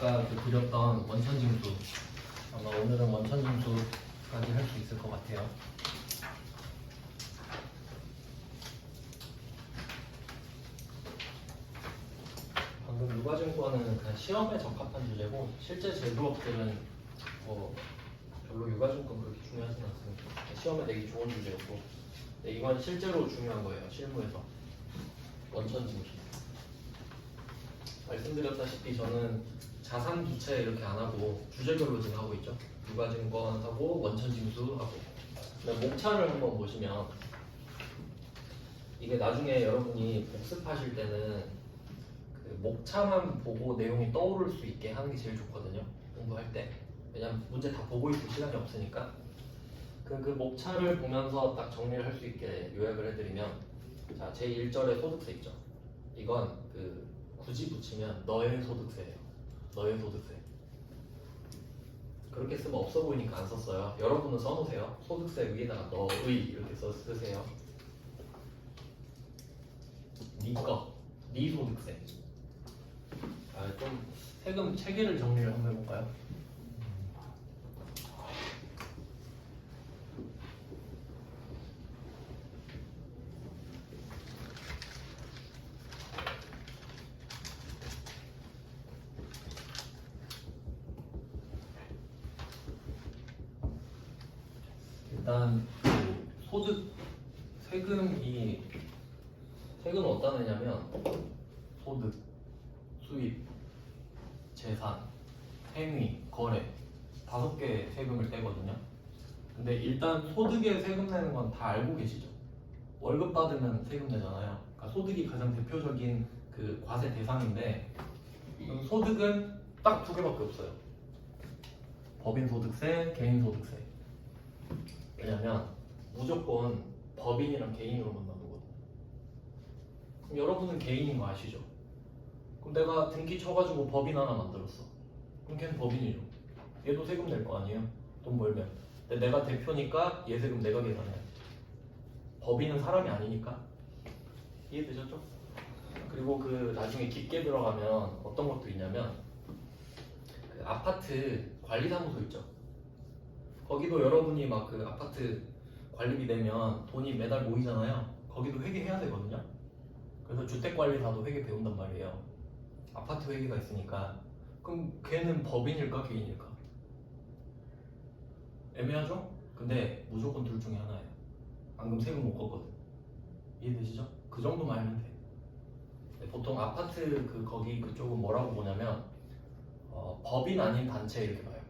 아까 그렸던 원천징수 아마 오늘은 원천징수까지 할 수 있을 것 같아요. 방금 육아증권은 그냥 시험에 적합한 주제고 실제 제조업들은 뭐 별로 육아증권 그렇게 중요하진 않습니다. 시험에 내기 좋은 주제였고 이건 실제로 중요한 거예요. 실무에서 원천징수. 말씀드렸다시피 저는 자산 부채 이렇게 안 하고 주제별로 지금 하고 있죠. 육아증권 하고 원천징수 하고. 목차를 한번 보시면 이게 나중에 여러분이 복습하실 때는 그 목차만 보고 내용이 떠오를 수 있게 하는 게 제일 좋거든요. 공부할 때. 왜냐면 문제 다 보고 있을 시간이 없으니까. 그 목차를 보면서 딱 정리를 할 수 있게 요약을 해드리면, 자, 제1절에 소득세 있죠. 이건 굳이 붙이면 너의 소득세예요. 너의 소득세. 그렇게 쓰면 없어 보이니까 안 썼어요. 여러분은 써놓으세요. 소득세 위에다가 너의 이렇게 쓰세요. 네 거, 네 소득세. 좀 세금 체계를 정리를 한번 해볼까요? 일단 소득 세금은 어디다 내냐면 소득, 수입, 재산, 행위, 거래 5개 세금을 떼거든요. 근데 일단 소득에 세금 내는 건 다 알고 계시죠? 월급 받으면 세금 내잖아요. 그러니까 소득이 가장 대표적인 그 과세 대상인데 소득은 딱 2개밖에 없어요. 법인소득세, 개인소득세. 왜냐면 무조건 법인이랑 개인으로만 나누거든요. 그럼 여러분은 개인인 거 아시죠? 그럼 내가 등기 쳐가지고 법인 하나 만들었어. 그럼 걔는 법인이죠. 얘도 세금 낼 거 아니에요? 돈 벌면. 근데 내가 대표니까 얘 세금 내가 계산해. 법인은 사람이 아니니까. 이해되셨죠? 그리고 나중에 깊게 들어가면 어떤 것도 있냐면 아파트 관리사무소 있죠. 거기도 여러분이 막 아파트 관리비 내면 돈이 매달 모이잖아요. 거기도 회계해야 되거든요. 그래서 주택관리사도 회계 배운단 말이에요. 아파트 회계가 있으니까. 그럼 걔는 법인일까 개인일까? 애매하죠? 근데 무조건 둘 중에 하나예요. 안 그럼 세금 못 걷거든. 이해되시죠? 그 정도만 알면 돼. 보통 아파트 거기 그쪽은 뭐라고 보냐면 법인 아닌 단체 이렇게 봐요.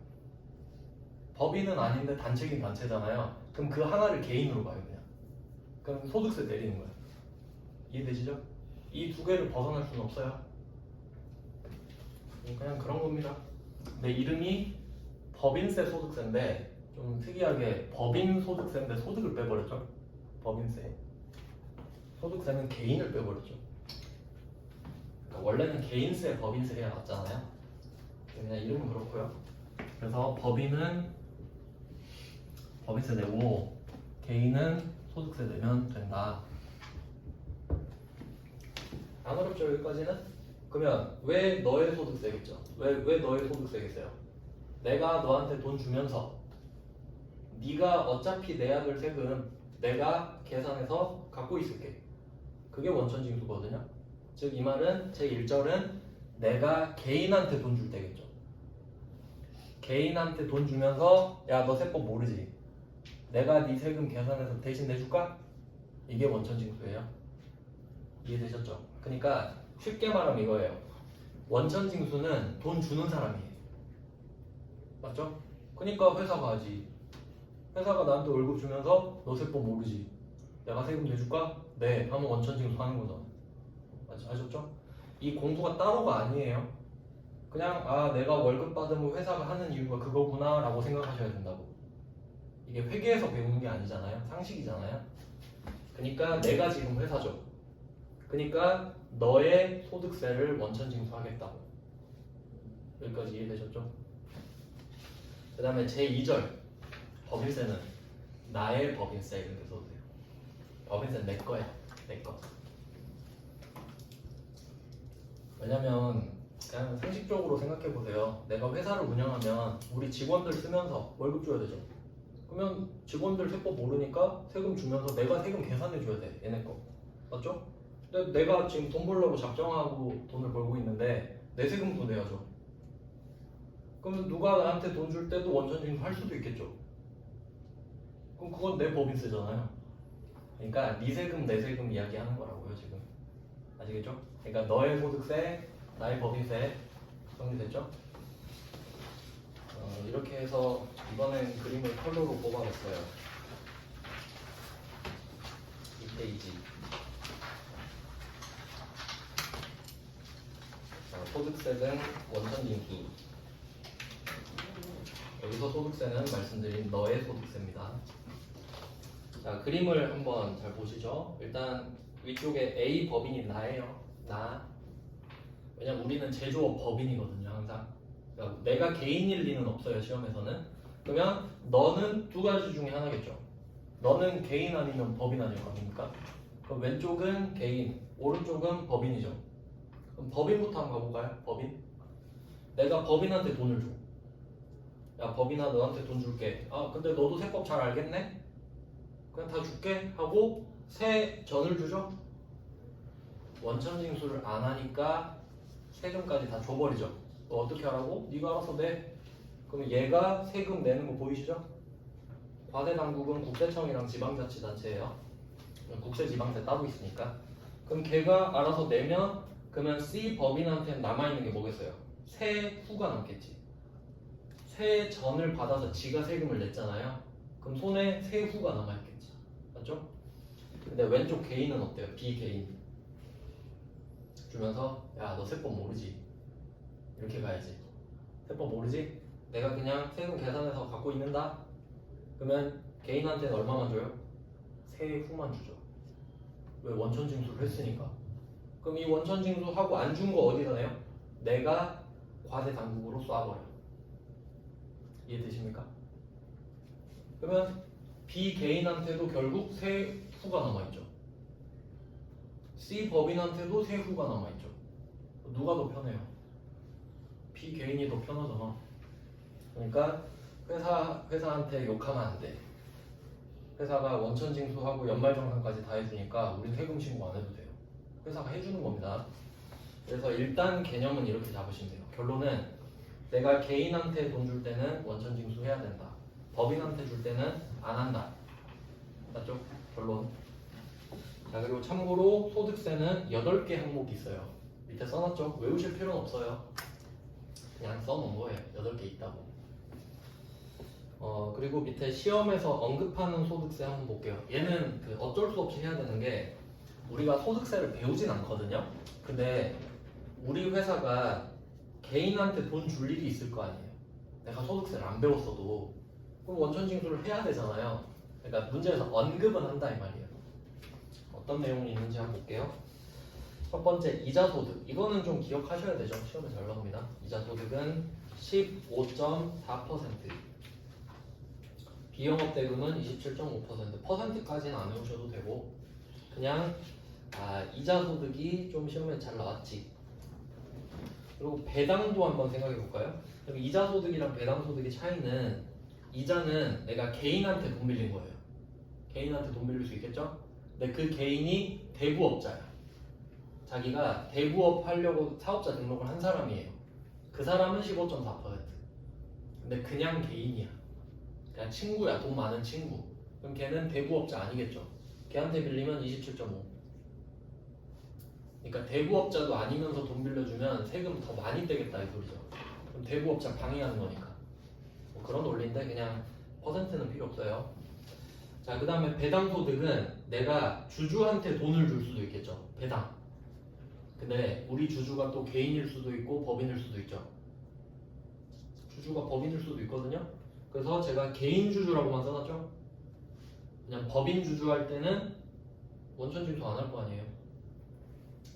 법인은 아닌데 단체긴 단체잖아요. 그럼 그 하나를 개인으로 봐요 그냥. 그럼 소득세 내리는 거예요. 이해되시죠? 이 2개를 벗어날 수는 없어요. 그냥 그런 겁니다. 근데 이름이 법인세 소득세인데 좀 특이하게 법인 소득세인데 소득을 빼버렸죠. 법인세. 소득세는 개인을 빼버렸죠. 그러니까 원래는 개인세, 법인세 해야 맞잖아요. 그냥 이름은 그렇고요. 그래서 법인은 법인세 내고 개인은 소득세 내면 된다. 안 어렵죠 여기까지는? 그러면 왜 너의 소득세겠죠? 왜 너의 소득세겠어요? 내가 너한테 돈 주면서 네가 어차피 내야 될 세금 내가 계산해서 갖고 있을게. 그게 원천징수거든요. 즉 이 말은 제1절은 내가 개인한테 돈 줄 때겠죠. 개인한테 돈 주면서 야 너 세법 모르지? 내가 네 세금 계산해서 대신 내줄까? 이게 원천징수예요. 이해되셨죠? 그러니까 쉽게 말하면 이거예요. 원천징수는 돈 주는 사람이에요. 맞죠? 그러니까 회사가 하지. 회사가 나한테 월급 주면서 너 세법 모르지? 내가 세금 내줄까? 네 하면 원천징수 하는 거잖아. 아셨죠? 이 공부가 따로가 아니에요. 그냥 내가 월급 받으면 회사가 하는 이유가 그거구나 라고 생각하셔야 된다고. 이게 회계에서 배우는 게 아니잖아요. 상식이잖아요. 그러니까 내가 지금 회사죠. 그러니까 너의 소득세를 원천징수하겠다고. 여기까지 이해되셨죠? 그 다음에 제2절 법인세는 나의 법인세 이렇게 써도 돼요. 법인세는 내 거야. 내 거. 왜냐면 그냥 상식적으로 생각해 보세요. 내가 회사를 운영하면 우리 직원들 쓰면서 월급 줘야 되죠. 그러면 직원들 세법 모르니까 세금 주면서 내가 세금 계산해 줘야 돼. 얘네 거. 맞죠? 근데 내가 지금 돈 벌려고 작정하고 돈을 벌고 있는데 내 세금도 내야죠. 그러면 누가 나한테 돈 줄 때도 원천징수 할 수도 있겠죠. 그럼 그건 내 법인세잖아요. 그러니까 네 세금 내 세금 이야기하는 거라고요 지금. 아시겠죠? 그러니까 너의 소득세, 나의 법인세 정리됐죠? 이렇게 해서 이번엔 그림을 컬러로 뽑아봤어요. 이 페이지. 소득세는 원천징수. 여기서 소득세는 말씀드린 너의 소득세입니다. 자, 그림을 한번 잘 보시죠. 일단 위쪽에 A 법인이 나예요. 나. 왜냐면 우리는 제조업 법인이거든요, 항상. 그러니까 내가 개인일 리는 없어요, 시험에서는. 그러면 너는 두 가지 중에 하나겠죠. 너는 개인 아니면 법인 아닐 겁니까? 그럼 왼쪽은 개인, 오른쪽은 법인이죠. 그럼 법인부터 한번 가볼까요? 법인. 내가 법인한테 돈을 줘. 야, 법인아 너한테 돈 줄게. 아, 근데 너도 세법 잘 알겠네? 그냥 다 줄게 하고 세전을 주죠. 원천징수를 안 하니까 세금까지 다 줘버리죠. 너 어떻게 하라고? 네가 알아서 내. 그럼 얘가 세금 내는 거 보이시죠? 과세당국은 국세청이랑 지방자치단체예요. 국세지방세 따로 있으니까. 그럼 걔가 알아서 내면 그러면 C 법인한테는 남아있는 게 뭐겠어요? 세후가 남겠지. 세전을 받아서 지가 세금을 냈잖아요. 그럼 손에 세후가 남아있겠지. 맞죠? 근데 왼쪽 개인은 어때요? 비개인 주면서 야 너 세법 모르지? 이렇게 가야지. 세법 모르지? 내가 그냥 세금 계산해서 갖고 있는다? 그러면 개인한테는 얼마만 줘요? 세후만 주죠. 왜? 원천징수를 했으니까. 그럼 이 원천징수하고 안 준 거 어디다 내요? 내가 과세당국으로 쏴버려. 이해되십니까? 그러면 비개인한테도 결국 세후가 남아있죠. C 법인한테도 세후가 남아있죠. 누가 더 편해요? 비개인이 더 편하잖아. 그러니까 회사한테 욕하면 안 돼. 회사가 원천징수하고 연말정산까지 다 해주니까 우린 세금 신고 안 해도 돼요. 회사가 해주는 겁니다. 그래서 일단 개념은 이렇게 잡으시면 돼요. 결론은 내가 개인한테 돈 줄 때는 원천징수 해야 된다. 법인한테 줄 때는 안 한다. 맞죠? 결론. 자, 그리고 참고로 소득세는 8개 항목이 있어요. 밑에 써놨죠? 외우실 필요는 없어요. 그냥 써놓은 거예요. 8개 있다고. 그리고 밑에 시험에서 언급하는 소득세 한번 볼게요. 얘는 어쩔 수 없이 해야 되는 게 우리가 소득세를 배우진 않거든요. 근데 우리 회사가 개인한테 돈 줄 일이 있을 거 아니에요. 내가 소득세를 안 배웠어도 그럼 원천징수를 해야 되잖아요. 그러니까 문제에서 언급은 한다 이 말이에요. 어떤 내용이 있는지 한번 볼게요. 첫 번째 이자소득. 이거는 좀 기억하셔야 되죠. 시험에 잘 나옵니다. 이자소득은 15.4%. 비영업대금은 27.5%. 퍼센트까지는 안 외우셔도 되고 그냥 이자소득이 좀 시험에 잘 나왔지. 그리고 배당도 한번 생각해 볼까요? 이자소득이랑 배당소득의 차이는 이자는 내가 개인한테 돈 빌린 거예요. 개인한테 돈 빌릴 수 있겠죠? 근데 그 개인이 대부업자야. 자기가 대부업 하려고 사업자 등록을 한 사람이에요. 그 사람은 15.4%. 근데 그냥 개인이야. 그냥 친구야. 돈 많은 친구. 그럼 걔는 대부업자 아니겠죠? 걔한테 빌리면 27.5. 그러니까 대부업자도 아니면서 돈 빌려주면 세금 더 많이 떼겠다 이 소리죠. 그럼 대부업자 방해하는 거니까. 뭐 그런 논리인데 그냥 퍼센트는 필요 없어요. 자, 그 다음에 배당소득은 내가 주주한테 돈을 줄 수도 있겠죠. 배당. 근데 우리 주주가 또 개인일 수도 있고 법인일 수도 있죠. 주주가 법인일 수도 있거든요. 그래서 제가 개인 주주라고만 써놨죠. 그냥 법인 주주 할 때는 원천징수 안 할 거 아니에요.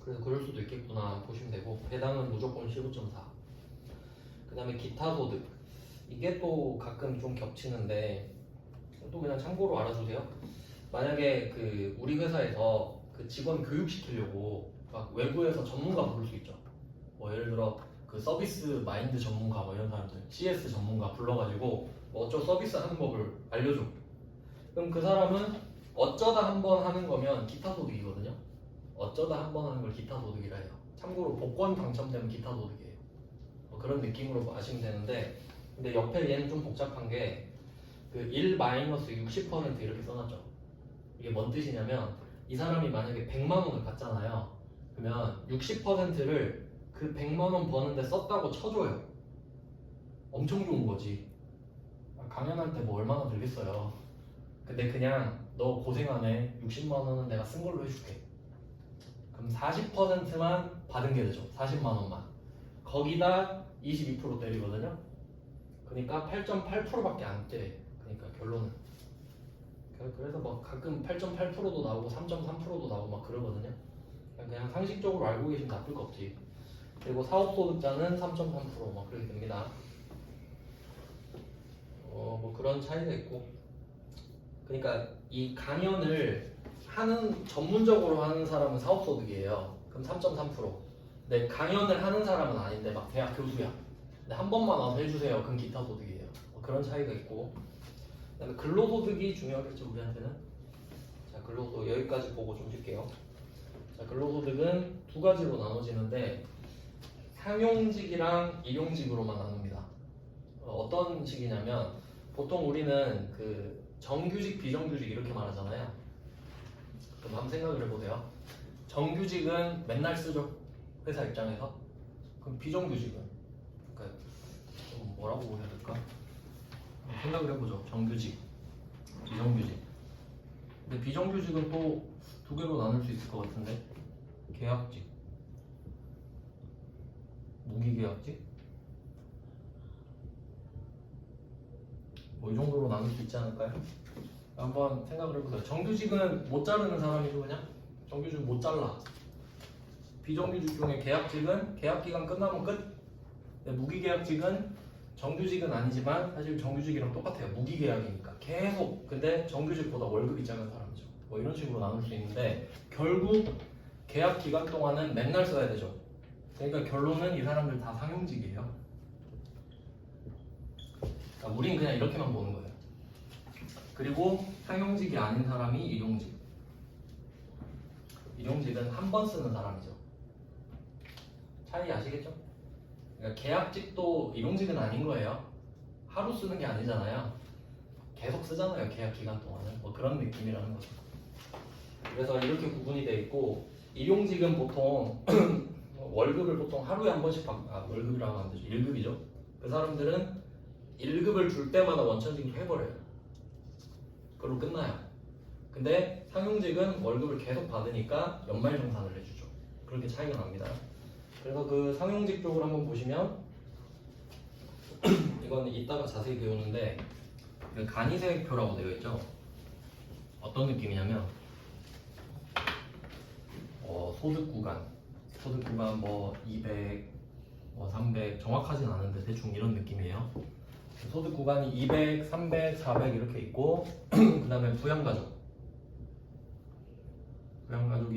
그래서 그럴 수도 있겠구나 보시면 되고 배당은 무조건 15.4. 그 다음에 기타 소득. 이게 또 가끔 좀 겹치는데 또 그냥 참고로 알아주세요. 만약에 우리 회사에서 직원 교육시키려고 막 외부에서 전문가 부를 수 있죠. 뭐 예를 들어 그 서비스 마인드 전문가 뭐 이런 사람들, CS 전문가 불러가지고 뭐 어쩌 서비스 하는 법을 알려줘. 그럼 그 사람은 어쩌다 한 번 하는 거면 기타 소득이거든요. 어쩌다 한 번 하는 걸 기타 소득이라 해요. 참고로 복권 당첨되면 기타 소득이에요. 뭐 그런 느낌으로 아시면 되는데, 근데 옆에 얘는 좀 복잡한 게 그 1-60% 이렇게 써놨죠. 이게 뭔 뜻이냐면 이 사람이 만약에 100만 원을 받잖아요. 그러면 60%를 그 100만 원 버는데 썼다고 쳐줘요. 엄청 좋은 거지. 강연할 때 뭐 얼마나 들겠어요. 근데 그냥 너 고생하네. 60만 원은 내가 쓴 걸로 해줄게. 그럼 40%만 받은 게 되죠. 40만 원만. 거기다 22% 때리거든요. 그러니까 8.8%밖에 안 돼. 그러니까 결론은. 그래서 뭐 가끔 8.8%도 나오고 3.3%도 나오고 막 그러거든요. 그냥 상식적으로 알고 계시면 나쁠 거 없지. 그리고 사업소득자는 3.3%막 그렇게 됩니다. 뭐 그런 차이가 있고. 그러니까 이 강연을 하는 전문적으로 하는 사람은 사업소득이에요. 그럼 3.3%. 근데 강연을 하는 사람은 아닌데 막 대학 교수야. 근데 한 번만 와서 해주세요. 그럼 기타 소득이에요. 뭐 그런 차이가 있고. 그다음에 근로소득이 중요하겠죠 우리한테는. 자, 근로소득 여기까지 보고 좀 쉴게요. 자, 근로소득은 두 가지로 나눠지는데 상용직이랑 일용직으로만 나눕니다. 어떤 식이냐면 보통 우리는 그 정규직, 비정규직 이렇게 말하잖아요. 그럼 한번 생각을 해보세요. 정규직은 맨날 쓰죠. 회사 입장에서. 그럼 비정규직은? 그러니까 좀 뭐라고 해야 될까? 생각을 해보죠. 정규직, 비정규직. 근데 비정규직은 또 두 개로 나눌 수 있을 것 같은데 계약직, 무기계약직? 뭐 이 정도로 나눌 수 있지 않을까요? 한번 생각을 해보세요. 정규직은 못 자르는 사람이죠. 그냥 정규직 못 잘라. 비정규직 중에 계약직은 계약기간 끝나면 끝. 근데 무기계약직은 정규직은 아니지만 사실 정규직이랑 똑같아요. 무기계약이니까 계속. 근데 정규직보다 월급이 작은 사람이죠. 뭐 이런 식으로 나눌 수 있는데 결국 계약 기간 동안은 맨날 써야 되죠. 그러니까 결론은 이 사람들 다 상용직이에요. 그러니까 우린 그냥 이렇게만 보는 거예요. 그리고 상용직이 아닌 사람이 일용직. 일용직은 한 번 쓰는 사람이죠. 차이 아시겠죠? 그러니까 계약직도 일용직은 아닌 거예요. 하루 쓰는 게 아니잖아요. 계속 쓰잖아요. 계약 기간 동안은. 뭐 그런 느낌이라는 거죠. 그래서 이렇게 구분이 돼 있고 일용직은 보통 월급을 보통 하루에 한 번씩 월급이라고 하면 안 되죠. 1급이죠. 그 사람들은 1급을 줄 때마다 원천징수 해버려요. 그걸로 끝나요. 근데 상용직은 월급을 계속 받으니까 연말정산을 해주죠. 그렇게 차이가 납니다. 그래서 그 상용직 쪽을 한번 보시면 이건 이따가 자세히 배우는데 간이세액표라고 되어 있죠. 어떤 느낌이냐면 소득 구간 뭐 200, 뭐 300 정확하진 않은데 대충 이런 느낌이에요. 소득 구간이 200, 300, 400 이렇게 있고 그 다음에 부양가족이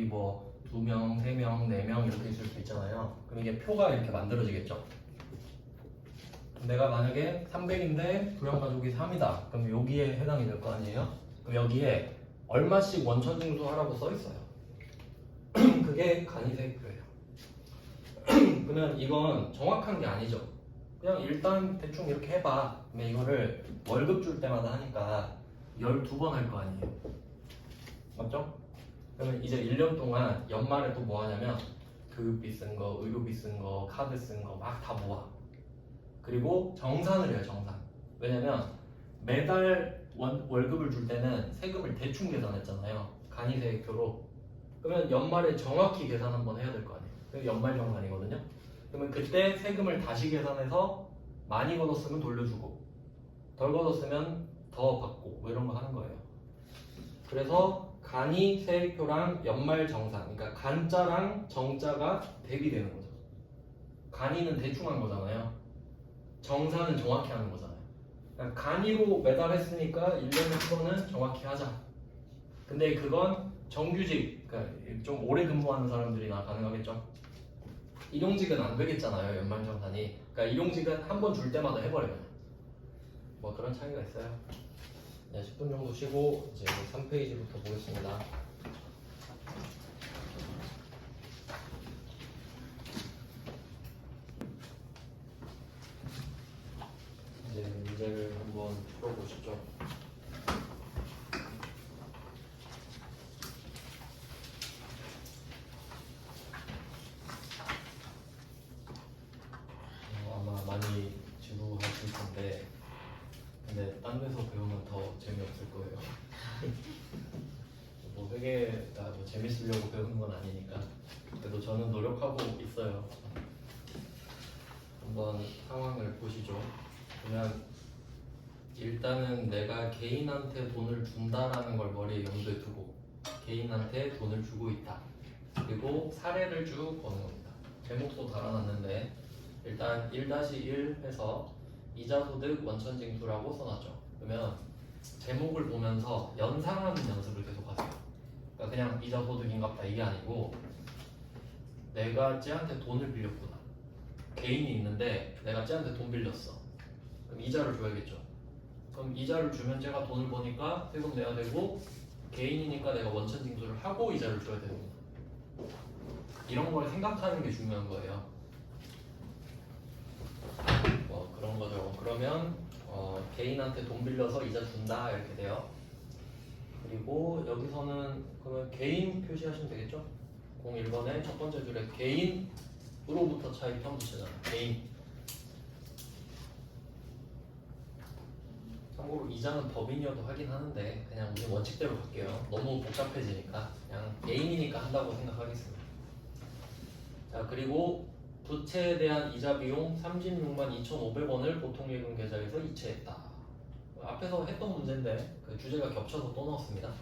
뭐 2명, 3명, 4명 이렇게 있을 수 있잖아요. 그럼 이게 표가 이렇게 만들어지겠죠. 내가 만약에 300인데 부양가족이 3이다. 그럼 여기에 해당이 될 거 아니에요? 그럼 여기에 얼마씩 원천징수 하라고 써 있어요. 그게 간이세액표예요. 그러면 이건 정확한 게 아니죠. 그냥 일단 대충 이렇게 해봐. 그러면 이거를 월급 줄 때마다 하니까 12번 할 거 아니에요. 맞죠? 그러면 이제 1년 동안 연말에 또 뭐 하냐면 교육비 쓴 거, 의료비 쓴 거, 카드 쓴 거 막 다 모아. 그리고 정산을 해요. 정산. 왜냐면 매달 월급을 줄 때는 세금을 대충 계산했잖아요. 간이세액표로. 그러면 연말에 정확히 계산 한번 해야 될 거 아니에요. 그게 연말정산이거든요. 그러면 그때 세금을 다시 계산해서 많이 걷었으면 돌려주고 덜 걷었으면 더 받고 뭐 이런 거 하는 거예요. 그래서 간이세액표랑 연말정산, 그러니까 간자랑 정자가 대비되는 거죠. 간이는 대충 한 거잖아요. 정산은 정확히 하는 거잖아요. 그러니까 간이로 매달 했으니까 1년에 한 번은 정확히 하자. 근데 그건 정규직, 그러니까 좀 오래 근무하는 사람들이나 가능하겠죠. 일용직은 안 되겠잖아요, 연말정산이. 그러니까 일용직은 한 번 줄 때마다 해버려요. 뭐 그런 차이가 있어요. 네, 10분 정도 쉬고 이제 3페이지부터 보겠습니다. 이제 문제를 한번 풀어보시죠. 아마 많이 지루하실 텐데, 근데 딴 데서 배우면 더 재미없을 거예요. 뭐 회계가 뭐 재밌으려고 배우는 건 아니니까. 그래도 저는 노력하고 있어요. 한번 상황을 보시죠. 그러면 일단은 내가 개인한테 돈을 준다라는 걸 머리에 염두에 두고 개인한테 돈을 주고 있다. 그리고 사례를 쭉 거는 겁니다. 제목도 달아놨는데 일단 1-1 해서 이자소득 원천징수라고 써놨죠. 그러면 제목을 보면서 연상하는 연습을 계속 하세요. 그러니까 그냥 이자소득인갑다 이게 아니고 내가 쟤한테 돈을 빌렸구나. 개인이 있는데 내가 쟤한테 돈 빌렸어. 그럼 이자를 줘야겠죠. 그럼 이자를 주면 쟤가 돈을 버니까 세금 내야 되고 개인이니까 내가 원천징수를 하고 이자를 줘야 되는 거야. 이런 걸 생각하는 게 중요한 거예요. 뭐 그런 거죠. 그러면 개인한테 돈 빌려서 이자 준다 이렇게 돼요. 그리고 여기서는 그러면 개인 표시하시면 되겠죠? 01번의 첫 번째 줄에 개인으로부터 차입 편부채잖아요. 개인. 참고로 이자는 법인이어도 하긴 하는데 그냥 우리 원칙대로 갈게요. 너무 복잡해지니까 그냥 개인이니까 한다고 생각하겠습니다. 자, 그리고 부채에 대한 이자 비용 36만 2,500원을 보통예금 계좌에서 이체했다. 앞에서 했던 문제인데 그 주제가 겹쳐서 또 넣었습니다.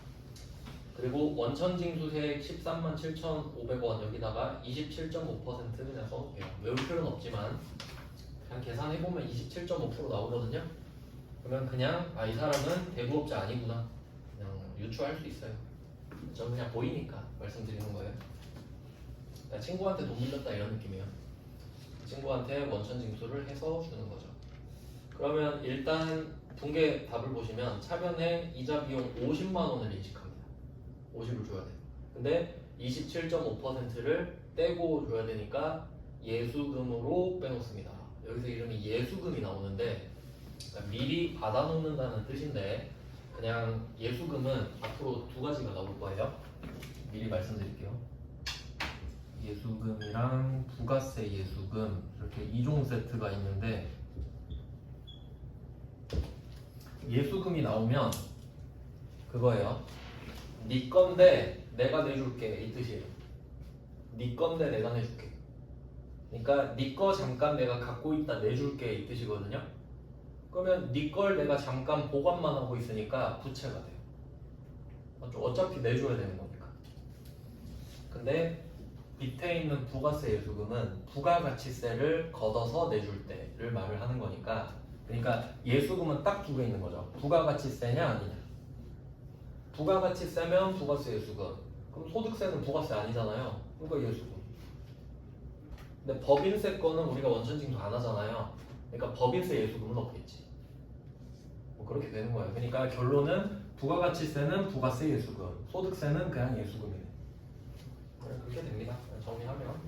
그리고 원천징수세액 13만 7,500원 여기다가 27.5% 그냥 써놓을게요. 외울 필요는 없지만 그냥 계산해보면 27.5% 나오거든요. 그러면 그냥 이 사람은 대부업자 아니구나 그냥 유추할 수 있어요. 저는 그냥 보이니까 말씀드리는 거예요. 그러니까 친구한테 돈 빌렸다 이런 느낌이에요. 친구한테 원천징수를 해서 주는 거죠. 그러면 일단 붕괴 답을 보시면 차변에 이자 비용 50만 원을 인식합니다. 50을 줘야 돼요. 근데 27.5%를 떼고 줘야 되니까 예수금으로 빼놓습니다. 여기서 이름이 예수금이 나오는데 그러니까 미리 받아놓는다는 뜻인데 그냥 예수금은 앞으로 두 가지가 나올 거예요. 미리 말씀드릴게요. 예수금이랑 부가세 예수금 이렇게 2종 세트가 있는데 예수금이 나오면 그거예요. 네 건데 내가 내줄게 이 뜻이에요. 네 건데 내가 내줄게. 그러니까 네 거 잠깐 내가 갖고 있다 내줄게 이 뜻이거든요. 그러면 네 걸 내가 잠깐 보관만 하고 있으니까 부채가 돼요. 어차피 내줘야 되는 거니까. 근데 밑에 있는 부가세 예수금은 부가가치세를 걷어서 내줄 때를 말을 하는 거니까 그러니까 예수금은 딱 두 개 있는 거죠. 부가가치세냐 아니냐. 부가가치세면 부가세 예수금. 그럼 소득세는 부가세 아니잖아요. 그러니까 예수금. 근데 법인세 거는 우리가 원천징수 안 하잖아요. 그러니까 법인세 예수금은 없겠지. 뭐 그렇게 되는 거예요. 그러니까 결론은 부가가치세는 부가세 예수금, 소득세는 그냥 예수금이네. 그렇게 됩니다. 정리하면.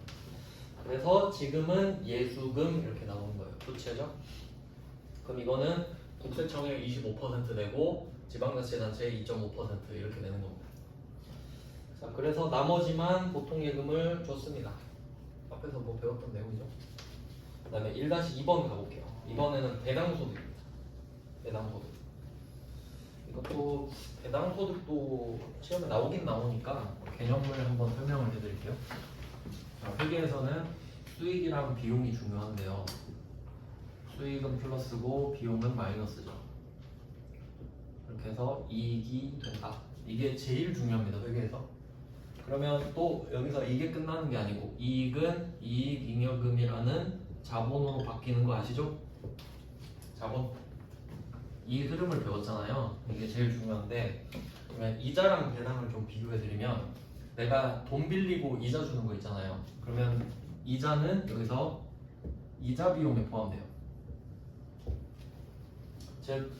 그래서 지금은 예수금 이렇게 나오는 거예요. 부채죠. 그럼 이거는 국세청에 25% 내고 지방자치단체에 2.5% 이렇게 내는 겁니다. 자, 그래서 나머지만 보통예금을 줬습니다. 앞에서 뭐 배웠던 내용이죠. 그 다음에 1-2번 가볼게요. 이번에는 배당소득입니다. 배당소득. 이것도 배당소득도 시험에 나오긴 나오니까 개념을 한번 설명을 해드릴게요. 자, 회계에서는 수익이랑 비용이 중요한데요. 수익은 플러스고 비용은 마이너스죠. 이렇게 해서 이익이 된다. 이게 제일 중요합니다. 회계에서. 그러면 또 여기서 이게 끝나는 게 아니고 이익은 이익잉여금이라는 자본으로 바뀌는 거 아시죠? 자본. 이 흐름을 배웠잖아요. 이게 제일 중요한데 그러면 이자랑 배당을 좀 비교해드리면 내가 돈 빌리고 이자 주는 거 있잖아요. 그러면 이자는 여기서 이자 비용에 포함돼요. 즉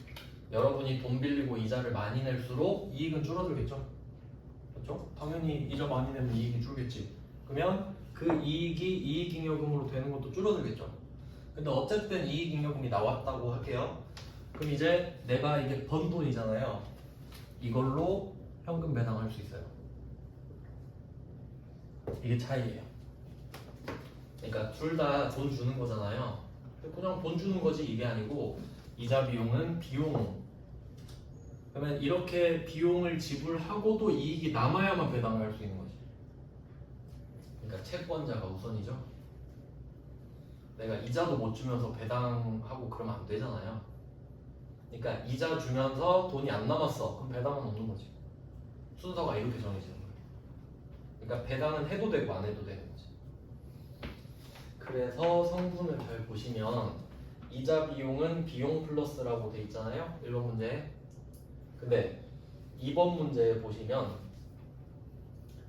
여러분이 돈 빌리고 이자를 많이 낼수록 이익은 줄어들겠죠. 그렇죠? 당연히 이자 많이 내면 이익이 줄겠지. 그러면 그 이익이 이익잉여금으로 되는 것도 줄어들겠죠. 근데 어쨌든 이익잉여금이 나왔다고 할게요. 그럼 이제 내가 이게 번 돈이잖아요. 이걸로 현금 배당할 수 있어요. 이게 차이예요. 그러니까 둘 다 돈 주는 거잖아요. 그냥 돈 주는 거지 이게 아니고 이자 비용은 비용. 그러면 이렇게 비용을 지불하고도 이익이 남아야만 배당을 할 수 있는 거지. 그러니까 채권자가 우선이죠. 내가 이자도 못 주면서 배당하고 그러면 안 되잖아요. 그러니까 이자 주면서 돈이 안 남았어. 그럼 배당은 없는 거지. 순서가 이렇게 정해지는 거예요. 그러니까 배당은 해도 되고 안 해도 되는 거지. 그래서 성분을 잘 보시면 이자 비용은 비용 플러스라고 돼 있잖아요. 1번 문제. 근데 2번 문제에 보시면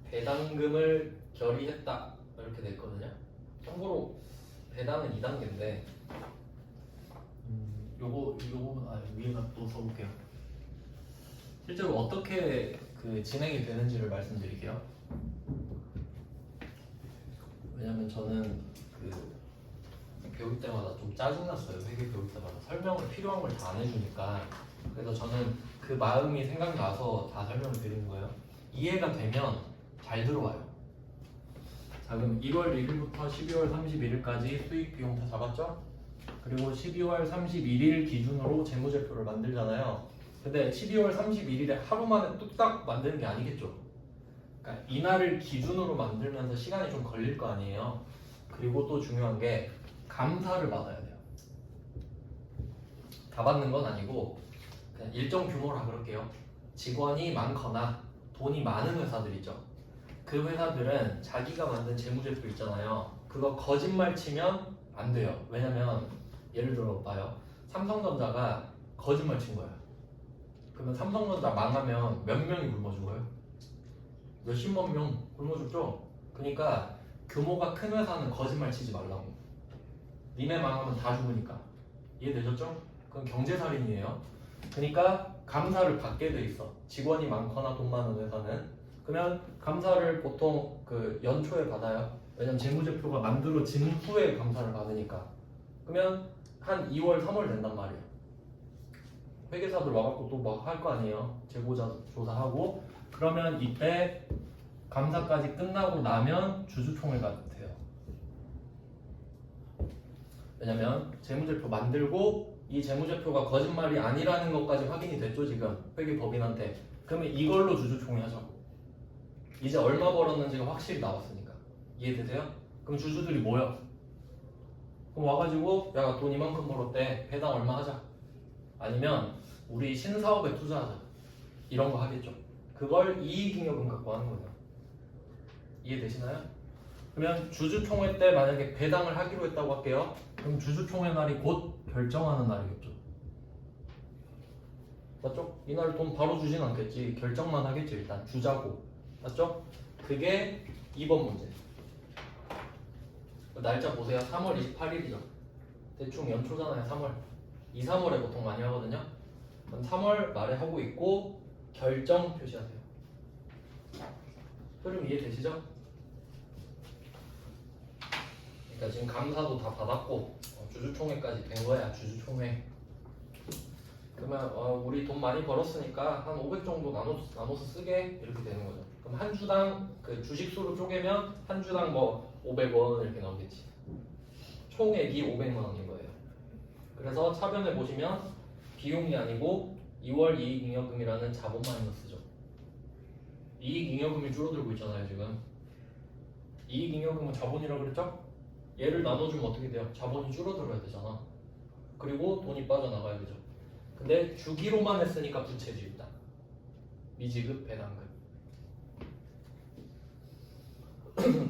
배당금을 결의했다 이렇게 돼 있거든요. 참고로 배당은 2단계인데 요거 위에다 또 써볼게요. 실제로 어떻게 그 진행이 되는지를 말씀드릴게요. 왜냐면 저는 그 배울 때마다 좀 짜증났어요. 회계 배울 때마다 설명을 필요한 걸 다 안 해주니까. 그래서 저는 그 마음이 생각나서 다 설명을 드리는 거예요. 이해가 되면 잘 들어와요. 자, 그럼 1월 1일부터 12월 31일까지 수익 비용 다 잡았죠? 그리고 12월 31일 기준으로 재무제표를 만들잖아요. 근데 12월 31일에 하루 만에 뚝딱 만드는 게 아니겠죠? 그러니까 이날을 기준으로 만들면서 시간이 좀 걸릴 거 아니에요. 그리고 또 중요한 게 감사를 받아야 돼요. 다 받는 건 아니고 그냥 일정 규모라 그럴게요. 직원이 많거나 돈이 많은 회사들 있죠. 그 회사들은 자기가 만든 재무제표 있잖아요. 그거 거짓말 치면 안 돼요. 왜냐면 예를 들어 봐요. 삼성전자가 거짓말 친 거예요. 그러면 삼성전자 망하면 몇 명이 굶어 죽어요? 몇십만 명 굶어 죽죠? 그러니까 규모가 큰 회사는 거짓말 치지 말라고. 니네 망하면 다 죽으니까. 이해되셨죠? 그건 경제살인이에요. 그러니까 감사를 받게 돼 있어. 직원이 많거나 돈 많은 회사는. 그러면 감사를 보통 그 연초에 받아요. 왜냐면 재무제표가 만들어진 후에 감사를 받으니까. 그러면 한 2월, 3월 된단 말이에요. 회계사들 와갖고 또 막 할 거 아니에요. 재고자 조사하고. 그러면 이때 감사까지 끝나고 나면 주주총회가 돼요. 왜냐면 재무제표 만들고 이 재무제표가 거짓말이 아니라는 것까지 확인이 됐죠 지금 회계법인한테. 그러면 이걸로 주주총회 하자고. 이제 얼마 벌었는지가 확실히 나왔으니까. 이해되세요? 그럼 주주들이 모여. 그럼 와가지고 야 돈 이만큼 벌었대. 배당 얼마 하자. 아니면 우리 신사업에 투자하자. 이런 거 하겠죠. 그걸 이익잉여금 갖고 하는 거예요. 이해되시나요? 그러면 주주총회 때 만약에 배당을 하기로 했다고 할게요. 그럼 주주총회 날이 곧 결정하는 날이겠죠. 맞죠? 이날 돈 바로 주진 않겠지. 결정만 하겠지 일단. 주자고. 맞죠? 그게 2번 문제. 날짜 보세요. 3월 28일이죠. 대충 연초잖아요. 3월. 2, 3월에 보통 많이 하거든요. 그럼 3월 말에 하고 있고 결정 표시하세요. 흐름 이해되시죠? 그러니까 지금 감사도 다 받았고 주주총회까지 된 거야. 주주총회. 그러면 우리 돈 많이 벌었으니까 한 500 정도 나눠서 쓰게 이렇게 되는 거죠. 그럼 한 주당 그 주식수로 쪼개면 한 주당 뭐 500원 이렇게 나오겠지. 총액이 500만 원인 거예요. 그래서 차변에 보시면 비용이 아니고 2월 이익잉여금이라는 자본 마이너스죠. 이익잉여금이 줄어들고 있잖아요 지금. 이익잉여금은 자본이라고 그랬죠? 얘를 나눠주면 어떻게 돼요? 자본이 줄어들어야 되잖아. 그리고 돈이 빠져나가야 되죠. 근데 주기로만 했으니까 부채지 일단. 미지급 배당금.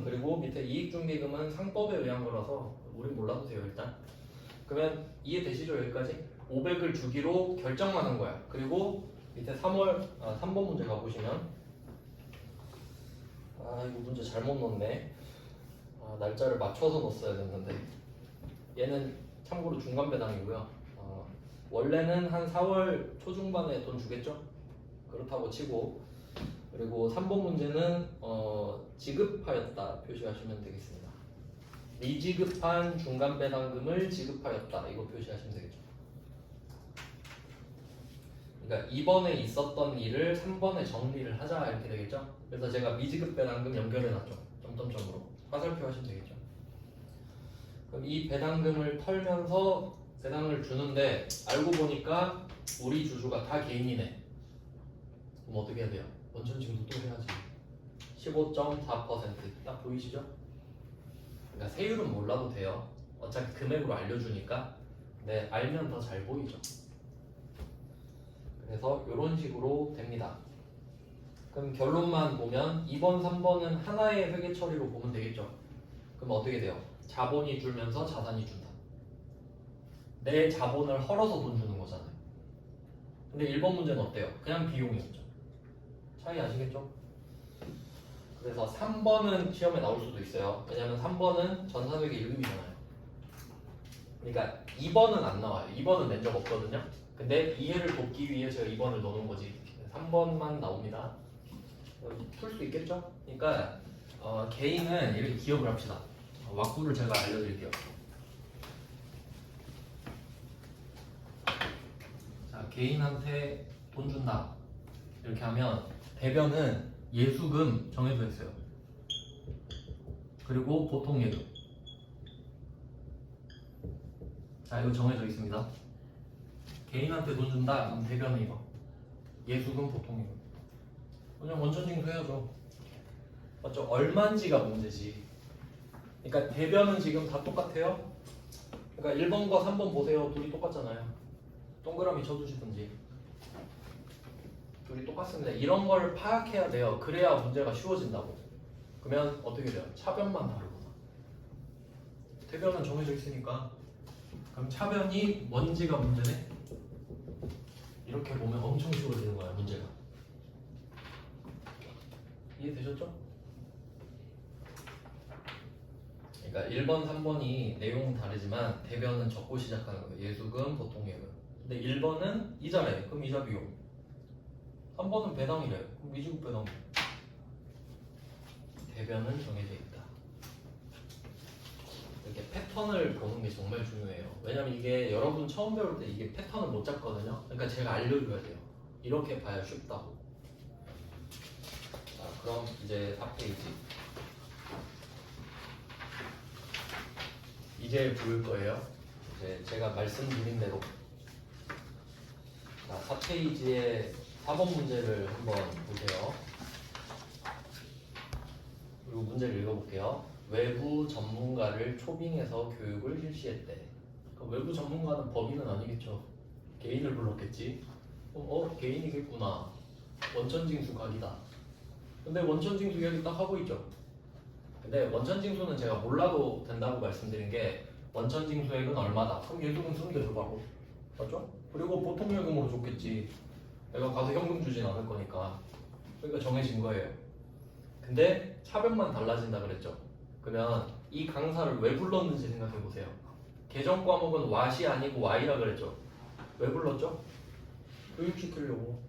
그리고 밑에 이익중개금은 상법에 의한 거라서 우린 몰라도 돼요 일단. 그러면 이해되시죠 여기까지? 500을 주기로 결정만 한 거야. 그리고 밑에 3번 문제 가보시면 이거 문제 잘못 넣었네. 날짜를 맞춰서 넣었어야 됐는데 얘는 참고로 중간 배당이고요. 원래는 한 4월 초중반에 돈 주겠죠? 그렇다고 치고 그리고 3번 문제는 지급하였다 표시하시면 되겠습니다. 미지급한 중간 배당금을 지급하였다 이거 표시하시면 되겠죠. 그러니까 2번에 있었던 일을 3번에 정리를 하자 이렇게 되겠죠. 그래서 제가 미지급 배당금 연결해놨죠. 점점점으로 화살표 하시면 되겠죠. 그럼 이 배당금을 털면서 배당을 주는데 알고 보니까 우리 주주가 다 개인이네. 그럼 어떻게 해야 돼요? 원천징수 또 해야지. 15.4% 보이시죠? 그러니까 세율은 몰라도 돼요. 어차피 금액으로 알려주니까. 근데 알면 더 잘 보이죠. 그래서 이런 식으로 됩니다. 그럼 결론만 보면 2번, 3번은 하나의 회계 처리로 보면 되겠죠. 그럼 어떻게 돼요? 자본이 줄면서 자산이 준다. 내 자본을 헐어서 돈 주는 거잖아요. 근데 1번 문제는 어때요? 그냥 비용이었죠. 차이 아시겠죠? 그래서 3번은 시험에 나올 수도 있어요. 왜냐면 3번은 전산회계 1급이잖아요. 그러니까 2번은 안 나와요. 2번은 낸 적 없거든요. 근데 이해를 돕기 위해 제가 2번을 넣어놓은 거지. 3번만 나옵니다. 풀 수 있겠죠? 그러니까 개인은 이렇게 기억을 합시다. 왁구를 제가 알려드릴게요. 자, 개인한테 돈 준다. 이렇게 하면 대변은 예수금 정해져 있어요. 그리고 보통 예금. 자, 이거 정해져 있습니다. 개인한테 돈 준다. 그럼 대변은 이거. 예수금, 보통 예금. 그냥 원천징수 해야죠. 맞죠? 얼마인지가 문제지. 그러니까 대변은 지금 다 똑같아요. 그러니까 1번과 3번 보세요. 둘이 똑같잖아요. 동그라미 쳐주시든지. 둘이 똑같습니다. 이런 걸 파악해야 돼요. 그래야 문제가 쉬워진다고. 그러면 어떻게 돼요? 차변만 다르구나. 대변은 정해져 있으니까. 그럼 차변이 뭔지가 문제네? 이렇게 보면 엄청 쉬워지는 거야, 문제가. 이해되셨죠? 그러니까 1번, 3번이 내용은 다르지만 대변은 적고 시작하는 거예요. 예수금, 보통 예금. 근데 1번은 이자래. 그럼 이자 비용. 3번은 배당이래. 그럼 미지급 배당. 대변은 정해져 있다. 이렇게 패턴을 보는 게 정말 중요해요. 왜냐면 이게 여러분 처음 배울 때 이게 패턴을 못 잡거든요. 그러니까 제가 알려줘야 돼요. 이렇게 봐야 쉽다고. 자, 그럼 이제 4페이지. 이제 보일 거예요. 이제 제가 말씀드린 대로. 자, 4페이지에 4번 문제를 한번 보세요. 그리고 문제를 읽어볼게요. 외부 전문가를 초빙해서 교육을 실시했대. 외부 전문가는 법인은 아니겠죠. 개인을 불렀겠지. 개인이겠구나. 원천징수 각이다. 근데 원천징수 여기 딱 하고 있죠. 근데 원천징수는 제가 몰라도 된다고 말씀드린 게 원천징수액은 얼마다. 그럼 예수금 쓰는 게 더 바로. 맞죠? 그리고 보통 예금으로 줬겠지. 내가 가서 현금 주진 않을 거니까. 그러니까 정해진 거예요. 근데 차변만 달라진다 그랬죠. 그러면 이 강사를 왜 불렀는지 생각해 보세요. 개정 과목은 왓이 아니고 Y라 그랬죠. 왜 불렀죠? 교육시키려고.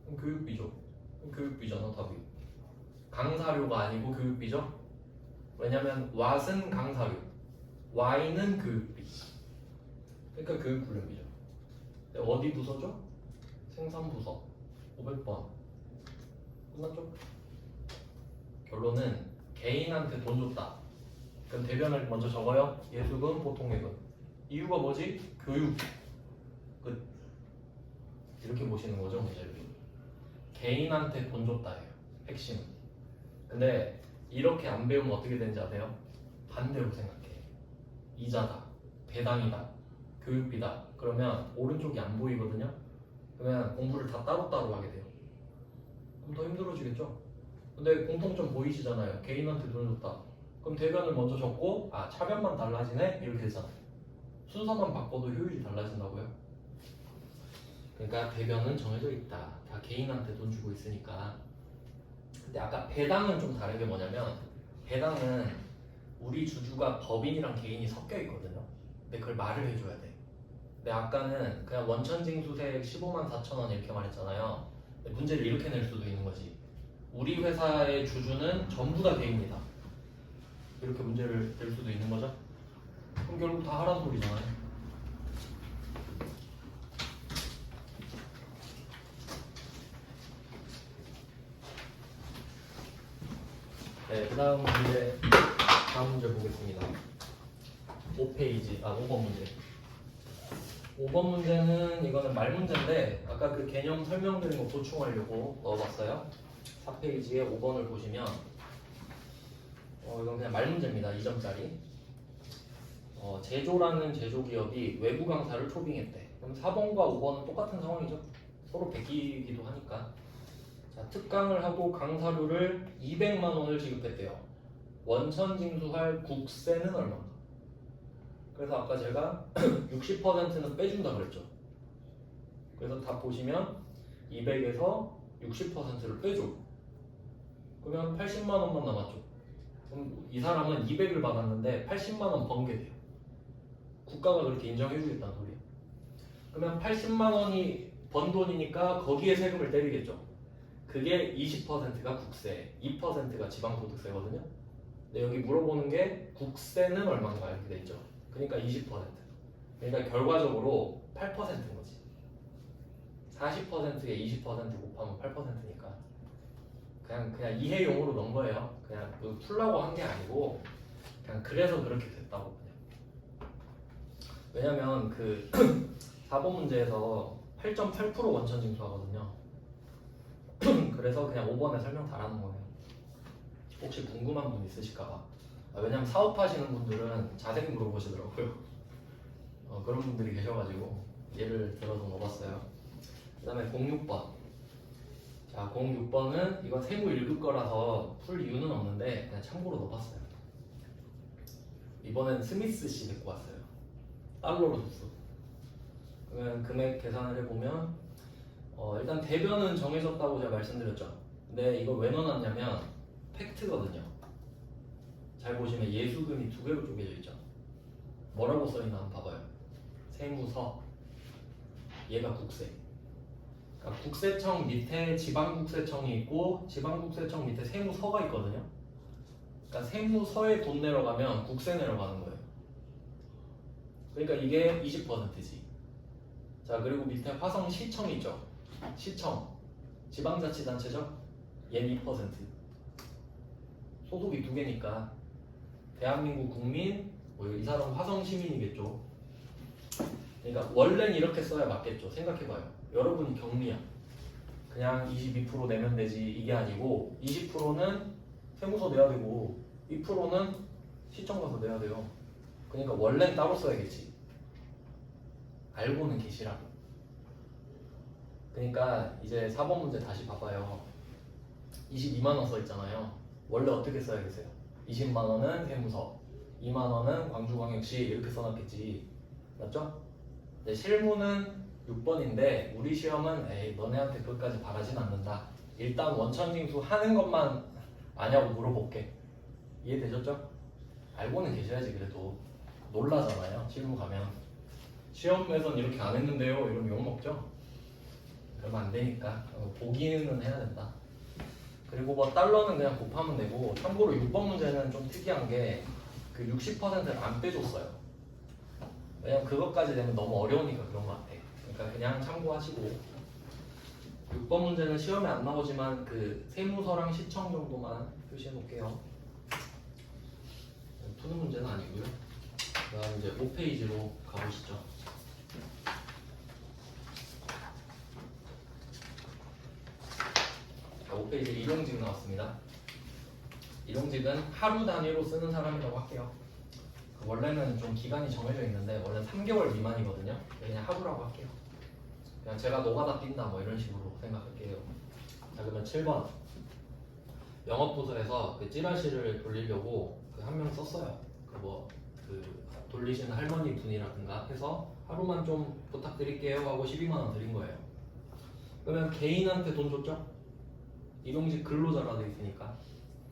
그럼 교육비죠. 그럼 교육비잖아 답이. 강사료가 아니고 교육비죠. 왜냐면 왓은 강사료, Y는 교육비. 그러니까 교육훈련비죠. 어디 부서죠? 생산부서 500번. 끝났죠? 결론은 개인한테 돈 줬다. 그럼 대변을 먼저 적어요. 예수금, 보통예금. 이유가 뭐지? 교육. 끝. 이렇게 보시는 거죠, 문제를. 개인한테 돈 줬다예요. 핵심은. 근데 이렇게 안 배우면 어떻게 되는지 아세요? 반대로 생각해. 이자다, 배당이다, 교육비다. 그러면 오른쪽이 안 보이거든요. 그러면 공부를 다 따로따로 하게 돼요. 그럼 더 힘들어지겠죠? 근데 공통점 보이시잖아요. 개인한테 돈을 줬다. 그럼 대변을 먼저 적고 차변만 달라지네? 이렇게 되잖아요. 순서만 바꿔도 효율이 달라진다고요. 그러니까 대변은 정해져 있다. 다 개인한테 돈 주고 있으니까. 근데 아까 배당은 좀 다른 게 뭐냐면 배당은 우리 주주가 법인이랑 개인이 섞여 있거든요. 근데 그걸 말을 해줘야 돼. 근데 아까는 그냥 원천징수세액 15만 4천 원 이렇게 말했잖아요. 근데 문제를 이렇게 낼 수도 있는 거지. 우리 회사의 주주는 전부 다 개인이다. 이렇게 문제를 낼 수도 있는 거죠. 그럼 결국 다 하라는 소리잖아요. 네, 그 다음 문제 보겠습니다. 5페이지, 5번 문제. 5번 문제는 이거는 말 문제인데 아까 그 개념 설명드린 거 보충하려고 넣어봤어요. 4페이지에 5번을 보시면 이건 그냥 말 문제입니다. 2점짜리. 제조라는 제조기업이 외부 강사를 초빙했대. 그럼 4번과 5번은 똑같은 상황이죠. 서로 베끼기도 하니까. 자, 특강을 하고 강사료를 200만 원을 지급했대요. 원천 징수할 국세는 얼마인가? 그래서 아까 제가 60%는 빼준다 그랬죠. 그래서 답 보시면 200에서 60%를 빼줘. 그러면 80만 원만 남았죠. 그럼 이 사람은 200을 받았는데 80만 원 번 게 돼요. 국가가 그렇게 인정해주겠다는 소리예요. 그러면 80만 원이 번 돈이니까 거기에 세금을 때리겠죠. 그게 20%가 국세, 2%가 지방소득세거든요. 근데 여기 물어보는 게 국세는 얼마인가 이렇게 돼 있죠. 그러니까 20%. 그러니까 결과적으로 8%인 거지. 40%에 20% 곱하면 8%니까 그냥 이해용으로 넣은 거예요. 그냥 풀라고 한 게 아니고 그냥 그래서 그렇게 됐다고 그냥. 왜냐면 그 4번 문제에서 8.8% 원천 징수하거든요. 그래서 그냥 5번에 설명 잘하는 거예요. 혹시 궁금한 분 있으실까봐. 왜냐면 사업하시는 분들은 자세히 물어보시더라고요. 그런 분들이 계셔가지고 예를 들어서 넣어봤어요. 그 다음에 06번. 자, 06번은 이건 세무 1급 거라서 풀 이유는 없는데 그냥 참고로 넣어봤어요. 이번엔 스미스 씨 데리고 왔어요. 달러로 줬어. 그러면 금액 계산을 해보면 일단 대변은 정해졌다고 제가 말씀드렸죠. 근데 이걸 왜 넣어놨냐면 팩트거든요. 잘 보시면 예수금이 두 개로 쪼개져 있죠. 뭐라고 써있나 한번 봐봐요. 세무서. 얘가 국세. 그러니까 국세청 밑에 지방국세청이 있고 지방국세청 밑에 세무서가 있거든요. 그러니까 세무서에 돈 내려가면 국세 내려가는 거예요. 그러니까 이게 20%지. 자, 그리고 밑에 화성시청이 있죠. 시청. 지방자치단체죠. 얘는 2%. 소득이 두 개니까 대한민국 국민, 이 사람은 화성 시민이겠죠. 그러니까 원래는 이렇게 써야 맞겠죠. 생각해봐요. 여러분이 격리야. 그냥 22% 내면 되지 이게 아니고 20%는 세무서 내야 되고 2%는 시청 가서 내야 돼요. 그러니까 원래는 따로 써야겠지. 알고는 계시라고. 그러니까 이제 4번 문제 다시 봐봐요. 22만 원 써있잖아요. 원래 어떻게 써야겠어요? 20만 원은 세무서, 2만 원은 광주광역시 이렇게 써놨겠지. 맞죠? 네, 실무는 6번인데 우리 시험은 너네한테 그것까지 바라진 않는다. 일단 원천징수 하는 것만 아냐고 물어볼게. 이해되셨죠? 알고는 계셔야지. 그래도 놀라잖아요. 실무 가면 시험에선 이렇게 안 했는데요 이러면 욕먹죠? 그러면 안 되니까 보기는 해야 된다. 그리고 뭐 달러는 그냥 곱하면 되고, 참고로 6번 문제는 좀 특이한 게 그 60%를 안 빼줬어요. 왜냐면 그것까지 되면 너무 어려우니까 그런 것 같아. 그러니까 그냥 참고하시고, 6번 문제는 시험에 안 나오지만 그 세무서랑 시청 정도만 표시해 놓을게요. 푸는 문제는 아니고요. 그다음 이제 5페이지로 가보시죠. 자, 5페이지 일용직 나왔습니다. 일용직은 하루 단위로 쓰는 사람이라고 할게요. 원래는 좀 기간이 정해져 있는데 원래 3개월 미만이거든요. 그냥 하루라고 할게요. 그냥 제가 노가다 뛴다 뭐 이런 식으로 생각할게요. 자, 그러면 7번 영업부서에서 그 찌라시를 돌리려고 그 한 명 썼어요. 그 돌리시는 할머니 분이라든가 해서 하루만 좀 부탁드릴게요 하고 12만 원 드린 거예요. 그러면 개인한테 돈 줬죠? 일용직 근로자라 돼 있으니까.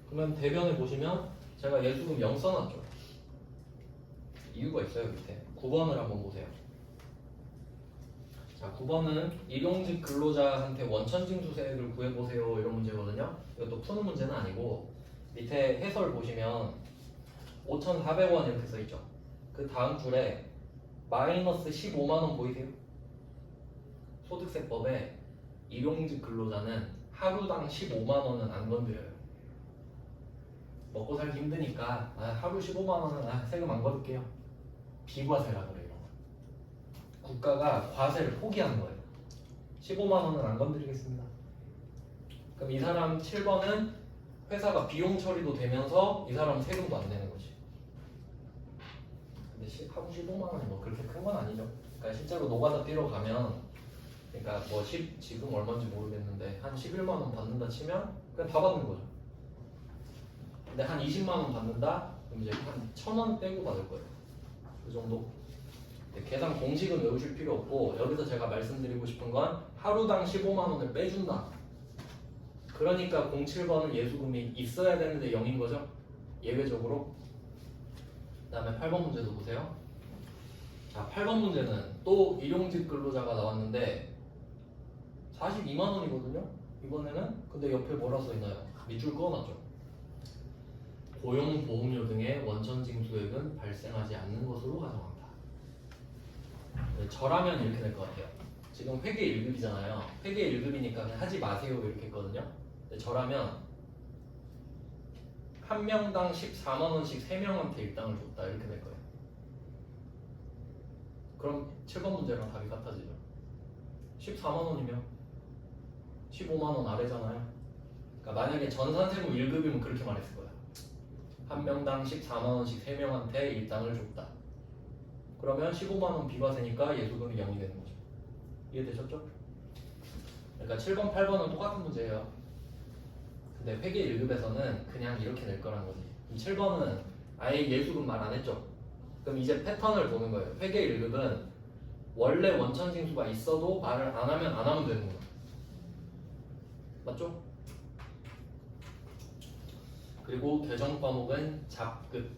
그러면 대변에 보시면 제가 예수금 0 써놨죠. 이유가 있어요. 밑에 9번을 한번 보세요. 자, 9번은 일용직 근로자한테 원천징수세액을 구해보세요 이런 문제거든요. 이것도 푸는 문제는 아니고 밑에 해설 보시면 5,400원 이렇게 써있죠. 그 다음 줄에 마이너스 15만원 보이세요? 소득세법에 일용직 근로자는 하루당 15만원은 안 건드려요. 먹고 살기 힘드니까 하루 15만원은 세금 안 거둘게요. 비과세라 그래요. 국가가 과세를 포기하는 거예요. 15만원은 안 건드리겠습니다. 그럼 이 사람 7번은 회사가 비용 처리도 되면서 이 사람은 세금도 안 내는 거지. 근데 하루 15만원이 뭐 그렇게 큰 건 아니죠. 그러니까 실제로 노가다 뛰러 가면 그러니까 뭐 지금 얼마인지 모르겠는데 한 11만원 받는다 치면 그냥 다 받는 거죠. 근데 한 20만원 받는다? 그럼 이제 한 1,000원 떼고 받을 거예요. 그 정도? 계산 공식은 외우실 필요 없고 여기서 제가 말씀드리고 싶은 건 하루당 15만원을 빼준다. 그러니까 07번은 예수금이 있어야 되는데 0인 거죠. 예외적으로. 그 다음에 8번 문제도 보세요. 자, 8번 문제는 또 일용직 근로자가 나왔는데 42만원이거든요. 이번에는. 근데 옆에 뭐라 써있나요? 밑줄 그어놨죠. 고용보험료 등의 원천징수액은 발생하지 않는 것으로 가정한다. 저라면 이렇게 될 것 같아요. 지금 회계 1급이잖아요. 회계 1급이니까 그냥 하지 마세요 이렇게 했거든요. 근데 저라면 한 명당 14만원씩 3명한테 일당을 줬다 이렇게 될 거예요. 그럼 7번 문제랑 답이 같아지죠. 14만원이면 15만원 아래잖아요. 그러니까 만약에 전산세무 1급이면 그렇게 말했을 거예요. 한 명당 14만원씩 3명한테 일당을 줬다. 그러면 15만원 비과세니까 예수금이 0이 되는 거죠. 이해되셨죠? 그러니까 7번, 8번은 똑같은 문제예요. 근데 회계 1급에서는 그냥 이렇게 낼 거란 거지. 7번은 아예 예수금 말 안 했죠. 그럼 이제 패턴을 보는 거예요. 회계 1급은 원래 원천징수가 있어도 말을 안 하면 되는 거예요. 맞죠? 그리고 개정 과목은 잡급,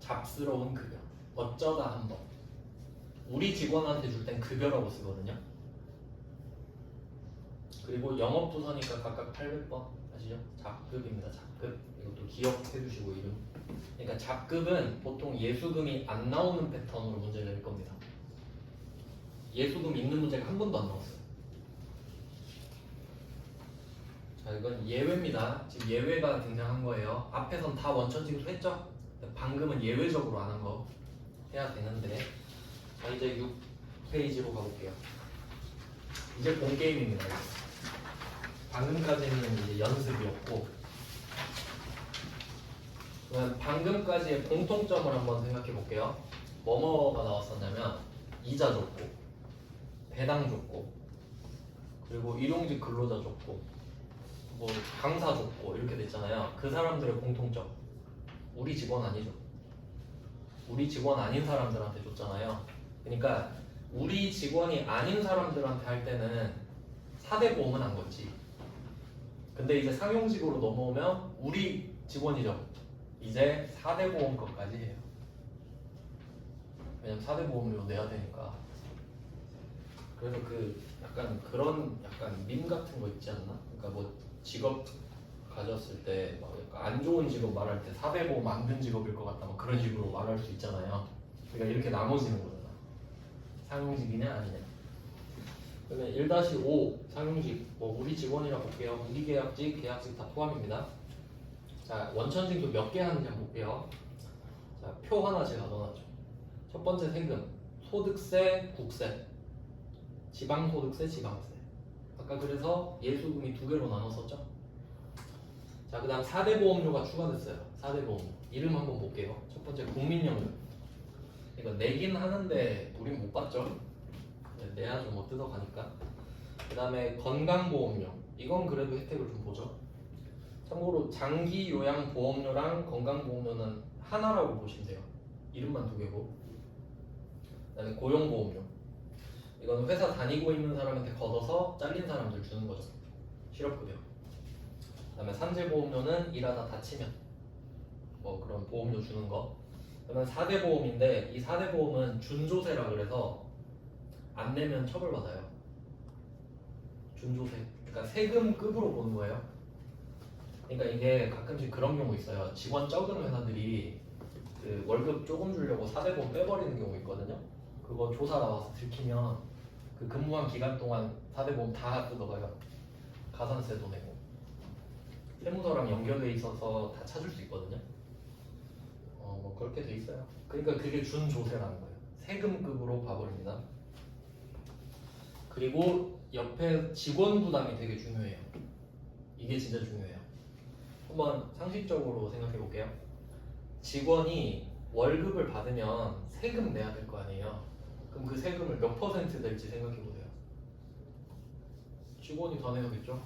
잡스러운 급여. 어쩌다 한 번. 우리 직원한테 줄 땐 급여라고 쓰거든요. 그리고 영업부서니까 각각 800번 아시죠? 잡급입니다. 잡급. 이것도 기억해 두시고 이름. 그러니까 잡급은 보통 예수금이 안 나오는 패턴으로 문제를 낼 겁니다. 예수금 있는 문제가 한 번도 안 나왔어요. 자, 이건 예외입니다. 지금 예외가 등장한 거예요. 앞에선 다 원천징수 했죠? 방금은 예외적으로 안 한 거 해야 되는데. 자, 이제 6페이지로 가볼게요. 이제 본 게임입니다. 방금까지는 이제 연습이었고, 그러면 방금까지의 공통점을 한번 생각해 볼게요. 뭐뭐가 나왔었냐면 이자 줬고, 배당 줬고, 그리고 일용직 근로자 줬고, 뭐 강사 줬고 이렇게 됐잖아요. 그 사람들의 공통점, 우리 직원 아니죠. 우리 직원 아닌 사람들한테 줬잖아요. 그러니까 우리 직원이 아닌 사람들한테 할 때는 4대 보험은 안 걷지. 근데 이제 상용직으로 넘어오면 우리 직원이죠. 이제 4대 보험 것까지 해요. 왜냐면 4대 보험료 내야 되니까. 그래서 그 약간 그런 약간 밈 같은 거 있지 않나? 그러니까 뭐 직업 가졌을 때 막 약간 안 좋은 직업 말할 때 4대 보험 안 든 직업일 것 같다 뭐 그런 식으로 말할 수 있잖아요. 그러니까 이렇게 나눠지는 거잖아. 상용직이냐 아니냐. 그러면 1-5 상용직 뭐 우리 직원이라 볼게요. 무기계약직, 계약직 다 포함입니다. 자, 원천징수 몇 개 하는지 한번 볼게요. 자, 표 하나 제가 넣어놨죠. 첫 번째 세금, 소득세, 국세, 지방소득세, 지방세. 아까 그래서 예수금이 2개로 나눴었죠. 자, 그 다음 4대 보험료가 추가됐어요. 4대 보험료. 이름 한번 볼게요. 첫 번째 국민연금. 이거 내긴 하는데 우린 못 받죠. 내야죠. 뭐 뜯어가니까. 그 다음에 건강보험료. 이건 그래도 혜택을 좀 보죠. 참고로 장기요양보험료랑 건강보험료는 하나라고 보시면 돼요. 이름만 2개고. 그 다음에 고용보험료. 이건 회사 다니고 있는 사람한테 걷어서 잘린 사람들 주는 거죠. 실업급여. 그 다음에 산재보험료는 일하다 다치면 뭐 그런 보험료 주는 거. 그러면 4대 보험인데 이 4대 보험은 준조세라 그래서 안 내면 처벌받아요. 준조세. 그러니까 세금급으로 보는 거예요. 그러니까 이게 가끔씩 그런 경우 있어요. 직원 적은 회사들이 그 월급 조금 주려고 4대 보험 빼버리는 경우 있거든요. 그거 조사 나와서 들키면 그 근무한 기간 동안 4대 보험 다 뜯어가요. 가산세도 내고. 세무서랑 연결돼 있어서 다 찾을 수 있거든요. 뭐 그렇게 돼 있어요. 그러니까 그게 준조세라는 거예요. 세금급으로 봐버립니다. 그리고 옆에 직원 부담이 되게 중요해요. 이게 진짜 중요해요. 한번 상식적으로 생각해 볼게요. 직원이 월급을 받으면 세금 내야 될 거 아니에요. 그럼 그 세금을 몇 퍼센트 낼지 생각해 보세요. 직원이 더 내야겠죠.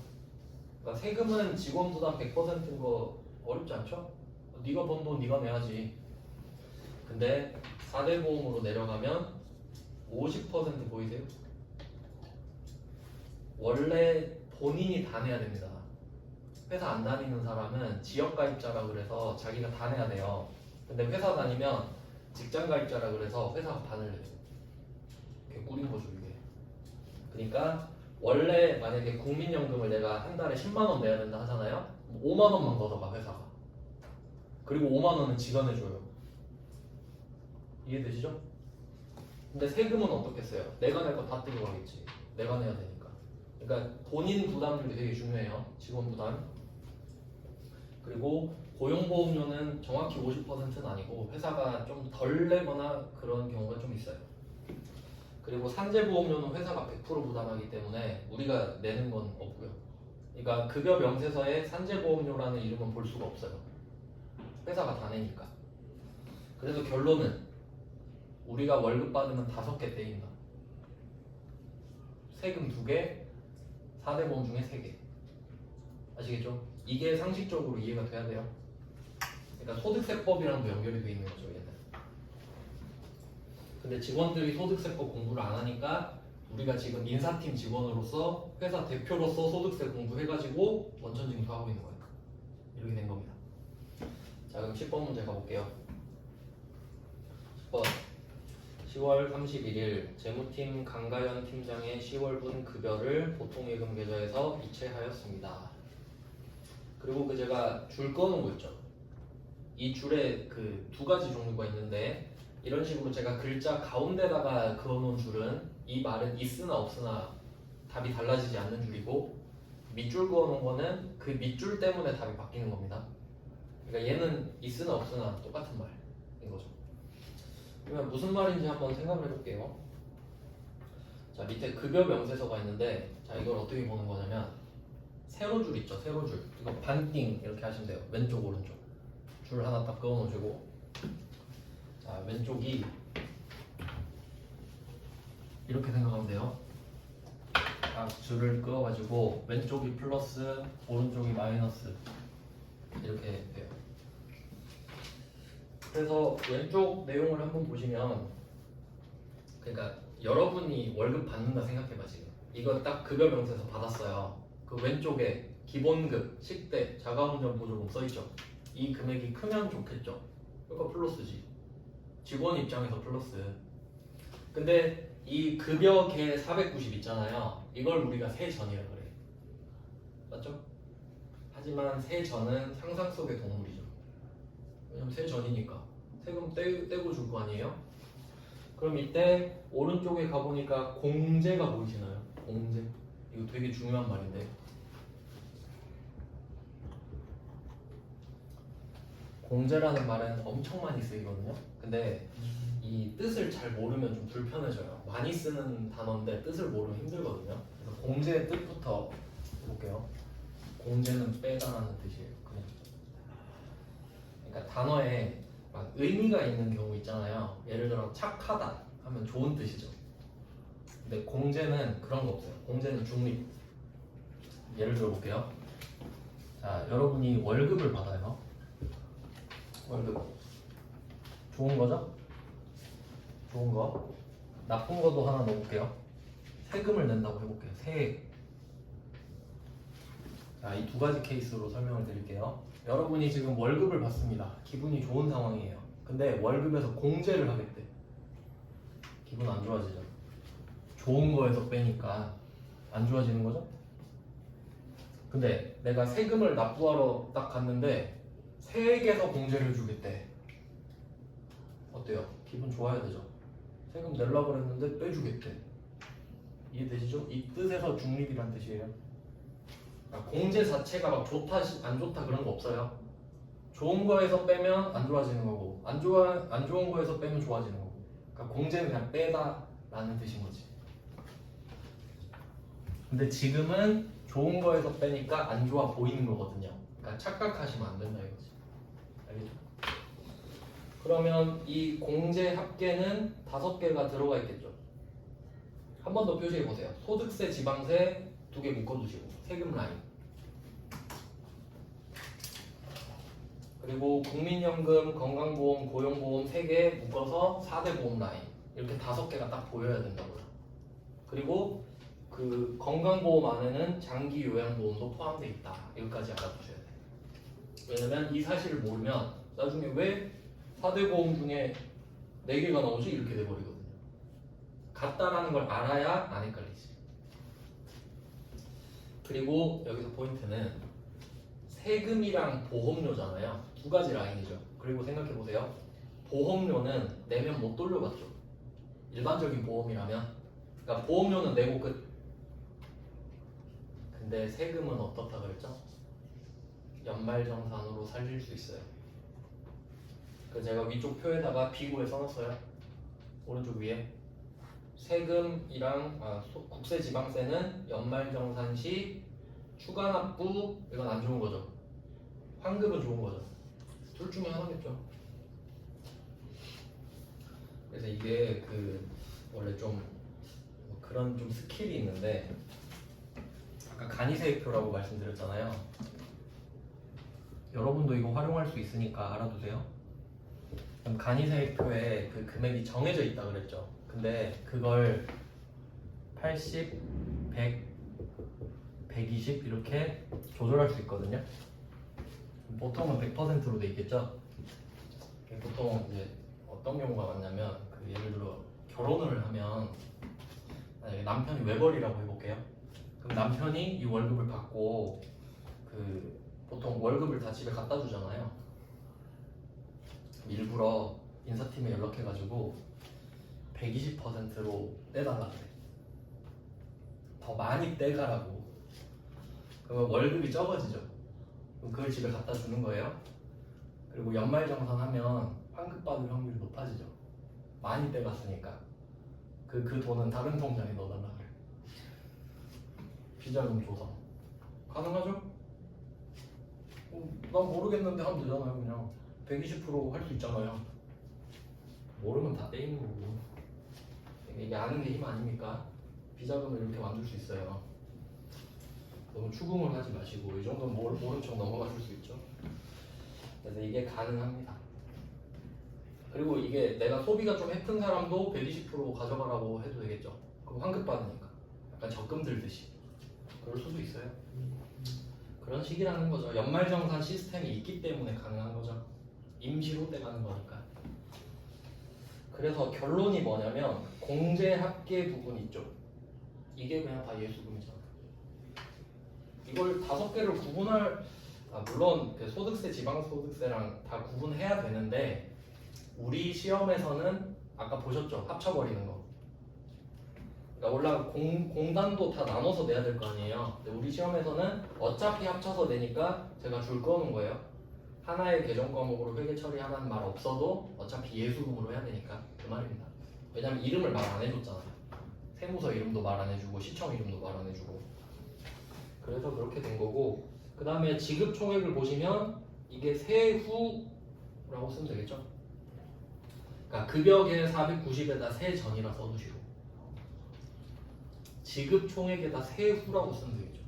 그러니까 세금은 직원 부담 100%인 거 어렵지 않죠? 네가 번 돈 네가 내야지. 근데 4대 보험으로 내려가면 50% 보이세요? 원래 본인이 다 내야 됩니다. 회사 안 다니는 사람은 지역가입자라 그래서 자기가 다 내야 돼요. 근데 회사 다니면 직장가입자라 그래서 회사가 반을 내요. 이게 꿀인 거죠 이게. 그러니까 원래 만약에 국민연금을 내가 한 달에 10만 원 내야 된다 하잖아요. 5만 원만 걷어가 회사가. 그리고 5만 원은 지가 내줘요. 이해되시죠? 근데 세금은 어떻게 써요? 내가 낼 거 다 뜯어가겠지. 내가 내야 되니까. 그러니까 본인 부담률이 되게 중요해요. 직원 부담. 그리고 고용보험료는 정확히 50%는 아니고 회사가 좀 덜 내거나 그런 경우가 좀 있어요. 그리고 산재보험료는 회사가 100% 부담하기 때문에 우리가 내는 건 없고요. 그러니까 급여 명세서에 산재보험료라는 이름은 볼 수가 없어요. 회사가 다 내니까. 그래서 결론은 우리가 월급 받으면 5개 떼인다. 세금 2개, 4대 보험 중에 3개. 아시겠죠? 이게 상식적으로 이해가 돼야 돼요. 그러니까 소득세법이랑도 연결이 돼 있는 거죠, 얘는. 근데 직원들이 소득세법 공부를 안 하니까 우리가 지금 인사팀 직원으로서 회사 대표로서 소득세 공부해가지고 원천징수하고 있는 거예요. 이렇게 된 겁니다. 자, 그럼 10번 문제 가볼게요. 10번. 10월 31일 재무팀 강가연 팀장의 10월분 급여를 보통예금 계좌에서 이체하였습니다. 그리고 그 제가 줄 꺼놓은 거 있죠. 이 줄에 그 2가지 종류가 있는데 이런 식으로 제가 글자 가운데다가 그어놓은 줄은 이 말은 있으나 없으나 답이 달라지지 않는 줄이고 밑줄 그어놓은 거는 그 밑줄 때문에 답이 바뀌는 겁니다. 그러니까 얘는 있으나 없으나 똑같은 말인 거죠. 그러면 무슨 말인지 한번 생각을 해볼게요. 자, 밑에 급여 명세서가 있는데 자, 이걸 어떻게 보는 거냐면 세로줄 있죠, 세로줄. 이거 반띵 이렇게 하시면 돼요. 왼쪽 오른쪽 줄 하나 딱 그어 놓으시고 자, 왼쪽이 이렇게 생각하면 돼요. 딱 줄을 그어 가지고 왼쪽이 플러스 오른쪽이 마이너스 이렇게 돼요. 그래서 왼쪽 내용을 한번 보시면 그러니까 여러분이 월급 받는다 생각해봐. 지금 이거 딱 급여 명세서 받았어요. 그 왼쪽에 기본급, 식대, 자가운전 보조금 써있죠. 이 금액이 크면 좋겠죠. 그러니까 플러스지. 직원 입장에서 플러스. 근데 이 급여계 490 있잖아요. 이걸 우리가 세전이라 그래. 맞죠? 하지만 세전은 상상 속의 동물이죠. 왜냐면 세전이니까 세금 떼고 줄 거 아니에요? 그럼 이때 오른쪽에 가보니까 공제가 보이시나요? 공제. 이거 되게 중요한 말인데 공제라는 말은 엄청 많이 쓰이거든요. 근데 이 뜻을 잘 모르면 좀 불편해져요. 많이 쓰는 단어인데 뜻을 모르면 힘들거든요. 그래서 공제의 뜻부터 해볼게요. 공제는 빼다라는 뜻이에요. 그냥. 그러니까 단어에 막 의미가 있는 경우 있잖아요. 예를 들어 착하다 하면 좋은 뜻이죠. 근데 공제는 그런 거 없어요. 공제는 중립. 예를 들어 볼게요. 자, 여러분이 월급을 받아요. 월급. 좋은 거죠? 좋은 거. 나쁜 거도 하나 넣어볼게요. 세금을 낸다고 해볼게요. 세액. 자, 이 2가지 케이스로 설명을 드릴게요. 여러분이 지금 월급을 받습니다. 기분이 좋은 상황이에요. 근데 월급에서 공제를 하겠대. 기분 안 좋아지죠? 좋은 거에서 빼니까 안 좋아지는 거죠? 근데 내가 세금을 납부하러 딱 갔는데 세액에서 공제를 주겠대. 어때요? 기분 좋아야 되죠? 세금 내려고 그랬는데 빼주겠대. 이해되시죠? 이 뜻에서 중립이란 뜻이에요. 그러니까 공제 자체가 막 좋다 안 좋다 그런 거 없어요. 좋은 거에서 빼면 안 좋아지는 거고 안 좋은 거에서 빼면 좋아지는 거고. 그러니까 공제는 그냥 빼다라는 뜻인 거지. 근데 지금은 좋은 거에서 빼니까 안 좋아 보이는 거거든요. 그러니까 착각하시면 안 된다 이거지. 알겠죠? 그러면 이 공제 합계는 5개가 들어가 있겠죠. 한 번 더 표시해 보세요. 소득세, 지방세 2개 묶어두시고 세금 라인. 그리고 국민연금, 건강보험, 고용보험 3개 묶어서 4대 보험 라인. 이렇게 5개가 딱 보여야 된다고요. 그리고 그 건강보험 안에는 장기 요양보험도 포함되어 있다. 여기까지 알아두셔야 돼요. 왜냐면 이 사실을 모르면 나중에 왜 4대 보험 중에 4개가 나오지? 이렇게 돼버리거든요. 같다라는 걸 알아야 안 헷갈리지. 그리고 여기서 포인트는 세금이랑 보험료잖아요. 2가지 라인이죠. 그리고 생각해보세요. 보험료는 내면 못 돌려받죠. 일반적인 보험이라면. 그러니까 보험료는 내고 끝. 근데 세금은 어떻다 그랬죠? 연말정산으로 살릴 수 있어요. 그래서 제가 위쪽 표에다가 비고에 써놨어요. 오른쪽 위에. 세금이랑 국세지방세는 연말정산 시 추가 납부, 이건 안 좋은 거죠. 환급은 좋은 거죠. 둘 중에 하나겠죠. 그래서 이게 원래 좀 그런 좀 스킬이 있는데 아까 간이세액표라고 말씀드렸잖아요. 여러분도 이거 활용할 수 있으니까 알아두세요. 그럼 간이세액표에 그 금액이 정해져 있다 그랬죠. 근데 그걸 80, 100, 120 이렇게 조절할 수 있거든요. 보통은 100%로 돼 있겠죠. 보통 이제 어떤 경우가 많냐면 예를 들어 결혼을 하면 만약에 남편이 외벌이라고 해볼게요. 그럼 남편이 이 월급을 받고 보통 월급을 다 집에 갖다 주잖아요. 일부러 인사팀에 연락해가지고 120%로 떼달라 그래. 더 많이 떼가라고. 그러면 월급이 적어지죠. 그럼 그걸 집에 갖다 주는 거예요. 그리고 연말정산하면 환급 받을 확률이 높아지죠. 많이 떼갔으니까. 그 돈은 다른 통장에 넣어달라 그래. 비자금 조성. 가능하죠? 난 모르겠는데 하면 되잖아요. 그냥 120% 할 수 있잖아요. 모르면 다 떼이는 거고. 이게 아는 게 힘 아닙니까? 비자금을 이렇게 만들 수 있어요. 너무 추궁을 하지 마시고 이 정도는 모른 척 넘어가실 수 있죠. 그래서 이게 가능합니다. 그리고 이게 내가 소비가 좀 해픈 사람도 120% 가져가라고 해도 되겠죠. 그럼 환급 받으니까 약간 적금 들듯이 그럴 수도 있어요. 그런 식이라는 거죠. 연말정산 시스템이 있기 때문에 가능한 거죠. 임시로 떼가는 거니까. 그래서 결론이 뭐냐면 공제 합계 부분 있죠. 이게 그냥 다 예수금이잖아. 이걸 5개를 구분할 물론 그 소득세, 지방소득세랑 다 구분해야 되는데 우리 시험에서는 아까 보셨죠? 합쳐버리는 거. 그러니까 공단도 다 나눠서 내야 될 거 아니에요. 근데 우리 시험에서는 어차피 합쳐서 내니까 제가 줄 거는 거예요. 하나의 계정 과목으로 회계 처리하라는 말 없어도 어차피 예수금으로 해야 되니까 그 말입니다. 왜냐면 이름을 말 안 해줬잖아요. 세무서 이름도 말 안 해주고 시청 이름도 말 안 해주고 그래서 그렇게 된 거고 그 다음에 지급 총액을 보시면 이게 세후라고 쓰면 되겠죠. 그러니까 급여계 490에다 세전이라 써두시고 지급 총액에다 세후라고 쓰면 되겠죠.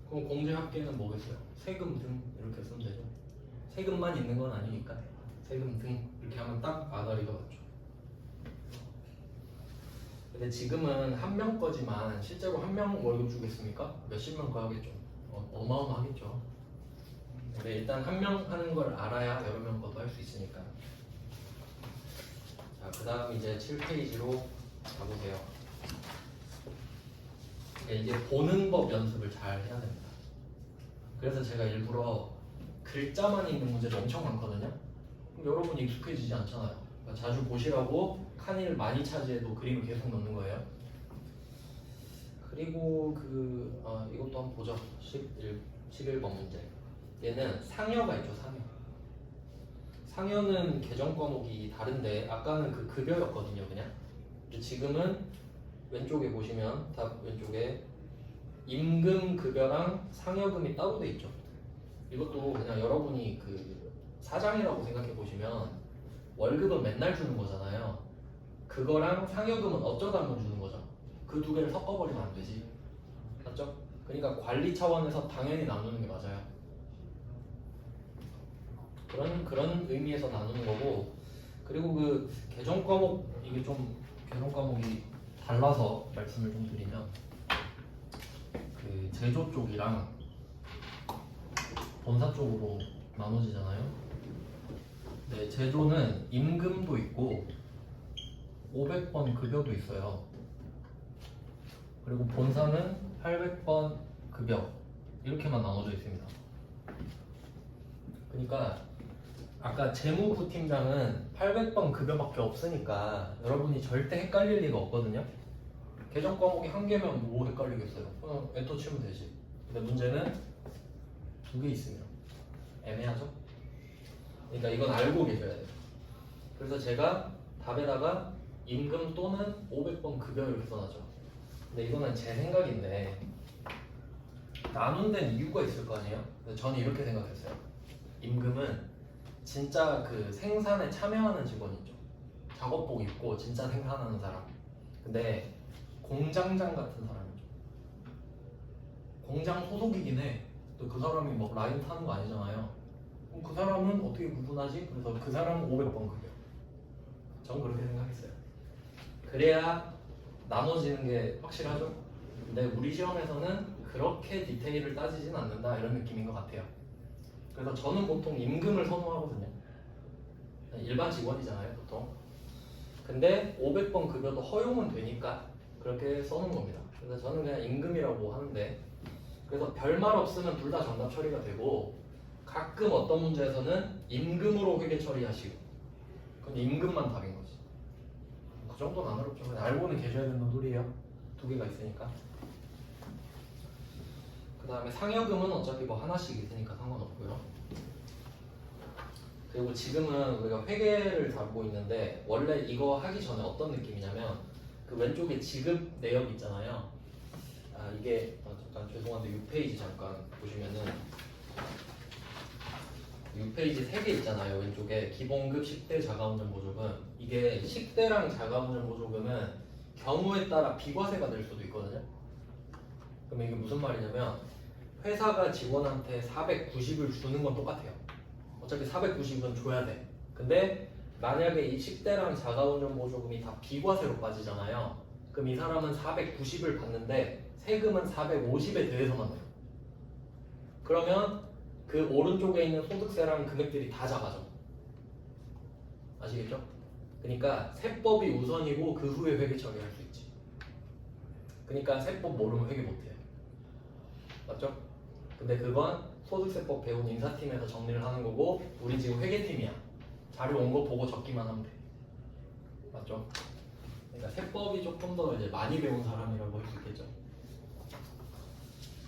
그럼 공제 합계는 뭐겠어요? 세금 등 이렇게 쓰면 되죠. 세금만 있는 건 아니니까 세금 등 이렇게 하면 딱 아다리가 맞죠. 근데 지금은 한 명 거지만 실제로 한 명 월급 주겠습니까? 몇십 명 거 하겠죠. 어마어마하겠죠. 근데 일단 한 명 하는 걸 알아야 여러 명 것도 할 수 있으니까. 자, 그 다음 이제 7페이지로 가보세요. 이제 보는 법 연습을 잘 해야 됩니다. 그래서 제가 일부러 글자만 있는 문제도 엄청 많거든요. 그럼 여러분이 익숙해지지 않잖아요. 그러니까 자주 보시라고 칸을 많이 차지해도 그림을 계속 넣는 거예요. 그리고 이것도 한번 보죠. 11번 문제. 얘는 상여가 있죠. 상여는 계정 과목이 다른데 아까는 그 급여였거든요. 그냥. 근데 지금은 왼쪽에 보시면 답 왼쪽에 임금 급여랑 상여금이 따로 돼 있죠. 이것도 그냥 여러분이 그 사장이라고 생각해 보시면 월급은 맨날 주는 거잖아요. 그거랑 상여금은 어쩌다 한번 주는 거죠. 그 두 개를 섞어버리면 안 되지. 맞죠? 그러니까 관리 차원에서 당연히 나누는 게 맞아요. 그런 의미에서 나누는 거고. 그리고 그 계정 과목 이게 좀 계정 과목이 달라서 말씀을 좀 드리면 그 제조 쪽이랑 본사 쪽으로 나눠지잖아요. 네, 제조는 임금도 있고 500번 급여도 있어요. 그리고 본사는 800번 급여 이렇게만 나눠져 있습니다. 그러니까 아까 재무부 팀장은 800번 급여밖에 없으니까 여러분이 절대 헷갈릴 리가 없거든요. 계정 과목이 한 개면 뭐 헷갈리겠어요. 그냥 엔터 치면 되지. 근데 문제는 두 개 있으면 애매하죠? 그러니까 이건 알고 계셔야 돼요. 그래서 제가 답에다가 임금 또는 500번 급여 이렇게 써놨죠. 근데 이거는 제 생각인데 나눈 데는 이유가 있을 거 아니에요? 근데 저는 이렇게 생각했어요. 임금은 진짜 그 생산에 참여하는 직원 있죠. 작업복 입고 진짜 생산하는 사람. 근데 공장장 같은 사람이죠. 공장 소속이긴 해. 또 그 사람이 뭐 라인 타는 거 아니잖아요. 그럼 그 사람은 어떻게 구분하지? 그래서 그 사람은 500번 급여. 전 그렇게 생각했어요. 그래야 나눠지는 게 확실하죠. 근데 우리 시험에서는 그렇게 디테일을 따지진 않는다 이런 느낌인 것 같아요. 그래서 저는 보통 임금을 선호하거든요. 일반 직원이잖아요 보통. 근데 500번 급여도 허용은 되니까 그렇게 써놓은 겁니다. 그래서 저는 그냥 임금이라고 하는데, 그래서 별말 없으면 둘 다 정답 처리가 되고 가끔 어떤 문제에서는 임금으로 회계 처리하시고 그건 임금만 답인 거지. 그 정도는 안 어렵죠. 그냥 알고는 계셔야 되는 소리예요. 두 개가 있으니까. 그 다음에 상여금은 어차피 뭐 하나씩 있으니까 상관없고요. 그리고 지금은 우리가 회계를 다루고 있는데 원래 이거 하기 전에 어떤 느낌이냐면 그 왼쪽에 지급 내역 있잖아요. 이게 잠깐 죄송한데 6페이지 잠깐 보시면은 6페이지 3개 있잖아요. 왼쪽에 기본급, 식대, 자가운전 보조금. 이게 식대랑 자가운전 보조금은 경우에 따라 비과세가 될 수도 있거든요. 그럼 이게 무슨 말이냐면 회사가 직원한테 490을 주는 건 똑같아요. 어차피 490은 줘야 돼. 근데 만약에 이 식대랑 자가운전 보조금이 다 비과세로 빠지잖아요. 그럼 이 사람은 490을 받는데 세금은 450에 대해서만 내요. 그러면 그 오른쪽에 있는 소득세랑 금액들이 다 작아져. 아시겠죠? 그러니까 세법이 우선이고 그 후에 회계 처리할 수 있지. 그러니까 세법 모르면 회계 못해요. 맞죠? 근데 그건 소득세법 배운 인사팀에서 정리를 하는 거고 우리 지금 회계팀이야. 자료 온 거 보고 적기만 하면 돼. 맞죠? 그러니까 세법이 조금 더 이제 많이 배운 사람이라고 할 수 있겠죠.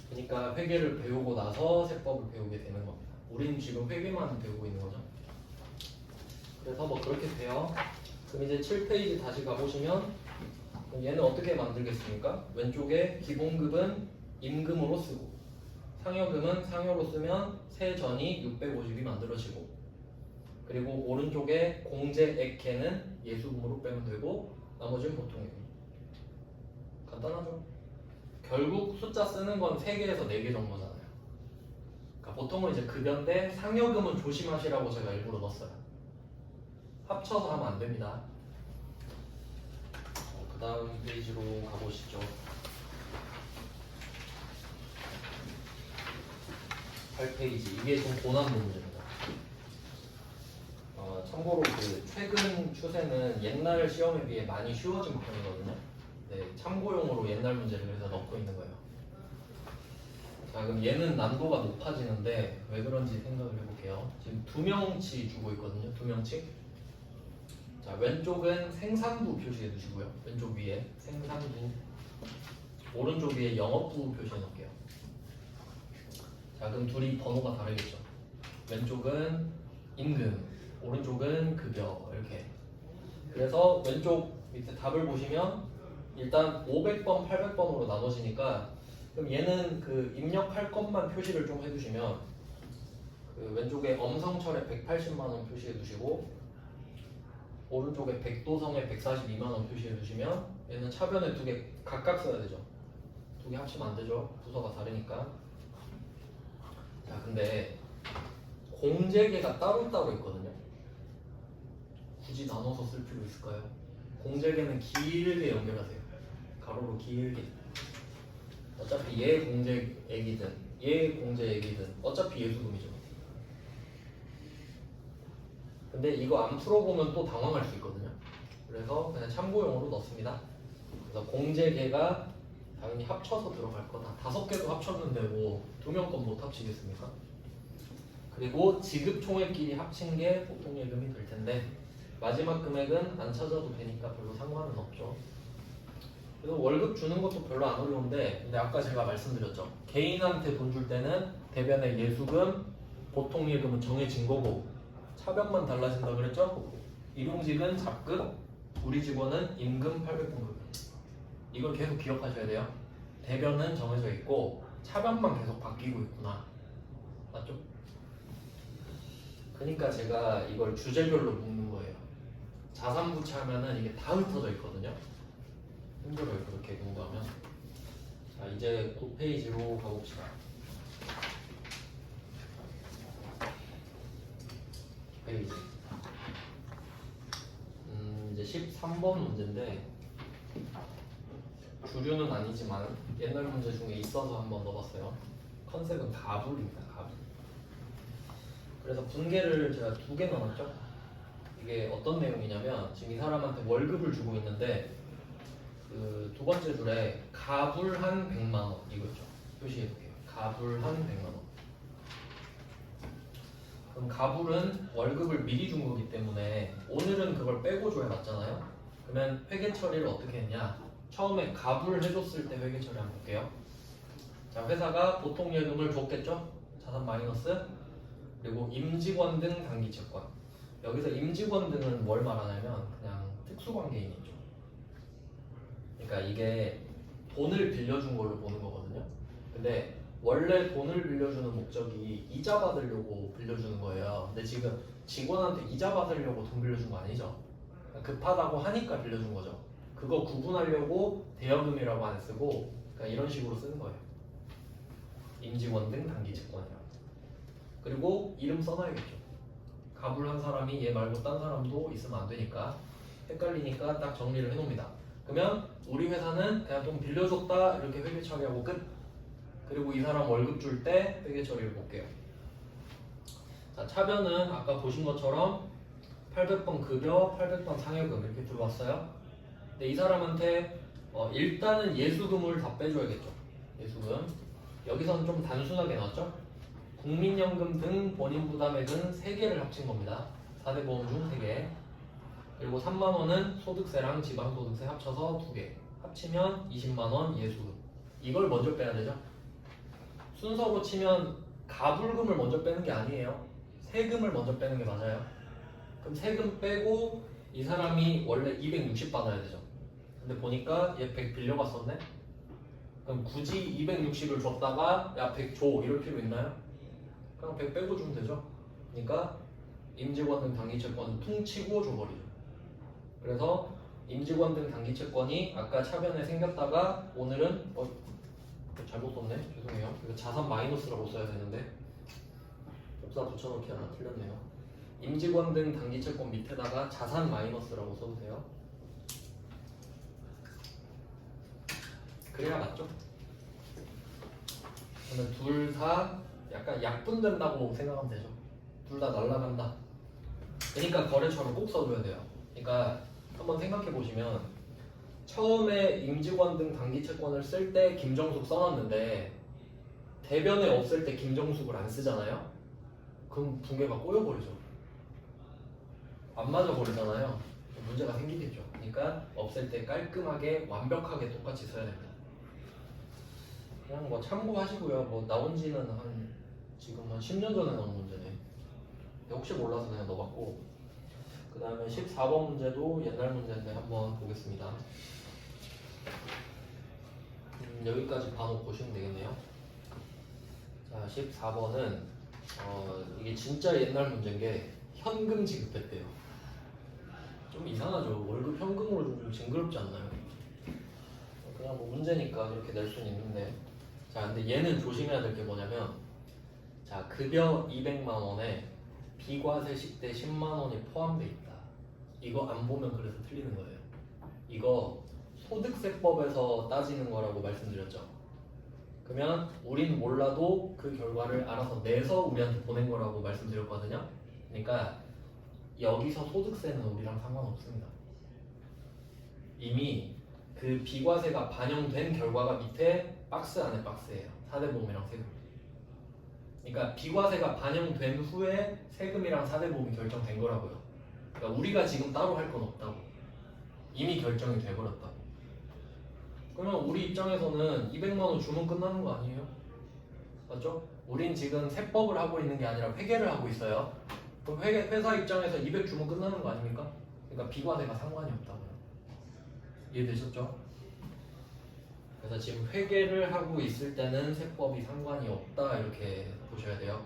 그러니까 회계를 배우고 나서 세법을 배우게 되는 겁니다. 우리는 지금 회계만 배우고 있는 거죠. 그래서 뭐 그렇게 돼요. 그럼 이제 7페이지 다시 가보시면 얘는 어떻게 만들겠습니까? 왼쪽에 기본급은 임금으로 쓰고 상여금은 상여로 쓰면 세전이 650이 만들어지고, 그리고 오른쪽에 공제액회는 예수금으로 빼면 되고 나머지는 보통이고. 간단하죠? 결국 숫자 쓰는 건 3개에서 4개 정도잖아요. 그러니까 보통은 이제 급여인데 상여금은 조심하시라고 제가 일부러 넣었어요. 합쳐서 하면 안 됩니다. 그 다음 페이지로 가보시죠. 8페이지. 이게 좀 고난 문제입니다. 참고로 그 최근 추세는 옛날 시험에 비해 많이 쉬워진 편이거든요. 네, 참고용으로 옛날 문제를 그래서 넣고 있는 거예요. 자, 그럼 얘는 난도가 높아지는데 왜 그런지 생각을 해볼게요. 지금 두 명치 주고 있거든요. 두 명치. 자, 왼쪽은 생산부 표시해 두시고요. 왼쪽 위에 생산부, 오른쪽 위에 영업부 표시해 놓을게요. 자, 그럼 둘이 번호가 다르겠죠. 왼쪽은 임금, 오른쪽은 급여, 이렇게. 그래서 왼쪽 밑에 답을 보시면 일단 500번, 800번으로 나눠지니까, 그럼 얘는 그 입력할 것만 표시를 좀 해두시면, 그 왼쪽에 엄성철에 180만 원 표시해 두시고 오른쪽에 백도성에 142만 원 표시해 두시면 얘는 차변에 두 개 각각 써야 되죠. 두 개 합치면 안 되죠. 부서가 다르니까. 자, 근데 공제계가 따로따로 있거든요. 굳이 나눠서 쓸 필요 있을까요? 공제계는 길게 연결하세요. 가로로 길게. 어차피 얘 공제액이든 얘 공제액이든 어차피 예수금이죠. 근데 이거 안 풀어보면 또 당황할 수 있거든요. 그래서 그냥 참고용으로 넣습니다. 그래서 공제계가 당연히 합쳐서 들어갈 거다. 5개도 합쳤는데 뭐 2명 건 못 합치겠습니까? 그리고 지급 총액끼리 합친 게 보통 예금이 될 텐데 마지막 금액은 안 찾아도 되니까 별로 상관은 없죠. 그래서 월급 주는 것도 별로 안 어려운데, 근데 아까 제가 말씀드렸죠. 개인한테 돈 줄 때는 대변의 예수금, 보통 예금은 정해진 거고 차변만 달라진다 그랬죠? 일용직은 잡급, 우리 직원은 임금 800분급. 이걸 계속 기억하셔야 돼요. 대변은 정해져 있고 차변만 계속 바뀌고 있구나. 맞죠? 그러니까 제가 이걸 주제별로 묶는 거예요. 자산부채하면은 이게 다 흩어져 있거든요. 힘들어요, 그렇게 공부하면. 자, 이제 9페이지로 가봅시다. 페이지. 이제 13번 문제인데 주류는 아니지만 옛날 문제 중에 있어서 한번 넣어봤어요. 컨셉은 가불입니다. 가불. 그래서 분계를 제가 2개 넣었죠. 이게 어떤 내용이냐면 지금 이 사람한테 월급을 주고 있는데 그 두 번째 줄에 가불한 100만 원 이거죠. 표시해볼게요. 가불한 100만 원. 그럼 가불은 월급을 미리 준 거기 때문에 오늘은 그걸 빼고 줘야 맞잖아요. 그러면 회계 처리를 어떻게 했냐? 처음에 가불 해줬을 때 회계 처리 한번 볼게요. 자, 회사가 보통 예금을 줬겠죠? 자산 마이너스 그리고 임직원 등 단기 채권. 여기서 임직원 등은 뭘 말하냐면 그냥 특수관계인이죠. 그러니까 이게 돈을 빌려준 걸로 보는 거거든요. 근데 원래 돈을 빌려주는 목적이 이자 받으려고 빌려주는 거예요. 근데 지금 직원한테 이자 받으려고 돈 빌려준 거 아니죠? 급하다고 하니까 빌려준 거죠. 그거 구분하려고 대여금이라고 안 쓰고 그러니까 이런 식으로 쓰는 거예요. 임직원 등 단기 채권이라고. 그리고 이름 써놔야겠죠. 가불한 사람이 얘 말고 딴 사람도 있으면 안 되니까 헷갈리니까 딱 정리를 해놓습니다. 그러면 우리 회사는 그냥 돈 빌려줬다 이렇게 회계 처리하고 끝. 그리고 이 사람 월급 줄 때 회계 처리를 볼게요. 자, 차변은 아까 보신 것처럼 800번 급여, 800번 상여금 이렇게 들어왔어요. 근데 이 사람한테 일단은 예수금을 다 빼줘야겠죠. 예수금. 여기서는 좀 단순하게 나왔죠. 국민연금 등 본인 부담액은 3개를 합친 겁니다. 4대 보험 중 3개. 그리고 3만 원은 소득세랑 지방소득세 합쳐서 2개. 합치면 20만 원 예수금. 이걸 먼저 빼야 되죠. 순서로 치면 가불금을 먼저 빼는 게 아니에요. 세금을 먼저 빼는 게 맞아요. 그럼 세금 빼고 이 사람이 원래 260 받아야 되죠. 근데 보니까 얘 100 빌려갔었네. 그럼 굳이 260을 줬다가 야 100 줘 이럴 필요 있나요? 그냥 100 빼고 주면 되죠. 그러니까 임직원 등 단기채권 퉁치고 줘버리죠. 그래서 임직원 등 단기채권이 아까 차변에 생겼다가 오늘은 잘못 썼네. 죄송해요. 이거 자산 마이너스라고 써야 되는데 복사 붙여넣기 하나 틀렸네요. 임직원 등 단기채권 밑에다가 자산 마이너스라고 써도 돼요. 그래야 맞죠? 그러면 둘 다 약간 약분된다고 생각하면 되죠. 둘 다 날아간다. 그러니까 거래처를 꼭 써줘야 돼요. 그러니까 한번 생각해 보시면 처음에 임직원 등 단기 채권을 쓸 때 김정숙 써놨는데 대변에 없을 때 김정숙을 안 쓰잖아요. 그럼 붕괴가 꼬여버리죠. 안 맞아 버리잖아요. 문제가 생기겠죠. 그러니까 없앨 때 깔끔하게 완벽하게 똑같이 써야 됩니다. 그냥 뭐 참고하시고요. 뭐 나온 지는 지금 한 10년 전에 나온 문제네. 근데 혹시 몰라서 그냥 넣어봤고, 그 다음에 14번 문제도 옛날 문제인데 한번 보겠습니다. 여기까지 봐놓고 보시면 되겠네요. 자, 14번은 이게 진짜 옛날 문제인 게 현금 지급했대요. 좀 이상하죠. 월급 현금으로 좀 징그럽지 않나요? 그냥 뭐 문제니까 그렇게 낼 수는 있는데, 자, 근데 얘는 조심해야 될 게 뭐냐면, 자, 급여 200만 원에 비과세 식대 10만 원이 포함돼 있다. 이거 안 보면 그래서 틀리는 거예요. 이거 소득세법에서 따지는 거라고 말씀드렸죠. 그러면 우린 몰라도 그 결과를 알아서 내서 우리한테 보낸 거라고 말씀드렸거든요. 그러니까 여기서 소득세는 우리랑 상관없습니다. 이미 그 비과세가 반영된 결과가 밑에 박스 안에 박스예요. 사대보험이랑 세금. 그러니까 비과세가 반영된 후에 세금이랑 사대보험이 결정된 거라고요. 그러니까 우리가 지금 따로 할 건 없다고. 이미 결정이 돼버렸다고. 그러면 우리 입장에서는 200만 원 주면 끝나는 거 아니에요? 맞죠? 우린 지금 세법을 하고 있는 게 아니라 회계를 하고 있어요. 그럼 회사 입장에서 200 주면 끝나는 거 아닙니까? 그러니까 비과세가 상관이 없다고요. 이해되셨죠? 그래서 지금 회계를 하고 있을 때는 세법이 상관이 없다 이렇게 보셔야 돼요.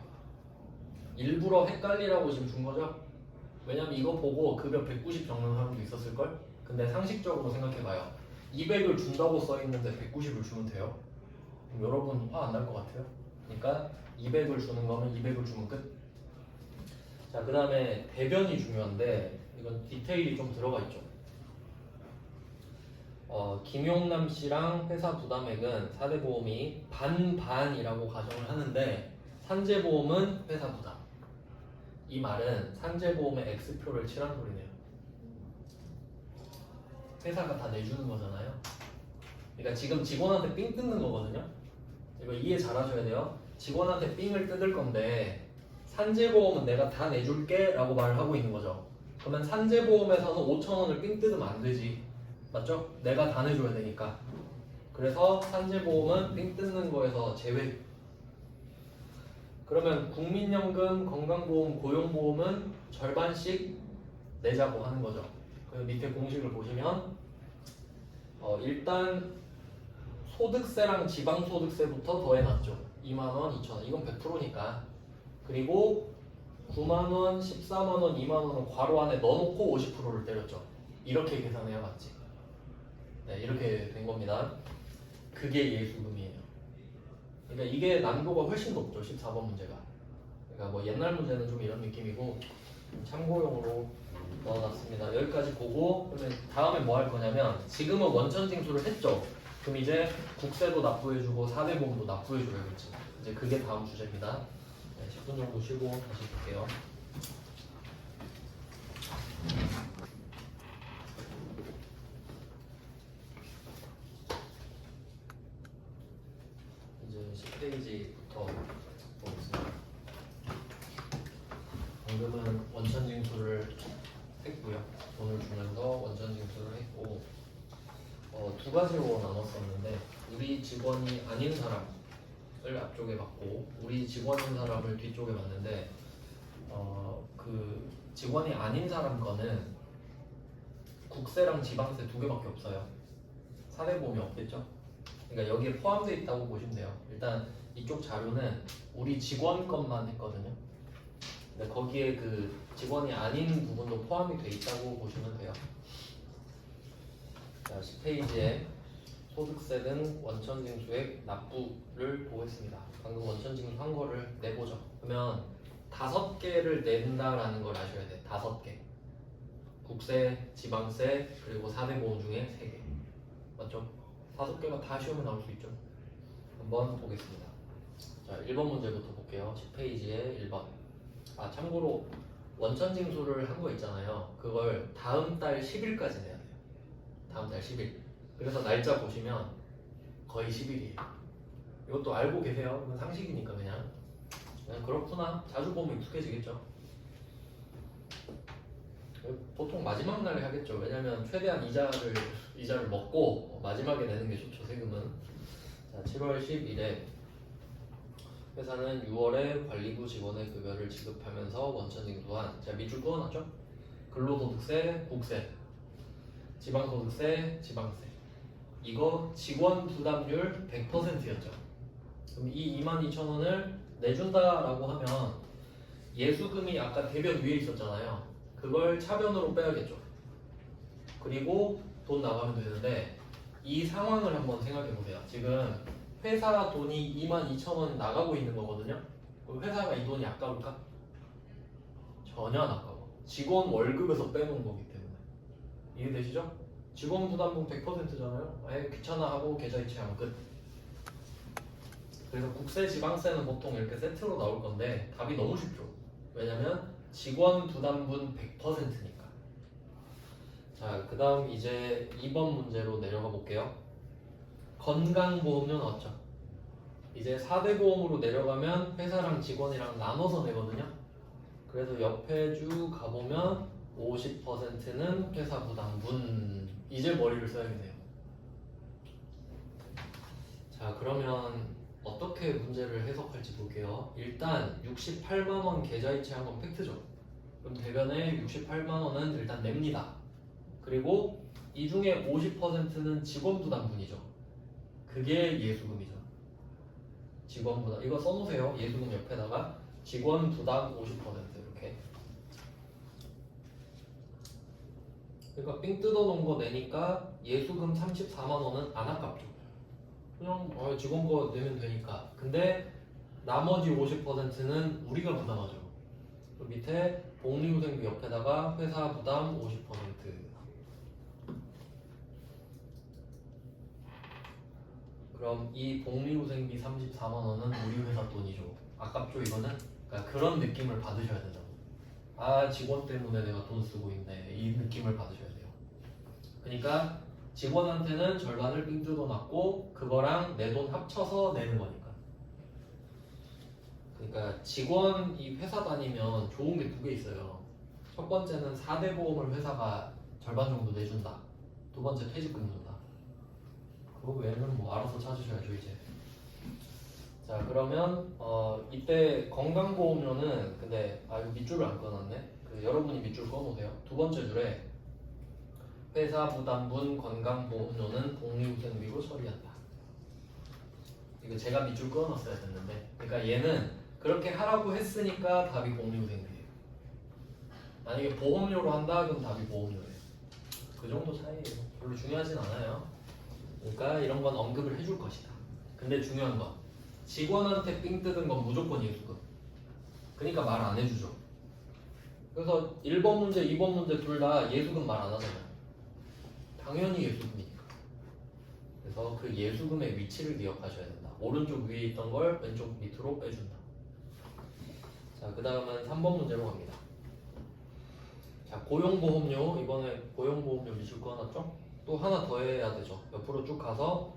일부러 헷갈리라고 지금 준 거죠? 왜냐면 이거 보고 급여 190 적는 사람도 있었을걸? 근데 상식적으로 생각해봐요. 200을 준다고 써있는데 190을 주면 돼요? 그럼 여러분 화 안 날 것 같아요? 그러니까 200을 주는 거면 200을 주면 끝. 자, 그 다음에 대변이 중요한데 이건 디테일이 좀 들어가 있죠. 김용남 씨랑 회사 부담액은 사대보험이 반반이라고 가정을 하는데 산재보험은 회사 부담. 이 말은 산재보험의 X표를 칠한 소리네요. 회사가 다 내주는 거잖아요. 그러니까 지금 직원한테 삥 뜯는 거거든요. 이거 이해 잘 하셔야 돼요. 직원한테 삥을 뜯을 건데 산재보험은 내가 다 내줄게 라고 말을 하고 있는 거죠. 그러면 산재보험에서는 5,000원을 삥 뜯으면 안 되지. 맞죠? 내가 다 내줘야 되니까. 그래서 산재보험은 삥 뜯는 거에서 제외. 그러면 국민연금, 건강보험, 고용보험은 절반씩 내자고 하는 거죠. 그 밑에 공식을 보시면 일단 소득세랑 지방소득세부터 더해놨죠. 2만원, 2천원. 이건 100%니까. 그리고 9만원, 14만원, 2만원은 괄호 안에 넣어놓고 50%를 때렸죠. 이렇게 계산해야 맞지. 네, 이렇게 된 겁니다. 그게 예수금이에요. 그러니까 이게 난도가 훨씬 높죠. 14번 문제가. 그러니까 뭐 옛날 문제는 좀 이런 느낌이고 참고용으로 넣어놨습니다. 여기까지 보고 그러면 다음에 뭐 할 거냐면 지금은 원천징수를 했죠. 그럼 이제 국세도 납부해주고 사대보험도 납부해줘야겠지. 이제 그게 다음 주제입니다. 네, 10분 정도 쉬고 다시 볼게요. 이제 10페이지부터 보겠습니다. 방금은 원천징수를 했고요. 돈을 주면서 원천징수를 했고 두 가지로 나눴었는데 우리 직원이 아닌 사람을 앞쪽에 받고 우리 직원인 사람을 뒤쪽에 받는데 그 직원이 아닌 사람 거는 국세랑 지방세 두 개밖에 없어요. 사대보험이 없겠죠? 그러니까 여기에 포함되어 있다고 보시면 돼요. 일단 이쪽 자료는 우리 직원 것만 했거든요. 근데 거기에 그 직원이 아닌 부분도 포함이 돼 있다고 보시면 돼요. 자, 10페이지에 소득세 등 원천징수액 납부를 보겠습니다. 방금 원천징수 한 거를 내보죠. 그러면 5개를 낸다라는 걸 아셔야 돼. 5개. 국세, 지방세, 그리고 사대보험 중에 3개. 맞죠? 5개가 다 시험에 나올 수 있죠. 한번 보겠습니다. 자, 자, 1번 문제부터 볼게요. 10페이지에 1번. 아, 참고로 원천징수를 한 거 있잖아요. 그걸 다음 달 10일까지 내야 돼요. 다음 달 10일. 그래서 날짜 보시면 거의 10일이에요. 이것도 알고 계세요. 이건 상식이니까 그냥 그렇구나. 자주 보면 익숙해지겠죠. 보통 마지막 날에 하겠죠. 왜냐면 최대한 이자를 먹고 마지막에 내는 게 좋죠. 세금은. 자, 7월 10일에 회사는 6월에 관리부 직원의 급여를 지급하면서 원천징수한, 제가 밑줄 그어놨죠? 근로소득세, 국세, 지방소득세, 지방세. 이거 직원 부담률 100%였죠. 그럼 이 22,000원을 내준다라고 하면 예수금이 아까 대변 위에 있었잖아요. 그걸 차변으로 빼야겠죠. 그리고 돈 나가면 되는데 이 상황을 한번 생각해 보세요. 지금 회사 돈이 22,000원 나가고 있는 거거든요. 그럼 회사가 이 돈이 아까울까? 전혀 안 아까워. 직원 월급에서 빼놓은 거기 때문에. 이해되시죠? 직원 부담금 100%잖아요. 귀찮아 하고 계좌이체하면 끝. 그래서 국세, 지방세는 보통 이렇게 세트로 나올 건데 답이 너무 쉽죠. 왜냐면 직원 부담분 100%니까. 자, 그 다음 이제 2번 문제로 내려가 볼게요. 건강보험료 나왔죠. 이제 4대 보험으로 내려가면 회사랑 직원이랑 나눠서 내거든요. 그래서 옆에 쭉 가보면 50%는 회사 부담분. 이제 머리를 써야겠네요. 자, 그러면 어떻게 문제를 해석할지 볼게요. 일단 68만원 계좌이체한 건 팩트죠. 그럼 대변에 68만원은 일단 냅니다. 그리고 이 중에 50%는 직원 부담분이죠. 그게 예수금이죠. 직원 부담. 이거 써놓으세요. 예수금 옆에다가 직원 부담 50% 이렇게. 그러니까 삥 뜯어놓은 거 내니까 예수금 34만원은 안 아깝죠. 그냥 직원 거 내면 되니까. 근데 나머지 50%는 우리가 부담하죠. 그 밑에 복리후생비 옆에다가 회사 부담 50%. 그럼 이 복리후생비 34만원은 우리 회사 돈이죠. 아깝죠 이거는? 그러니까 그런 느낌을 받으셔야 된다고. 아, 직원 때문에 내가 돈 쓰고 있네. 이 느낌을 받으셔야 돼요. 그러니까 직원한테는 절반을 삥 뜯어놨고 그거랑 내 돈 합쳐서 내는 거니까. 그러니까 직원이 회사 다니면 좋은 게 두 개 있어요. 첫 번째는 4대 보험을 회사가 절반 정도 내준다. 두 번째 퇴직금 준다. 그 외에는 뭐 알아서 찾으셔야죠 이제. 자, 그러면 이때 건강보험료는 근데 이거 밑줄을 안 꺼놨네. 여러분이 밑줄 꺼놓으세요. 두 번째 줄에 회사 부담분 건강보험료는 복리후생비로 처리한다. 이거 제가 밑줄 꺼놨어야 됐는데. 그러니까 얘는 그렇게 하라고 했으니까 답이 복리후생비예요. 만약에 보험료로 한다 그럼 답이 보험료예요. 그 정도 차이예요. 별로 중요하진 않아요. 그러니까 이런 건 언급을 해줄 것이다. 근데 중요한 건 직원한테 삥 뜯은 건 무조건 예수금. 그러니까 말 안 해주죠. 그래서 1번 문제, 2번 문제 둘 다 예수금 말 안 하잖아요. 당연히 예수금이니까. 그래서 그 예수금의 위치를 기억하셔야 된다. 오른쪽 위에 있던 걸 왼쪽 밑으로 빼준다. 자, 그 다음은 3번 문제로 갑니다. 자, 고용보험료. 이번에 고용보험료 밑줄 꺼놨죠? 또 하나 더 해야 되죠. 옆으로 쭉 가서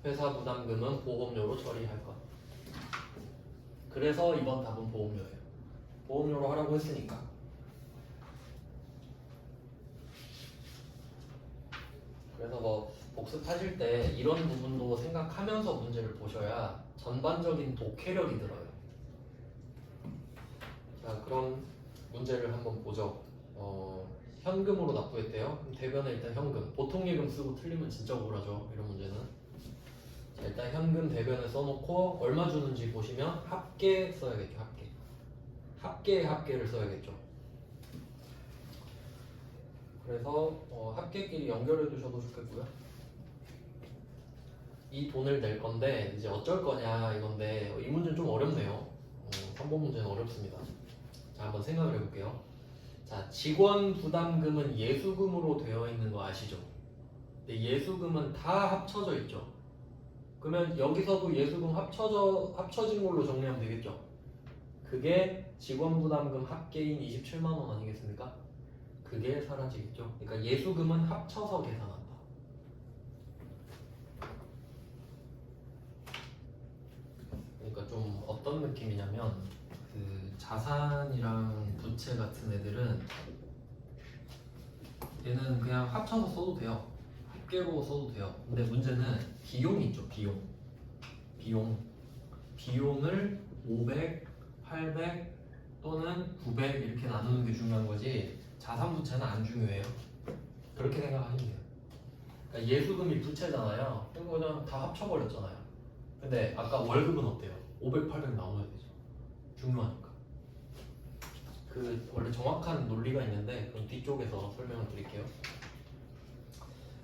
회사 부담금은 보험료로 처리할 것. 그래서 이번 답은 보험료예요. 보험료로 하라고 했으니까. 그래서 뭐 복습하실 때 이런 부분도 생각하면서 문제를 보셔야 전반적인 독해력이 들어요. 자, 그럼 문제를 한번 보죠. 현금으로 납부했대요. 그럼 대변에 일단 현금. 보통 예금 쓰고 틀리면 진짜 억울하죠. 이런 문제는. 자, 일단 현금 대변에 써놓고 얼마 주는지 보시면 합계 써야겠죠. 합계를 써야겠죠. 그래서 합계끼리 연결해 두셔도 좋겠고요. 이 돈을 낼 건데 이제 어쩔 거냐 이건데 이 문제는 좀 어렵네요. 3번 문제는 어렵습니다. 자, 한번 생각을 해볼게요. 자, 직원 부담금은 예수금으로 되어 있는 거 아시죠? 근데 예수금은 다 합쳐져 있죠. 그러면 여기서도 예수금 합쳐진 걸로 정리하면 되겠죠. 그게 직원부담금 합계인 27만 원 아니겠습니까? 그게 사라지겠죠. 그러니까 예수금은 합쳐서 계산한다. 그러니까 좀 어떤 느낌이냐면 그 자산이랑 부채 같은 애들은 얘는 그냥 합쳐서 써도 돼요. 합계로 써도 돼요. 근데 문제는 비용이 있죠. 비용을 500, 800 또는 900 이렇게 나누는 게 중요한 거지 자산 부채는 안 중요해요. 그렇게 생각하시면 돼요. 그러니까 예수금이 부채잖아요. 그럼 그냥 다 합쳐버렸잖아요. 근데 아까 월급은 어때요? 500, 800 나눠야 되죠. 중요하니까. 그 원래 정확한 논리가 있는데 그럼 뒤쪽에서 설명을 드릴게요.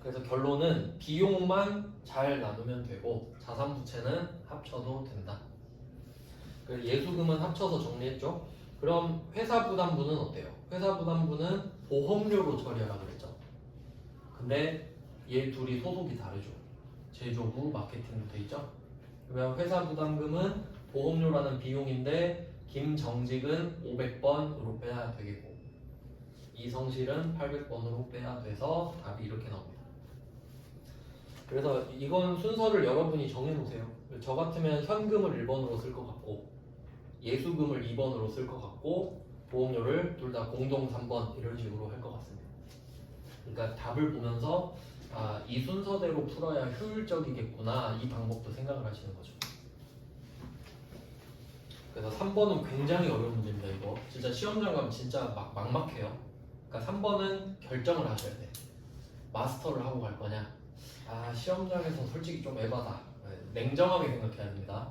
그래서 결론은 비용만 잘 나누면 되고 자산 부채는 합쳐도 된다. 그래서 예수금은 합쳐서 정리했죠. 그럼 회사 부담부는 어때요? 회사 부담부는 보험료로 처리하라고 그랬죠. 근데 얘 둘이 소속이 다르죠. 제조부, 마케팅도 돼 있죠. 그러면 회사 부담금은 보험료라는 비용인데 김정직은 500번으로 빼야 되겠고 이성실은 800번으로 빼야 돼서 답이 이렇게 나옵니다. 그래서 이건 순서를 여러분이 정해놓으세요. 저 같으면 현금을 1번으로 쓸 것 같고 예수금을 2번으로 쓸 것 같고 보험료를 둘 다 공동 3번 이런 식으로 할 것 같습니다. 그러니까 답을 보면서 아, 이 순서대로 풀어야 효율적이겠구나 이 방법도 생각을 하시는 거죠. 그래서 3번은 굉장히 어려운 문제입니다. 이거 진짜 시험장 가면 진짜 막막해요. 그러니까 3번은 결정을 하셔야 돼. 마스터를 하고 갈 거냐. 아 시험장에서 솔직히 좀 에바다. 냉정하게 생각해야 됩니다.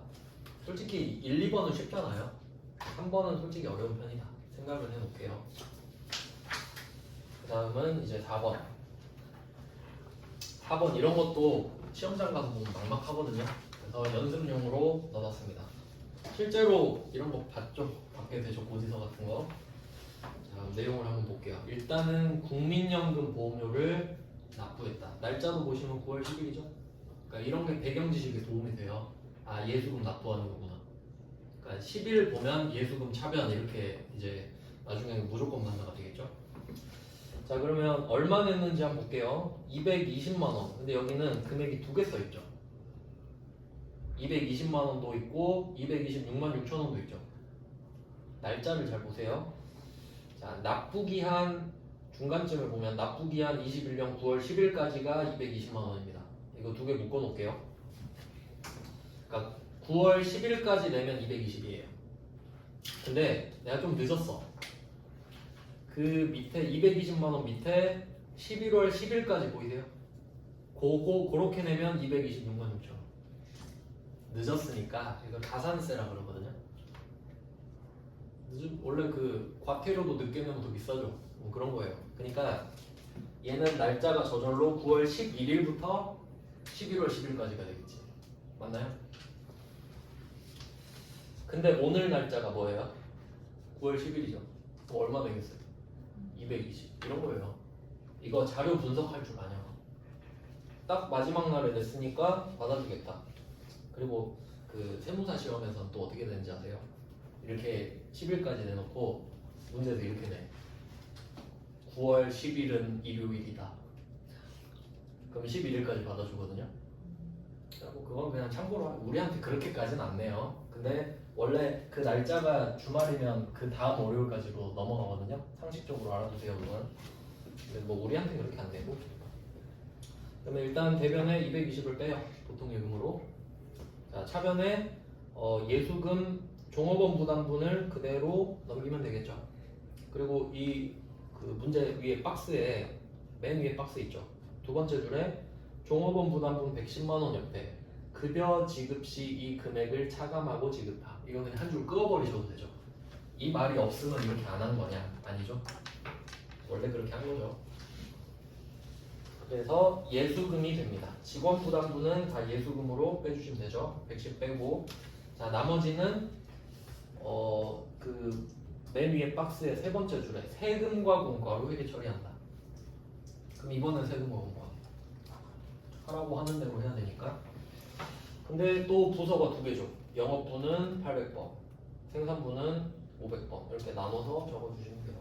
솔직히 1, 2번은 쉽잖아요. 3번은 솔직히 어려운 편이다. 생각을 해놓을게요. 그 다음은 이제 4번. 4번 이런 것도 시험장 가서 보면 막막하거든요. 그래서 연습용으로 넣어놨습니다. 실제로 이런 거 봤죠? 밖에 되죠? 고지서 같은 거. 자, 내용을 한번 볼게요. 일단은 국민연금 보험료를 납부했다. 날짜도 보시면 9월 10일이죠? 그러니까 이런 게 배경 지식에 도움이 돼요. 아, 예수금 납부하는 거구나. 그러니까 10일 보면 예수금 차변 이렇게 이제 나중에 무조건 만나가 되겠죠? 자, 그러면 얼마 냈는지 한번 볼게요. 220만 원. 근데 여기는 금액이 두 개 써 있죠. 220만 원도 있고 226만 6천 원도 있죠. 날짜를 잘 보세요. 자, 납부기한 중간쯤을 보면 납부기한 21년 9월 10일까지가 220만 원입니다. 이거 두 개 묶어 놓을게요. 그러니까 9월 10일까지 내면 220이에요. 근데 내가 좀 늦었어. 그 밑에 220만 원 밑에 11월 10일까지 보이세요? 그렇게 내면 226만 6천 원. 늦었으니까 이걸 가산세라 그러거든요. 원래 그 과태료도 늦게 내면 더 비싸죠. 뭐 그런 거예요. 그러니까 얘는 날짜가 저절로 9월 11일부터 11월 10일까지가 되겠지. 맞나요? 근데 오늘 날짜가 뭐예요? 9월 10일이죠. 뭐 얼마 되겠어요? 220 이런 거예요. 이거 자료 분석할 줄 아냐. 딱 마지막 날에 냈으니까 받아주겠다. 그리고 그 세무사 시험에서는 또 어떻게 되는지 아세요? 이렇게 10일까지 내놓고 문제도 이렇게 내. 9월 10일은 일요일이다. 그럼 11일까지 받아주거든요. 그리고 그건 그냥 참고로 우리한테 그렇게까지는 안 내요. 근데 원래 그 날짜가 주말이면 그 다음 월요일까지로 넘어가거든요. 상식적으로 알아두세요, 그건. 근데 뭐 우리한테 그렇게 안 되고. 그러면 일단 대변에 220을 빼요. 보통예금으로. 자, 차변에 예수금 종업원 부담분을 그대로 넘기면 되겠죠. 그리고 이 그 문제 위에 박스에 맨 위에 박스 있죠. 두 번째 줄에 종업원 부담분 110만 원 옆에 급여 지급 시 이 금액을 차감하고 지급하. 이거 그냥 한 줄 끄어버리셔도 되죠. 이 말이 없으면 이렇게 안 한 거냐? 아니죠. 원래 그렇게 한 거죠. 그래서 예수금이 됩니다. 직원 부담분은 다 예수금으로 빼주시면 되죠. 110 빼고. 자, 나머지는 그 맨 위에 박스의 세 번째 줄에 세금과 공과로 회계 처리한다. 그럼 이번엔 세금과 공과 하라고 하는 대로 해야 되니까 근데 또 부서가 두 개죠. 영업부는 800번, 생산부는 500번 이렇게 나눠서 적어주시면 돼요.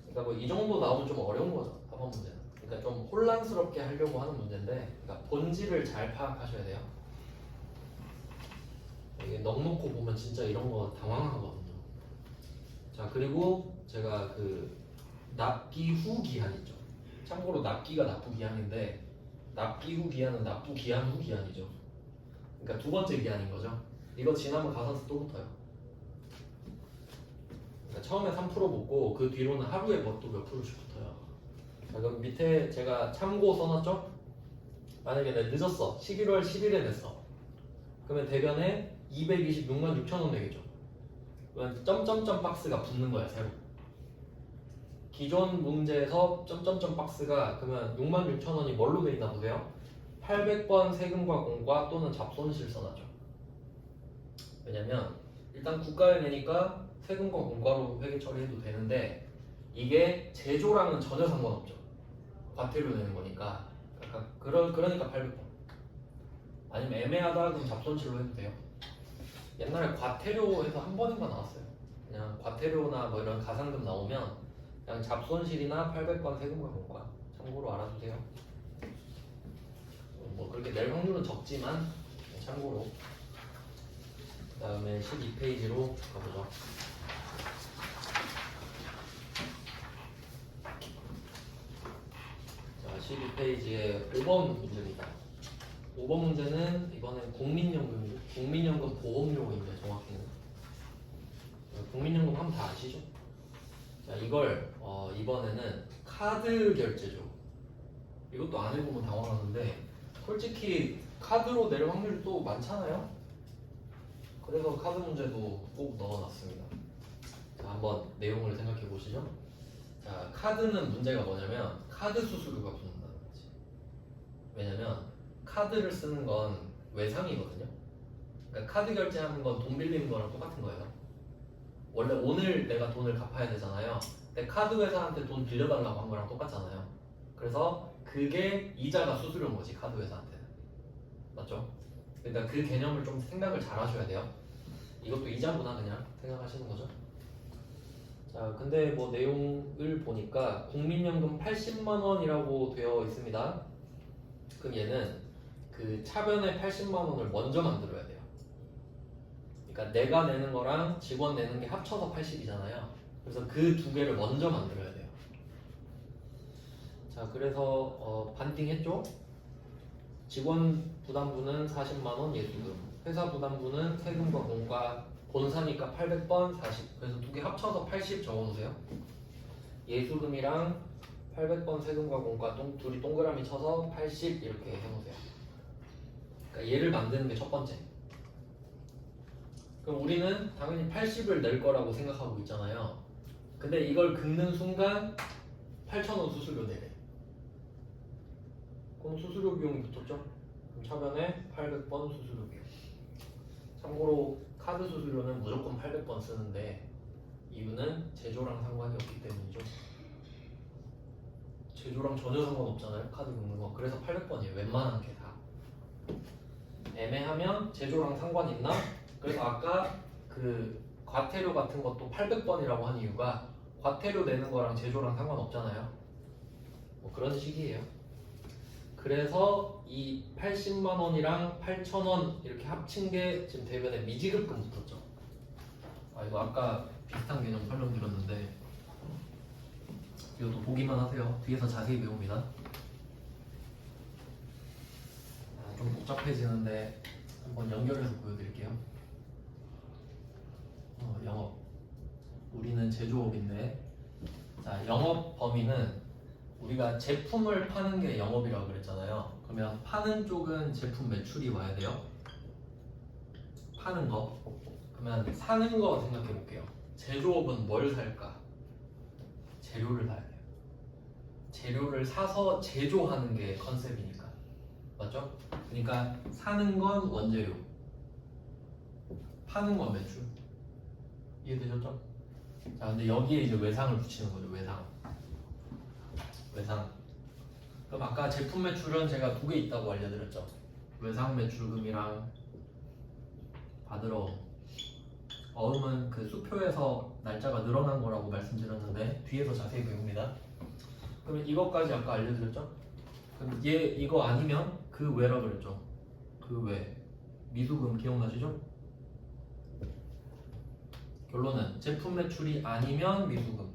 그러니까 뭐 이 정도 나오면 좀 어려운 거죠. 합원 문제는. 그러니까 좀 혼란스럽게 하려고 하는 문제인데, 그러니까 본질을 잘 파악하셔야 돼요. 이게 넉넉고 보면 진짜 이런 거 당황하거든요. 자, 그리고 제가 그 납기 후 기한 있죠. 참고로 납기가 납부 기한인데, 납기 후 기한은 납부 기한 후 기한이죠. 그러니까 두 번째 기한인 거죠. 이거 지나면 가산세 또 붙어요. 그러니까 처음에 3% 붙고 그 뒤로는 하루에 또 몇 프로씩 붙어요. 자, 그럼 밑에 제가 참고 써놨죠? 만약에 내가 늦었어. 11월 10일에 냈어. 그러면 대변에 226만 6천 원 되겠죠. 그러면 점점점 박스가 붙는 거야, 새로. 기존 문제에서 점점점 박스가 그러면 6만 6천 원이 뭘로 돼 있나 보세요? 800번 세금과 공과 또는 잡손실 써놨죠. 왜냐면 일단 국가에 내니까 세금과 공과로 회계 처리해도 되는데, 이게 제조랑은 전혀 상관없죠. 과태료 내는 거니까. 그러니까 800번. 아니면 애매하다 그럼 잡손실로 해도 돼요. 옛날에 과태료에서 한 번인가 나왔어요. 그냥 과태료나 뭐 이런 가산금 나오면 그냥 잡손실이나 800번 세금과 공과 참고로 알아두세요. 뭐 그렇게 낼 확률은 적지만 참고로. 그 다음에 12페이지로 가보죠. 자, 12페이지에 5번 문제입니다. 5번 문제는 이번엔 국민연금 보험료인데, 정확히는 국민연금 하면 다 아시죠? 자, 이걸 이번에는 카드 결제죠. 이것도 안 해보면 당황하는데, 솔직히 카드로 낼 확률이 또 많잖아요. 그래서 카드 문제도 꼭 넣어놨습니다. 자, 한번 내용을 생각해 보시죠. 자, 카드는 문제가 뭐냐면 카드 수수료가 붙는다는 거지. 왜냐면 카드를 쓰는 건 외상이거든요. 그러니까 카드 결제하는 건 돈 빌리는 거랑 똑같은 거예요. 원래 오늘 내가 돈을 갚아야 되잖아요. 근데 카드 회사한테 돈 빌려달라고 한 거랑 똑같잖아요. 그래서 그게 이자가 수수료인 거지, 카드 회사한테는. 맞죠? 그러니까 그 개념을 좀 생각을 잘 하셔야 돼요. 이것도 이자구나 그냥 생각하시는 거죠. 자, 근데 뭐 내용을 보니까 국민연금 80만 원이라고 되어 있습니다. 그럼 얘는 그 차변의 80만 원을 먼저 만들어야 돼요. 그러니까 내가 내는 거랑 직원 내는 게 합쳐서 80이잖아요. 그래서 그 두 개를 먼저 만들어야 돼요. 자, 그래서 반띵했죠? 직원 부담부는 40만 원 예수금, 회사 부담부는 세금과 공과 본사니까 800번 40, 그래서 두 개 합쳐서 80 적어놓으세요. 예수금이랑 800번 세금과 공과 둘이 동그라미 쳐서 80 이렇게 해놓으세요. 그러니까 얘를 만드는 게 첫 번째. 그럼 우리는 당연히 80을 낼 거라고 생각하고 있잖아요. 근데 이걸 긁는 순간 8,000원 수수료 내래. 그럼 수수료 비용이 붙었죠? 그럼 차변에 800번 수수료 비용. 참고로 카드 수수료는 무조건 800번 쓰는데 이유는 제조랑 상관이 없기 때문이죠. 제조랑 전혀 상관없잖아요, 카드 긁는 거. 그래서 800번이에요, 웬만한 게 다. 애매하면 제조랑 상관 있나? 그래서 아까 그 과태료 같은 것도 800번이라고 한 이유가 과태료 내는 거랑 제조랑 상관없잖아요. 뭐 그런 식이에요. 그래서 이 80만 원이랑 8,000원 이렇게 합친 게 지금 대변에 미지급금 붙었죠. 아, 이거 아까 비슷한 개념 설명드렸는데 이것도 보기만 하세요. 뒤에서 자세히 배웁니다. 좀 복잡해지는데 한번 연결해서 보여드릴게요. 영업. 우리는 제조업인데, 자, 영업 범위는 우리가 제품을 파는 게 영업이라고 그랬잖아요. 그러면 파는 쪽은 제품 매출이 와야 돼요. 파는 거. 그러면 사는 거 생각해 볼게요. 제조업은 뭘 살까? 재료를 사야 돼요. 재료를 사서 제조하는 게 컨셉이니까. 맞죠? 그러니까 사는 건 원재료, 파는 건 매출. 이해되셨죠? 자, 근데 여기에 이제 외상을 붙이는 거죠. 외상. 그럼 아까 제품 매출은 제가 두 개 있다고 알려드렸죠. 외상 매출금이랑 받으러 어음은 그 수표에서 날짜가 늘어난 거라고 말씀드렸는데 뒤에서 자세히 배웁니다. 그러면 이것까지 아까 알려드렸죠? 그럼 얘 이거 아니면 그 외라 그랬죠? 그 외 미수금 기억나시죠? 결론은 제품 매출이 아니면 미수금.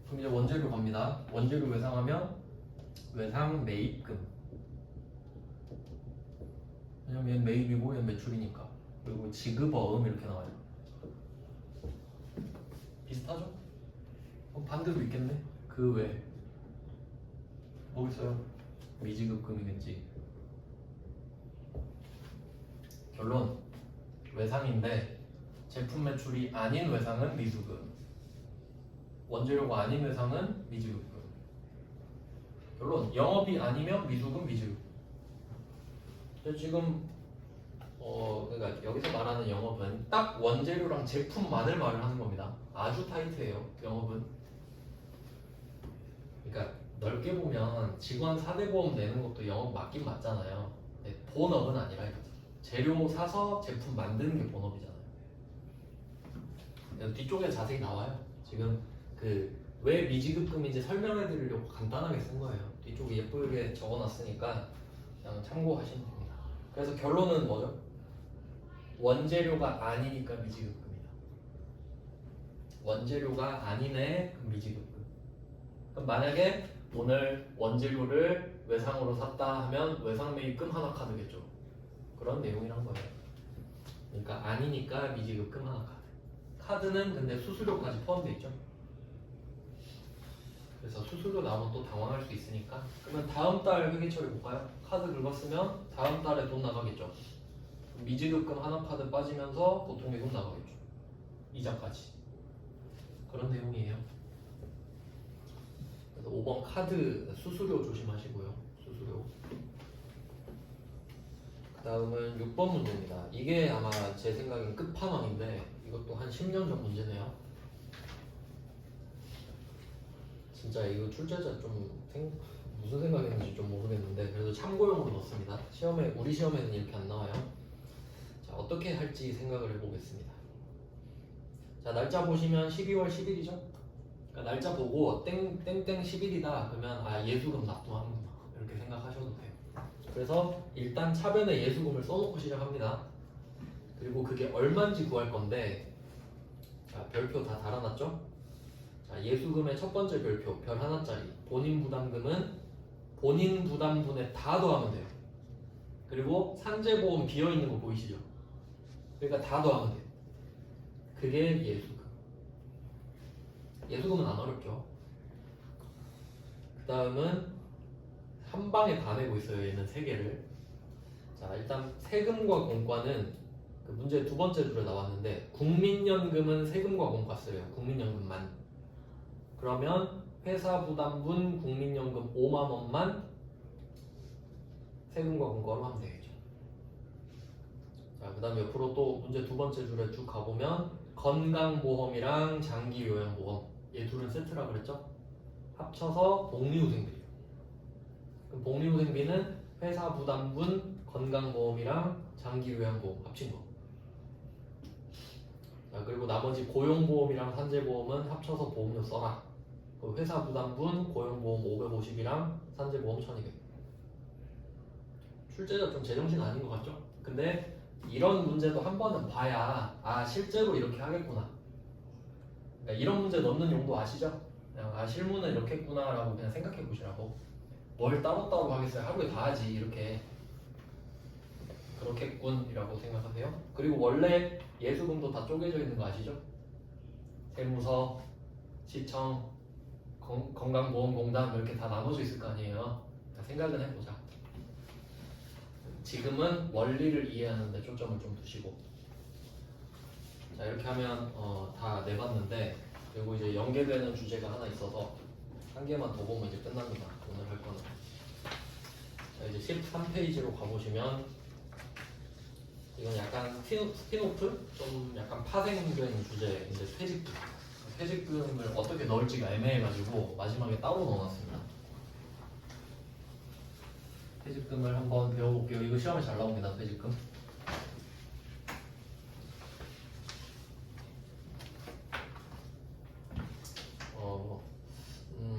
그럼 이제 원재료 갑니다. 원재료 외상하면 외상 매입금. 왜냐면 얘는 매입이고 얘는 매출이니까. 그리고 지급어음 이렇게 나와요. 비슷하죠? 반대도 있겠네. 그 외 뭐 있어요? 미지급금이겠지. 결론 외상인데 제품 매출이 아닌 외상은 미수금, 원재료가 아닌 외상은 미지급금. 결론 영업이 아니면 미수금, 미지급. 지금 그러니까 여기서 말하는 영업은 딱 원재료랑 제품만을 말을 하는 겁니다. 아주 타이트해요. 영업은. 그러니까 넓게 보면 직원 4대 보험 내는 것도 영업 맞긴 맞잖아요. 본업은 아니라 이거죠. 재료 사서 제품 만드는 게 본업이잖아요. 뒤쪽에 자세히 나와요. 지금 그 왜 미지급금인지 설명해 드리려고 간단하게 쓴 거예요. 뒤쪽에 예쁘게 적어놨으니까 그냥 참고하시면 됩니다. 그래서 결론은 뭐죠? 원재료가 아니니까 미지급금이다. 원재료가 아니네 그럼 미지급금. 그럼 만약에 오늘 원재료를 외상으로 샀다 하면 외상 매입금 하나 카드겠죠. 그런 내용이란 거예요. 그러니까 아니니까 미지급금 하나 카드. 카드는 근데 수수료까지 포함되어 있죠. 그래서 수수료 나오면 또 당황할 수 있으니까. 그러면 다음 달 회계 처리 볼까요? 카드 긁었으면 다음 달에 돈 나가겠죠. 미지급금 하나 카드 빠지면서 보통의 돈 나가겠죠. 이자까지. 그런 내용이에요. 그래서 5번 카드 수수료 조심하시고요. 수수료. 그 다음은 6번 문제입니다. 이게 아마 제 생각엔 끝판왕인데 이것도 한 10년 전 문제네요. 진짜 이거 출제자 좀 무슨 생각했는지 좀 모르겠는데 그래도 참고용으로 넣습니다. 시험에 우리 시험에는 이렇게 안 나와요. 자, 어떻게 할지 생각을 해보겠습니다. 자, 날짜 보시면 12월 10일이죠. 그러니까 날짜 보고 땡땡 10일이다 그러면 아 예수금 납부하는구나 이렇게 생각하셔도 돼요. 그래서 일단 차변에 예수금을 써놓고 시작합니다. 그리고 그게 얼마인지 구할 건데 자, 별표 다 달아놨죠? 자, 예수금의 첫 번째 별표 별 하나짜리 본인 부담금은 본인 부담분에 다 더하면 돼요. 그리고 산재보험 비어있는 거 보이시죠? 그러니까 다 더하면 돼요. 그게 예수금. 예수금은 안 어렵죠. 그 다음은 한 방에 다 내고 있어요. 얘는 세 개를. 자, 일단 세금과 공과는 그 문제 두 번째 줄에 나왔는데 국민연금은 세금과 공과 써요. 국민연금만. 그러면 회사 부담분 국민연금 5만 원만 세금과 공과로 하면 되겠죠. 자, 그 다음 옆으로 또 문제 두 번째 줄에 쭉 가보면 건강보험이랑 장기요양보험 얘 둘은 세트라 그랬죠? 합쳐서 복리후생비예요. 그럼 복리후생비는 회사 부담분 건강보험이랑 장기요양보험 합친 거. 자, 그리고 나머지 고용보험이랑 산재보험은 합쳐서 보험료 써라. 회사 부담분 고용보험 550이랑 산재보험 1200. 출제자 좀 제정신 아닌 것 같죠? 근데 이런 문제도 한 번은 봐야 아 실제로 이렇게 하겠구나. 그러니까 이런 문제 넣는 용도 아시죠? 그냥 아 실무는 이렇게 했구나 라고 그냥 생각해 보시라고. 뭘 따로따로 하겠어요? 하루에 다 하지 이렇게. 그렇겠군이라고 생각하세요. 그리고 원래 예수금도 다 쪼개져 있는 거 아시죠? 세무서, 시청, 건강보험공단 이렇게 다 나눠져 있을 거 아니에요. 생각은 해보자. 지금은 원리를 이해하는 데 초점을 좀 두시고. 자, 이렇게 하면 다 내봤는데 그리고 이제 연계되는 주제가 하나 있어서 한 개만 더 보면 이제 끝납니다. 오늘 할 거는. 자, 이제 13페이지로 가보시면 이건 약간 스피노프? 좀 약간 파생된 주제인데 퇴직금. 퇴직금을 어떻게 넣을지가 애매해가지고 마지막에 따로 넣어놨습니다. 퇴직금을 한번 배워볼게요. 이거 시험에 잘 나옵니다. 퇴직금.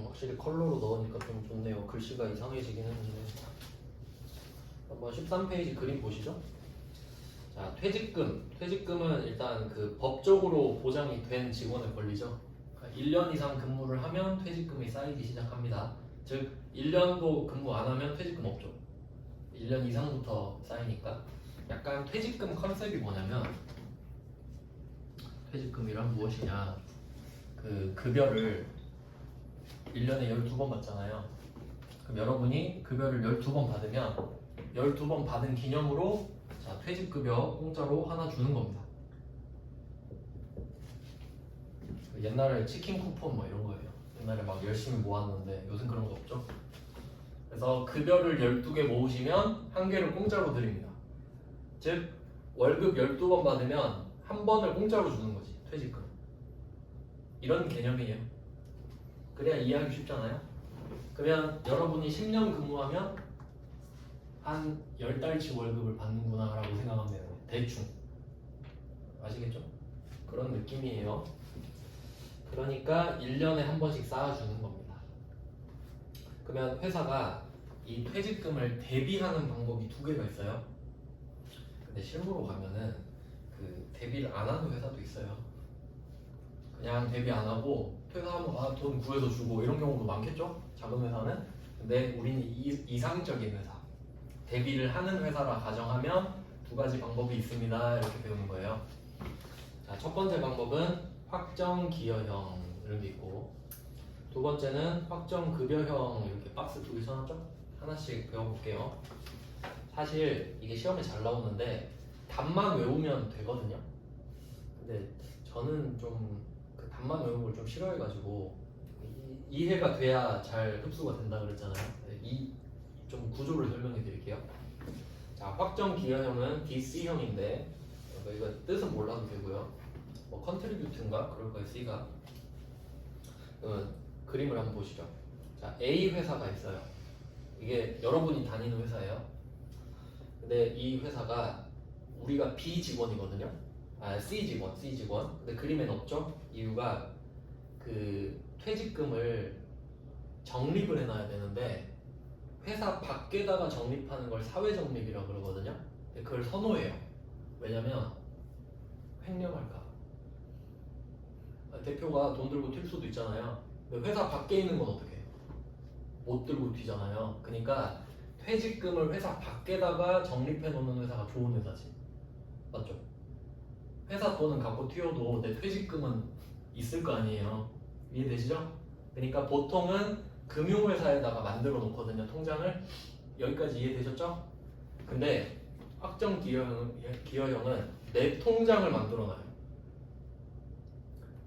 확실히 컬러로 넣으니까 좀 좋네요. 글씨가 이상해지긴 했는데. 한번 13페이지 그림 보시죠. 자, 퇴직금. 퇴직금은 일단 그 법적으로 보장이 된 직원의 권리죠. 1년 이상 근무를 하면 퇴직금이 쌓이기 시작합니다. 즉 1년도 근무 안 하면 퇴직금 없죠. 1년 이상부터 쌓이니까. 약간 퇴직금 컨셉이 뭐냐면, 퇴직금이란 무엇이냐, 그 급여를 1년에 12번 받잖아요. 그럼 여러분이 급여를 12번 받으면 12번 받은 기념으로 자, 퇴직급여 공짜로 하나 주는 겁니다. 옛날에 치킨 쿠폰 뭐 이런 거예요. 옛날에 막 열심히 모았는데 요즘 그런 거 없죠. 그래서 급여를 12개 모으시면 한 개를 공짜로 드립니다. 즉 월급 12번 받으면 한 번을 공짜로 주는 거지. 퇴직금. 이런 개념이에요. 그래야 이해하기 쉽잖아요. 그러면 여러분이 10년 근무하면 한 10달치 월급을 받는구나 라고 생각하면 돼요. 대충. 아시겠죠? 그런 느낌이에요. 그러니까 1년에 한 번씩 쌓아주는 겁니다. 그러면 회사가 이 퇴직금을 대비하는 방법이 두 개가 있어요. 근데 실무로 가면은 그 대비를 안 하는 회사도 있어요. 그냥 대비 안 하고 퇴사하면 돈 구해서 주고 이런 경우도 많겠죠? 작은 회사는. 근데 우리는 이상적인 회사, 대비를 하는 회사라 가정하면 두 가지 방법이 있습니다. 이렇게 배우는 거예요. 자, 첫 번째 방법은 확정 기여형 이런 게 있고, 두 번째는 확정 급여형. 이렇게 박스 두 개 써놨죠? 하나씩 배워볼게요. 사실 이게 시험에 잘 나오는데 답만 외우면 되거든요. 근데 저는 좀 그 답만 외우는 걸 좀 싫어해가지고 이해가 돼야 잘 흡수가 된다 그랬잖아요. 이 좀 구조를 설명해 드릴게요. 자, 확정 기여형은 DC형인데 이거 뜻은 몰라도 되고요. 뭐 컨트리뷰트인가 그럴 거예요. C가. 그림을 한번 보시죠. 자, A 회사가 있어요. 이게 여러분이 다니는 회사예요. 근데 이 회사가 우리가 B 직원이거든요. C 직원. 근데 그림엔 없죠? 이유가 그 퇴직금을 적립을 해놔야 되는데 회사 밖에다가 적립하는 걸 사회적립이라고 그러거든요. 근데 그걸 선호해요. 왜냐면 횡령할까. 대표가 돈 들고 튈 수도 있잖아요. 근데 회사 밖에 있는 건 어떻게 해요? 못 들고 튀잖아요. 그러니까 퇴직금을 회사 밖에다가 적립해 놓는 회사가 좋은 회사지. 맞죠? 회사 돈은 갖고 튀어도 내 퇴직금은 있을 거 아니에요. 이해되시죠? 그러니까 보통은 금융회사에다가 만들어 놓거든요. 통장을. 여기까지 이해되셨죠? 근데 확정 기여형은 내 통장을 만들어 놔요.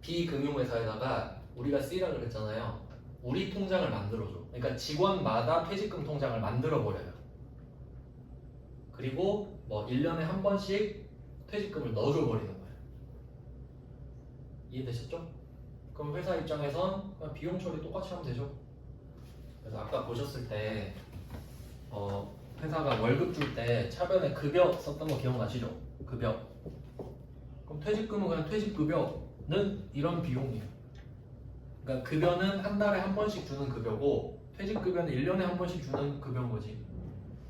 B금융회사에다가 우리가 C라고 그랬잖아요. 우리 통장을 만들어줘. 그러니까 직원마다 퇴직금 통장을 만들어 버려요. 그리고 뭐 1년에 한 번씩 퇴직금을 넣어줘 버리는 거예요. 이해되셨죠? 그럼 회사 입장에선 그냥 비용 처리 똑같이 하면 되죠. 그래서 아까 보셨을 때 회사가 월급 줄 때 차변에 급여 썼던 거 기억나시죠? 급여. 그럼 퇴직금은 그냥 퇴직급여는 이런 비용이에요. 그러니까 급여는 한 달에 한 번씩 주는 급여고 퇴직급여는 1년에 한 번씩 주는 급여인 거지.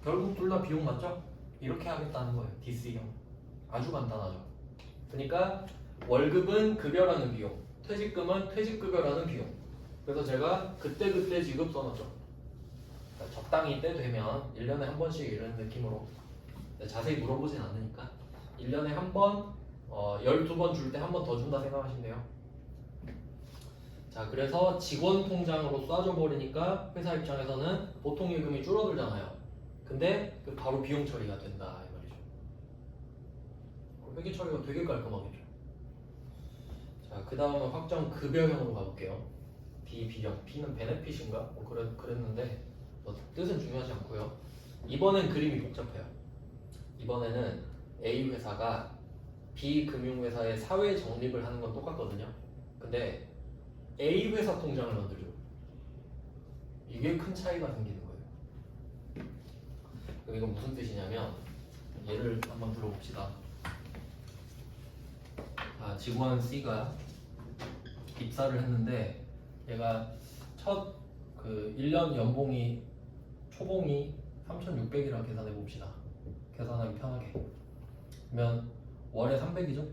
결국 둘 다 비용 맞죠? 이렇게 하겠다는 거예요. DC형. 아주 간단하죠. 그러니까 월급은 급여라는 비용, 퇴직금은 퇴직급여라는 비용. 그래서 제가 그때그때 지급 써놨죠. 그러니까 적당히 때 되면 1년에 한 번씩 이런 느낌으로. 자세히 물어보진 않으니까 1년에 한 번, 12번 줄 때 한 번 더 준다 생각하시면 돼요. 자, 그래서 직원 통장으로 쏴줘 버리니까 회사 입장에서는 보통 예금이 줄어들잖아요. 근데 그 바로 비용 처리가 된다 이 말이죠. 회계 처리가 되게 깔끔하겠죠. 자, 그 다음은 확정 급여형으로 가볼게요. B형. B는 베네핏인가? 뭐 그랬는데 뜻은 중요하지 않고요. 이번엔 그림이 복잡해요. 이번에는 A 회사가 B 금융회사에 사회 적립을 하는 건 똑같거든요. 근데 A 회사 통장을 만들죠. 이게 큰 차이가 생기는 거예요. 그럼 이건 무슨 뜻이냐면 예를 한번 들어봅시다. 직원 C가 입사를 했는데 얘가 첫 그 1년 연봉이 초봉이 3,600이라 계산해 봅시다. 계산하기 편하게. 그러면 월에 300이죠?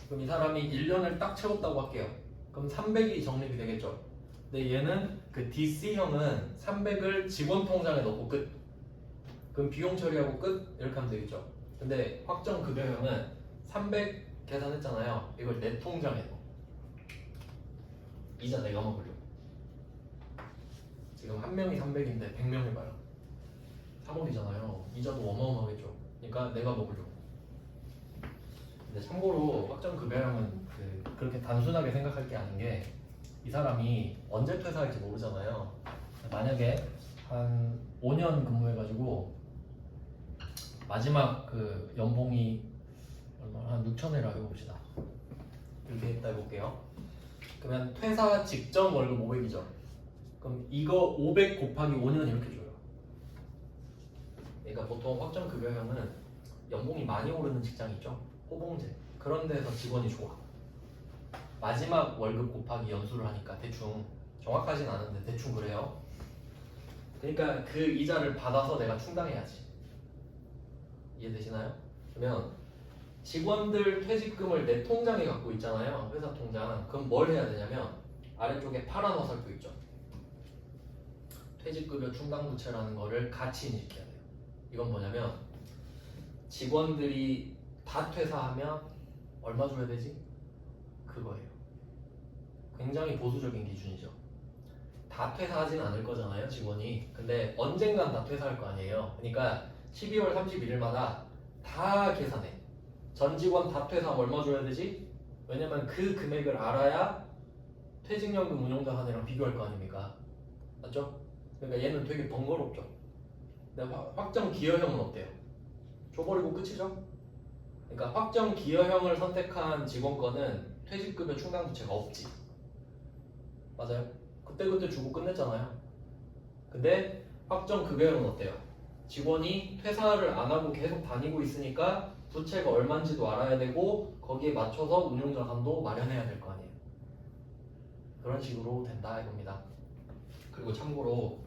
그럼 이 사람이 1년을 딱 채웠다고 할게요. 그럼 300이 적립이 되겠죠? 근데 얘는 그 DC형은 300을 직원 통장에 넣고 끝. 그럼 비용 처리하고 끝? 이렇게 하면 되겠죠? 근데 확정급여형은 300 계산했잖아요. 이걸 내 통장에 넣어. 이자 내가 먹으려고. 지금 한 명이 300인데 100명 해봐요. 3억이잖아요. 이자도 어마어마하겠죠. 그러니까 내가 먹으려고. 근데 참고로 확정급여형은 그렇게 단순하게 생각할 게 아닌 게 이 사람이 언제 퇴사할지 모르잖아요. 만약에 한 5년 근무해가지고 마지막 그 연봉이 얼마 한 6천이라고 해봅시다. 이렇게 했다 해볼게요. 그러면 퇴사 직전 월급 500이죠. 그럼 이거 500 곱하기 5년 이렇게 줘요. 그러니까 보통 확정급여형은 연봉이 많이 오르는 직장 있죠? 호봉제. 그런 데서 직원이 좋아. 마지막 월급 곱하기 연수를 하니까 대충 정확하진 않은데 대충 그래요. 그러니까 그 이자를 받아서 내가 충당해야지. 이해되시나요? 그러면 직원들 퇴직금을 내 통장에 갖고 있잖아요. 회사 통장. 그럼 뭘 해야 되냐면 아래쪽에 파란 화살표 있죠. 퇴직급여 충당부채라는 거를 같이 인식해야 돼요. 이건 뭐냐면 직원들이 다 퇴사하면 얼마 줘야 되지? 그거예요. 굉장히 보수적인 기준이죠. 다 퇴사하진 않을 거잖아요, 직원이. 근데 언젠간 다 퇴사할 거 아니에요. 그러니까 12월 31일마다 다 계산해. 전 직원 다 퇴사하면 얼마 줘야 되지? 왜냐면 그 금액을 알아야 퇴직연금 운용자산이랑 비교할 거 아닙니까? 맞죠? 그러니까 얘는 되게 번거롭죠. 근데 확정 기여형은 어때요? 줘버리고 끝이죠? 그러니까 확정 기여형을 선택한 직원 거는 퇴직급여 충당부채가 없지. 맞아요? 그때그때 주고 끝냈잖아요. 근데 확정급여형은 어때요? 직원이 퇴사를 안 하고 계속 다니고 있으니까 부채가 얼마인지도 알아야 되고 거기에 맞춰서 운용자산도 마련해야 될 거 아니에요. 그런 식으로 된다 이겁니다. 그리고 참고로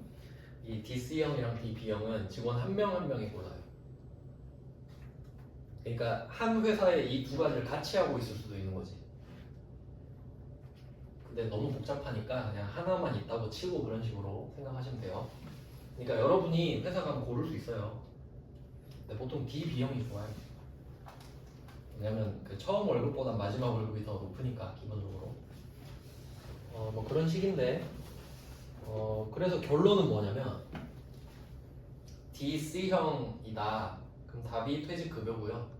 이 DC형이랑 DB형은 직원 한 명 한 명이 골라요. 그러니까 한 회사에 이 두 가지를 같이 하고 있을 수도 있는 거지. 근데 너무 복잡하니까 그냥 하나만 있다고 치고 그런 식으로 생각하시면 돼요. 그러니까 여러분이 회사 가면 고를 수 있어요. 근데 보통 DB형이 좋아요. 왜냐면 그 처음 월급보다 마지막 월급이 더 높으니까 기본적으로. 뭐 그런 식인데 그래서 결론은 뭐냐면 DC형이다. 그럼 답이 퇴직급여고요.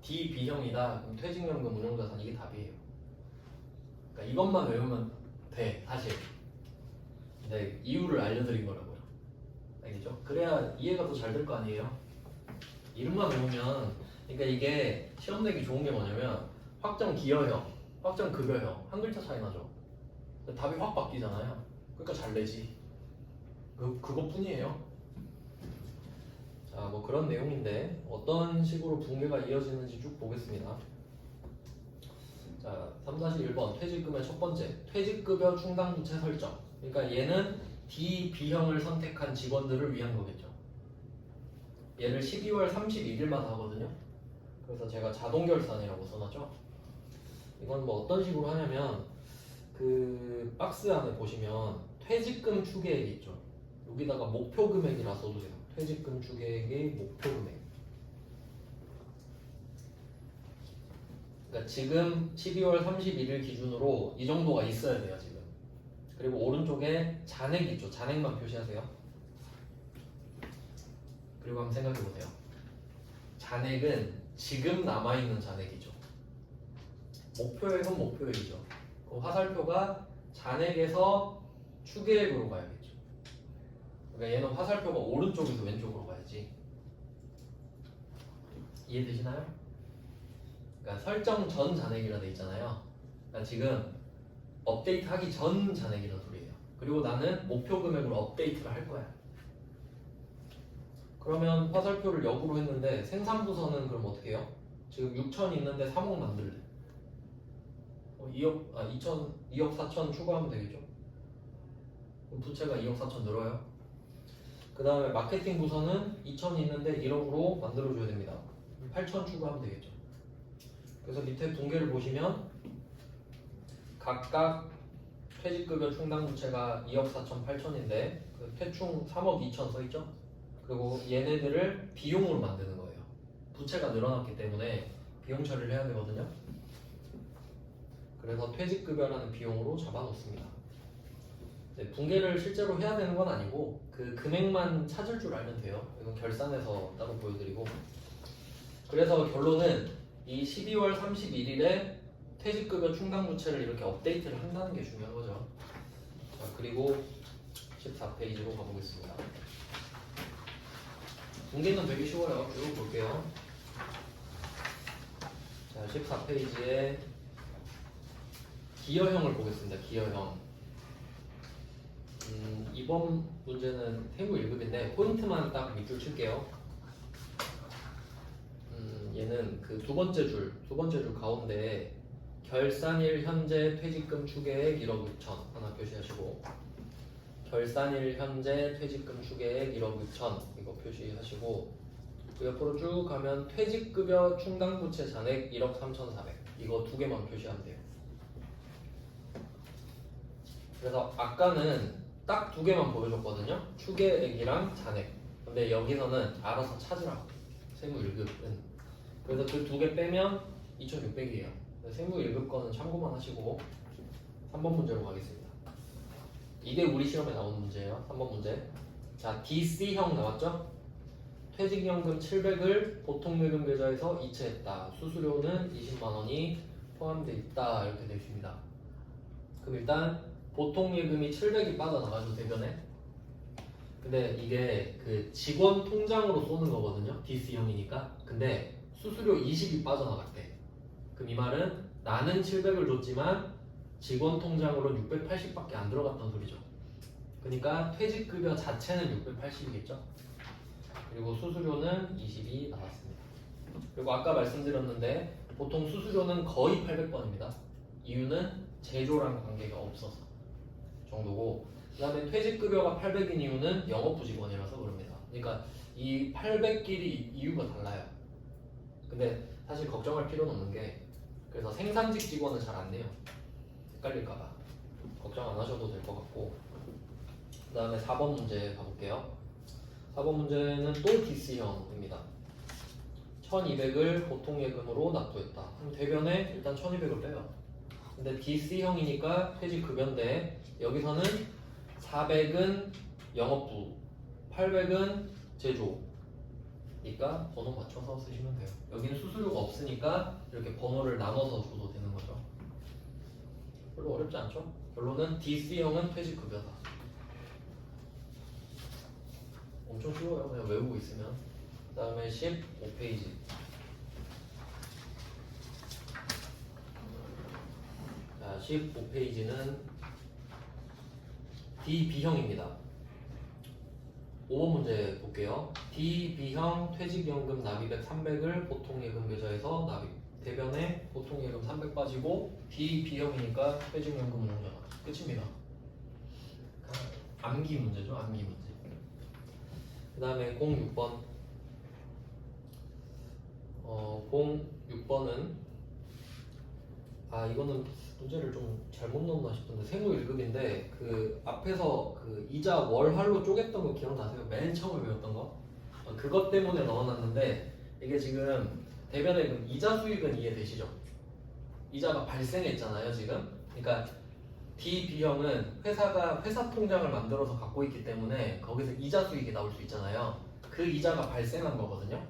DB형이다. 그럼 퇴직연금 운용자산 이게 답이에요. 그러니까 이것만 외우면 돼 사실. 근데 이유를 알려드린 거라고요. 알겠죠? 그래야 이해가 더 잘 될 거 아니에요. 이름만 외우면 그러니까 이게 시험 내기 좋은 게 뭐냐면 확정 기여형, 확정 급여형 한 글자 차이 나죠. 답이 확 바뀌잖아요. 그러니까 잘 내지. 그것뿐이에요. 자, 뭐 그런 내용인데 어떤 식으로 붕괴가 이어지는지 쭉 보겠습니다. 자, 3-1번 퇴직금의 첫 번째 퇴직급여 충당부채 설정. 그러니까 얘는 DB형을 선택한 직원들을 위한 거겠죠. 얘를 12월 31일마다 하거든요. 그래서 제가 자동결산이라고 써놨죠. 이건 뭐 어떤 식으로 하냐면 그 박스 안에 보시면 퇴직금 추계액이 있죠. 여기다가 목표 금액이라 써두세요. 퇴직금 추계액의 목표 금액. 그러니까 지금 12월 31일 기준으로 이 정도가 있어야 돼요 지금. 그리고 오른쪽에 잔액 있죠. 잔액만 표시하세요. 그리고 한번 생각해보세요. 잔액은 지금 남아있는 잔액이죠. 목표액은 목표액이죠. 그 화살표가 잔액에서 추계액으로 가야겠죠. 그러니까 얘는 화살표가 오른쪽에서 왼쪽으로 가야지. 이해되시나요? 그러니까 설정 전 잔액이라 돼 있잖아요. 그러니까 지금 업데이트 하기 전 잔액이라 소리예요. 그리고 나는 목표 금액으로 업데이트를 할 거야. 그러면 화살표를 역으로 했는데 생산부서는 그럼 어떻게 해요? 지금 6천 있는데 3억 만들래. 2억 4천 추가하면 되겠죠? 그럼 부채가 2억 4천 늘어요. 그 다음에 마케팅 부서는 2천 있는데 1억으로 만들어줘야 됩니다. 8천 추가하면 되겠죠. 그래서 밑에 붕괴를 보시면 각각 퇴직급여 충당 부채가 2억 4천 8천인데 그 퇴충 3억 2천 써있죠? 그리고 얘네들을 비용으로 만드는 거예요. 부채가 늘어났기 때문에 비용 처리를 해야 되거든요. 그래서 퇴직급여라는 비용으로 잡아놓습니다. 붕괴를 실제로 해야 되는 건 아니고 그 금액만 찾을 줄 알면 돼요. 이건 결산해서 따로 보여드리고. 그래서 결론은 이 12월 31일에 퇴직급여 충당 부채를 이렇게 업데이트를 한다는 게 중요한 거죠. 자, 그리고 14페이지로 가보겠습니다. 붕괴는 되게 쉬워요. 쭉 볼게요. 자, 14페이지에 기여형을 보겠습니다. 기여형. 이번 문제는 세무 1급인데 포인트만 딱 밑줄 칠게요. 얘는 그 두 번째 줄 가운데 결산일 현재 퇴직금 추계액 1억 6천 하나 표시하시고, 결산일 현재 퇴직금 추계액 1억 6천 이거 표시하시고, 그 옆으로 쭉 가면 퇴직급여 충당부채 잔액 1억 3,400 이거 두 개만 표시하면 돼요. 그래서 아까는 딱 두 개만 보여줬거든요. 추계액이랑 잔액. 근데 여기서는 알아서 찾으라고. 세무 1급은. 그래서 그 두 개 빼면 2,600이에요. 세무 1급 거는 참고만 하시고 3번 문제로 가겠습니다. 이게 우리 시험에 나오는 문제예요. 3번 문제. 자, DC형 나왔죠? 퇴직연금 700을 보통예금 계좌에서 이체했다. 수수료는 20만 원이 포함되어 있다. 이렇게 되어 있습니다. 그럼 일단 보통예금이 700이 빠져나가죠, 대변에. 근데 이게 그 직원 통장으로 쏘는 거거든요. DC형이니까. 근데 수수료 20이 빠져나갔대. 그럼 이 말은 나는 700을 줬지만 직원 통장으로 680밖에 안 들어갔던 소리죠. 그러니까 퇴직급여 자체는 680이겠죠. 그리고 수수료는 20이 나왔습니다. 그리고 아까 말씀드렸는데 보통 수수료는 거의 800번입니다. 이유는 제조랑 관계가 없어서 정도고, 그 다음에 퇴직급여가 800인 이유는 영업부 직원이라서 그럽니다. 그러니까 이 800끼리 이유가 달라요. 근데 사실 걱정할 필요는 없는 게, 그래서 생산직 직원은 잘 안 내요. 헷갈릴까봐 걱정 안 하셔도 될 것 같고. 그 다음에 4번 문제 가볼게요. 4번 문제는 또 DC형입니다. 1200을 보통예금으로 납부했다. 그럼 대변에 일단 1200을 빼요. 근데 DC형이니까 퇴직급여인데 여기서는 400은 영업부, 800은 제조. 그러니까 번호 맞춰서 쓰시면 돼요. 여기는 수수료가 없으니까 이렇게 번호를 나눠서 줘도 되는 거죠. 별로 어렵지 않죠? 결론은 DC형은 퇴직급여다. 엄청 쉬워요. 그냥 외우고 있으면. 그 다음에 15페이지. 자, 15페이지는 DB형입니다. 5번 문제 볼게요. DB형 퇴직연금 납입액 300을 보통예금 계좌에서 납입. 대변에 보통예금 300 빠지고 DB형이니까 퇴직연금 운용자가 끝입니다. 암기 문제죠. 암기 문제. 그 다음에 06번. 06번은 이거는 문제를 좀 잘못 넣었나 싶은데 세무 1급인데 그 앞에서 그 이자 월할로 쪼갰던 거 기억나세요? 맨 처음에 배웠던 거? 그것 때문에 넣어놨는데 이게 지금 대변에 그 이자 수익은 이해되시죠? 이자가 발생했잖아요 지금. 그러니까 DB형은 회사가 회사 통장을 만들어서 갖고 있기 때문에 거기서 이자 수익이 나올 수 있잖아요. 그 이자가 발생한 거거든요.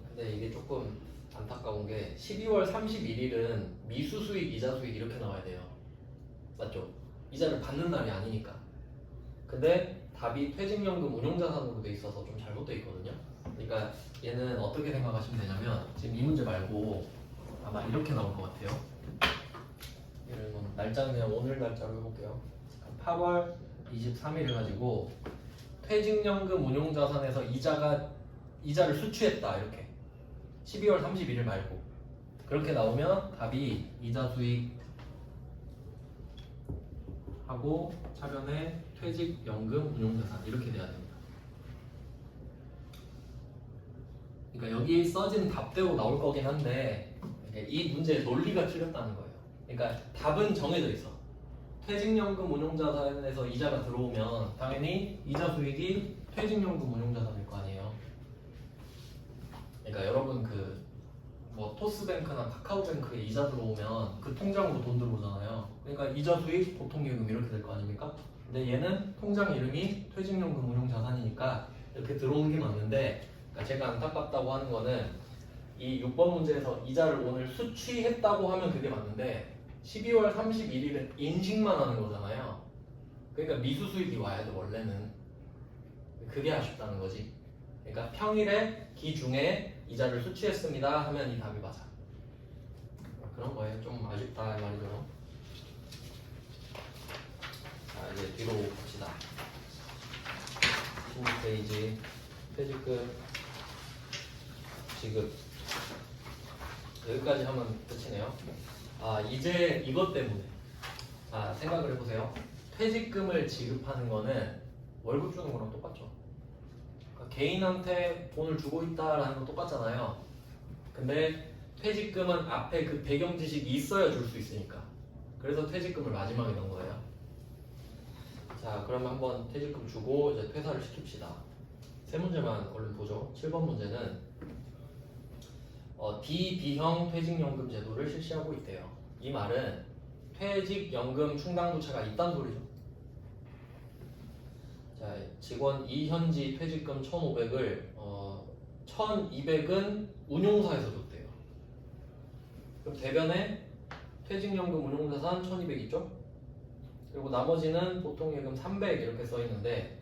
근데 이게 조금 안타까운 게 12월 31일은 미수 수익, 이자 수익 이렇게 나와야 돼요. 맞죠? 이자를 받는 날이 아니니까. 근데 답이 퇴직연금 운용자산으로 돼 있어서 좀 잘못돼 있거든요. 그러니까 얘는 어떻게 생각하시면 되냐면 지금 이 문제 말고 아마 이렇게 나올 것 같아요. 예를 들면 날짜는 그냥 오늘 날짜로 해볼게요. 8월 23일을 가지고 퇴직연금 운용자산에서 이자를 수취했다 이렇게 12월 31일 말고 그렇게 나오면 답이 이자 수익 하고 차변에 퇴직연금 운용자산 이렇게 돼야 됩니다. 그러니까 여기 써진 답대로 나올 거긴 한데 이 문제의 논리가 틀렸다는 거예요. 그러니까 답은 정해져 있어. 퇴직연금 운용자산에서 이자가 들어오면 당연히 이자 수익이 퇴직연금 운용자산일 거 아니에요. 그러니까 여러분 그 뭐 토스뱅크나 카카오뱅크에 이자 들어오면 그 통장으로 돈 들어오잖아요. 그러니까 이자 수익 보통예금 이렇게 될 거 아닙니까? 근데 얘는 통장 이름이 퇴직연금 운용자산이니까 이렇게 들어오는 게 맞는데 그러니까 제가 안타깝다고 하는 거는 이 6번 문제에서 이자를 오늘 수취했다고 하면 그게 맞는데 12월 31일은 인식만 하는 거잖아요. 그러니까 미수수익이 와야 돼 원래는. 그게 아쉽다는 거지. 그러니까 평일에 기중에 이자를 수취했습니다 하면 이 답이 맞아. 그런 거예요. 좀 아쉽다 이 말이죠. 자 이제 뒤로 갑시다. 16페이지 퇴직금 지급 여기까지 하면 끝이네요. 아 이제 이것 때문에 자 생각을 해보세요. 퇴직금을 지급하는 거는 월급 주는 거랑 똑같죠. 그러니까 개인한테 돈을 주고 있다라는 건 똑같잖아요. 근데 퇴직금은 앞에 그 배경 지식이 있어야 줄 수 있으니까 그래서 퇴직금을 마지막에 넣은 거예요. 자 그러면 한번 퇴직금 주고 이제 퇴사를 시킵시다. 세 문제만 얼른 보죠. 7번 문제는 DB형 퇴직연금 제도를 실시하고 있대요. 이 말은 퇴직연금 충당부채가 있다는 소리죠. 자, 직원 이현지 퇴직금 1,500을 1,200은 운용사에서 줬대요. 그럼 대변에 퇴직연금 운용자산 1,200 있죠? 그리고 나머지는 보통예금 300 이렇게 써 있는데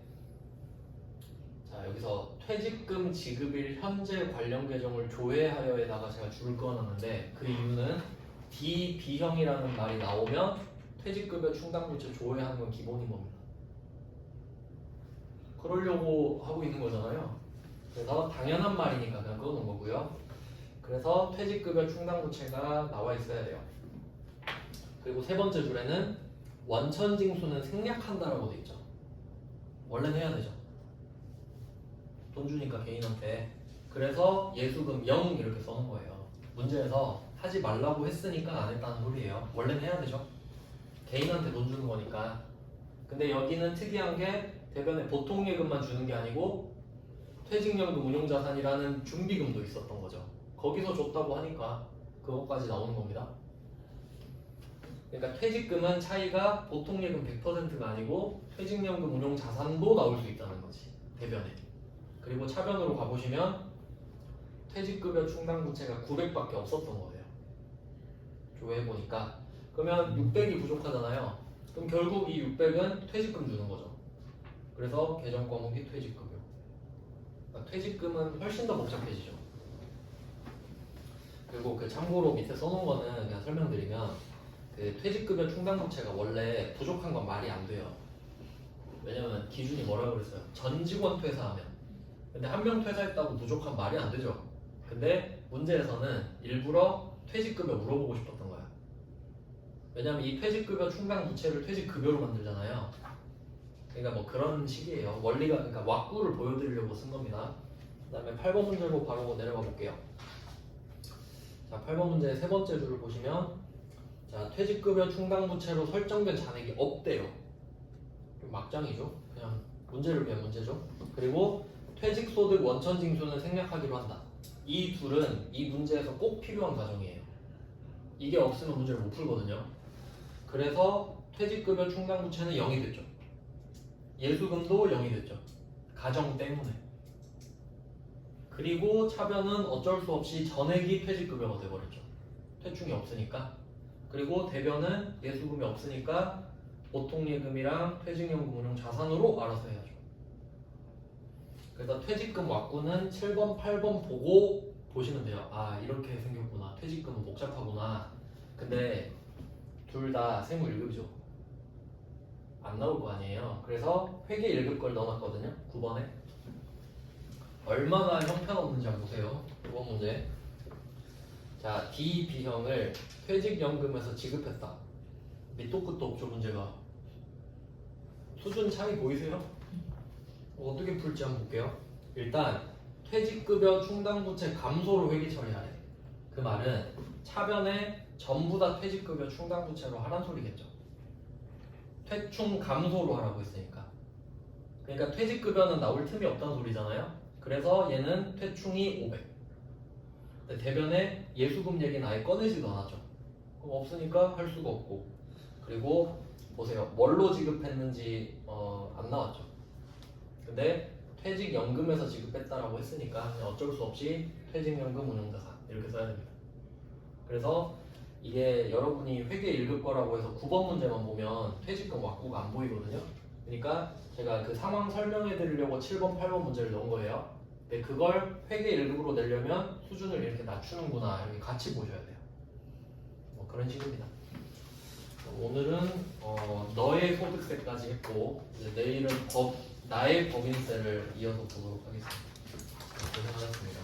자 여기서 퇴직금 지급일 현재 관련 계정을 조회하여에다가 제가 줄을 그어놨는데 그 이유는 DB형이라는 말이 나오면 퇴직급여 충당부채 조회하는 건 기본인 겁니다. 그러려고 하고 있는 거잖아요. 그래서 당연한 말이니까 그냥 그어놓은 거고요. 그래서 퇴직급여 충당부채가 나와 있어야 돼요. 그리고 세 번째 줄에는 원천징수는 생략한다라고 돼 있죠. 원래는 해야 되죠. 돈 주니까 개인한테. 그래서 예수금 0 이렇게 써놓은 거예요. 문제에서 하지 말라고 했으니까 안 했다는 소리예요. 원래는 해야 되죠. 개인한테 돈 주는 거니까. 근데 여기는 특이한 게 대변에 보통예금만 주는 게 아니고 퇴직연금 운용자산이라는 준비금도 있었던 거죠. 거기서 줬다고 하니까 그것까지 나오는 겁니다. 그러니까 퇴직금은 차이가 보통예금 100%가 아니고 퇴직연금 운용자산도 나올 수 있다는 거지. 대변에. 그리고 차변으로 가보시면 퇴직급여 충당부채가 900밖에 없었던 거예요. 조회해보니까. 그러면 600이 부족하잖아요. 그럼 결국 이 600은 퇴직금 주는 거죠. 그래서 계정 과목이 퇴직급여. 그러니까 퇴직금은 훨씬 더 복잡해지죠. 그리고 그 참고로 밑에 써놓은 거는 그냥 설명드리면 그 퇴직급여 충당부채가 원래 부족한 건 말이 안 돼요. 왜냐면 기준이 뭐라 그랬어요? 전 직원 퇴사하면. 근데 한 명 퇴사했다고 부족한 말이 안 되죠. 근데 문제에서는 일부러 퇴직급여 물어보고 싶었던 거야. 왜냐면 이 퇴직급여 충당부채를 퇴직급여로 만들잖아요. 그러니까 뭐 그런 식이에요. 원리가 그러니까 왁구를 보여드리려고 쓴 겁니다. 그 다음에 8번 문제로 바로 내려가 볼게요. 자, 8번 문제 세 번째 줄을 보시면 자, 퇴직급여 충당부채로 설정된 잔액이 없대요. 좀 막장이죠. 그냥 문제를 위한 문제죠. 그리고 퇴직소득 원천징수는 생략하기로 한다. 이 둘은 이 문제에서 꼭 필요한 과정이에요. 이게 없으면 문제를 못 풀거든요. 그래서 퇴직급여 충당부채는 0이 됐죠. 예수금도 0이 됐죠. 가정 때문에. 그리고 차변은 어쩔 수 없이 전액이 퇴직급여가 돼버렸죠. 퇴충이 없으니까. 그리고 대변은 예수금이 없으니까 보통예금이랑 퇴직연금 운용 자산으로 알아서 해야죠. 그래서 퇴직금 왁구는 7번, 8번 보고 보시면 돼요. 아 이렇게 생겼구나. 퇴직금은 복잡하구나. 근데 둘 다 세무 1급이죠. 안 나올 거 아니에요. 그래서 회계 1급 걸 넣어놨거든요. 9번에. 얼마나 형편없는지 한번 보세요. 9번 문제. 자, D, B형을 퇴직연금에서 지급했다. 밑도 끝도 없죠, 문제가. 수준 차이 보이세요? 어떻게 풀지 한번 볼게요. 일단 퇴직급여 충당부채 감소로 회계 처리하래. 그 말은 차변에 전부 다 퇴직급여 충당부채로 하란 소리겠죠. 퇴충 감소로 하라고 했으니까. 그러니까 퇴직급여는 나올 틈이 없다는 소리잖아요. 그래서 얘는 퇴충이 500. 근데 대변에 예수금 얘기는 아예 꺼내지도 않았죠. 그럼 없으니까 할 수가 없고. 그리고 보세요. 뭘로 지급했는지 안 나왔죠. 근데 퇴직연금에서 지급했다라고 했으니까 그냥 어쩔 수 없이 퇴직연금 운용자산 이렇게 써야 됩니다. 그래서 이게 여러분이 회계 1급 거라고 해서 9번 문제만 보면 퇴직금 왁구가 안 보이거든요. 그러니까 제가 그 상황 설명해 드리려고 7번, 8번 문제를 넣은 거예요. 근데 그걸 회계 1급으로 내려면 수준을 이렇게 낮추는구나 이렇게 같이 보셔야 돼요. 뭐 그런 식입니다. 오늘은 너의 소득세까지 했고 이제 내일은 나의 법인세를 이어서 보도록 하겠습니다. 고생하셨습니다.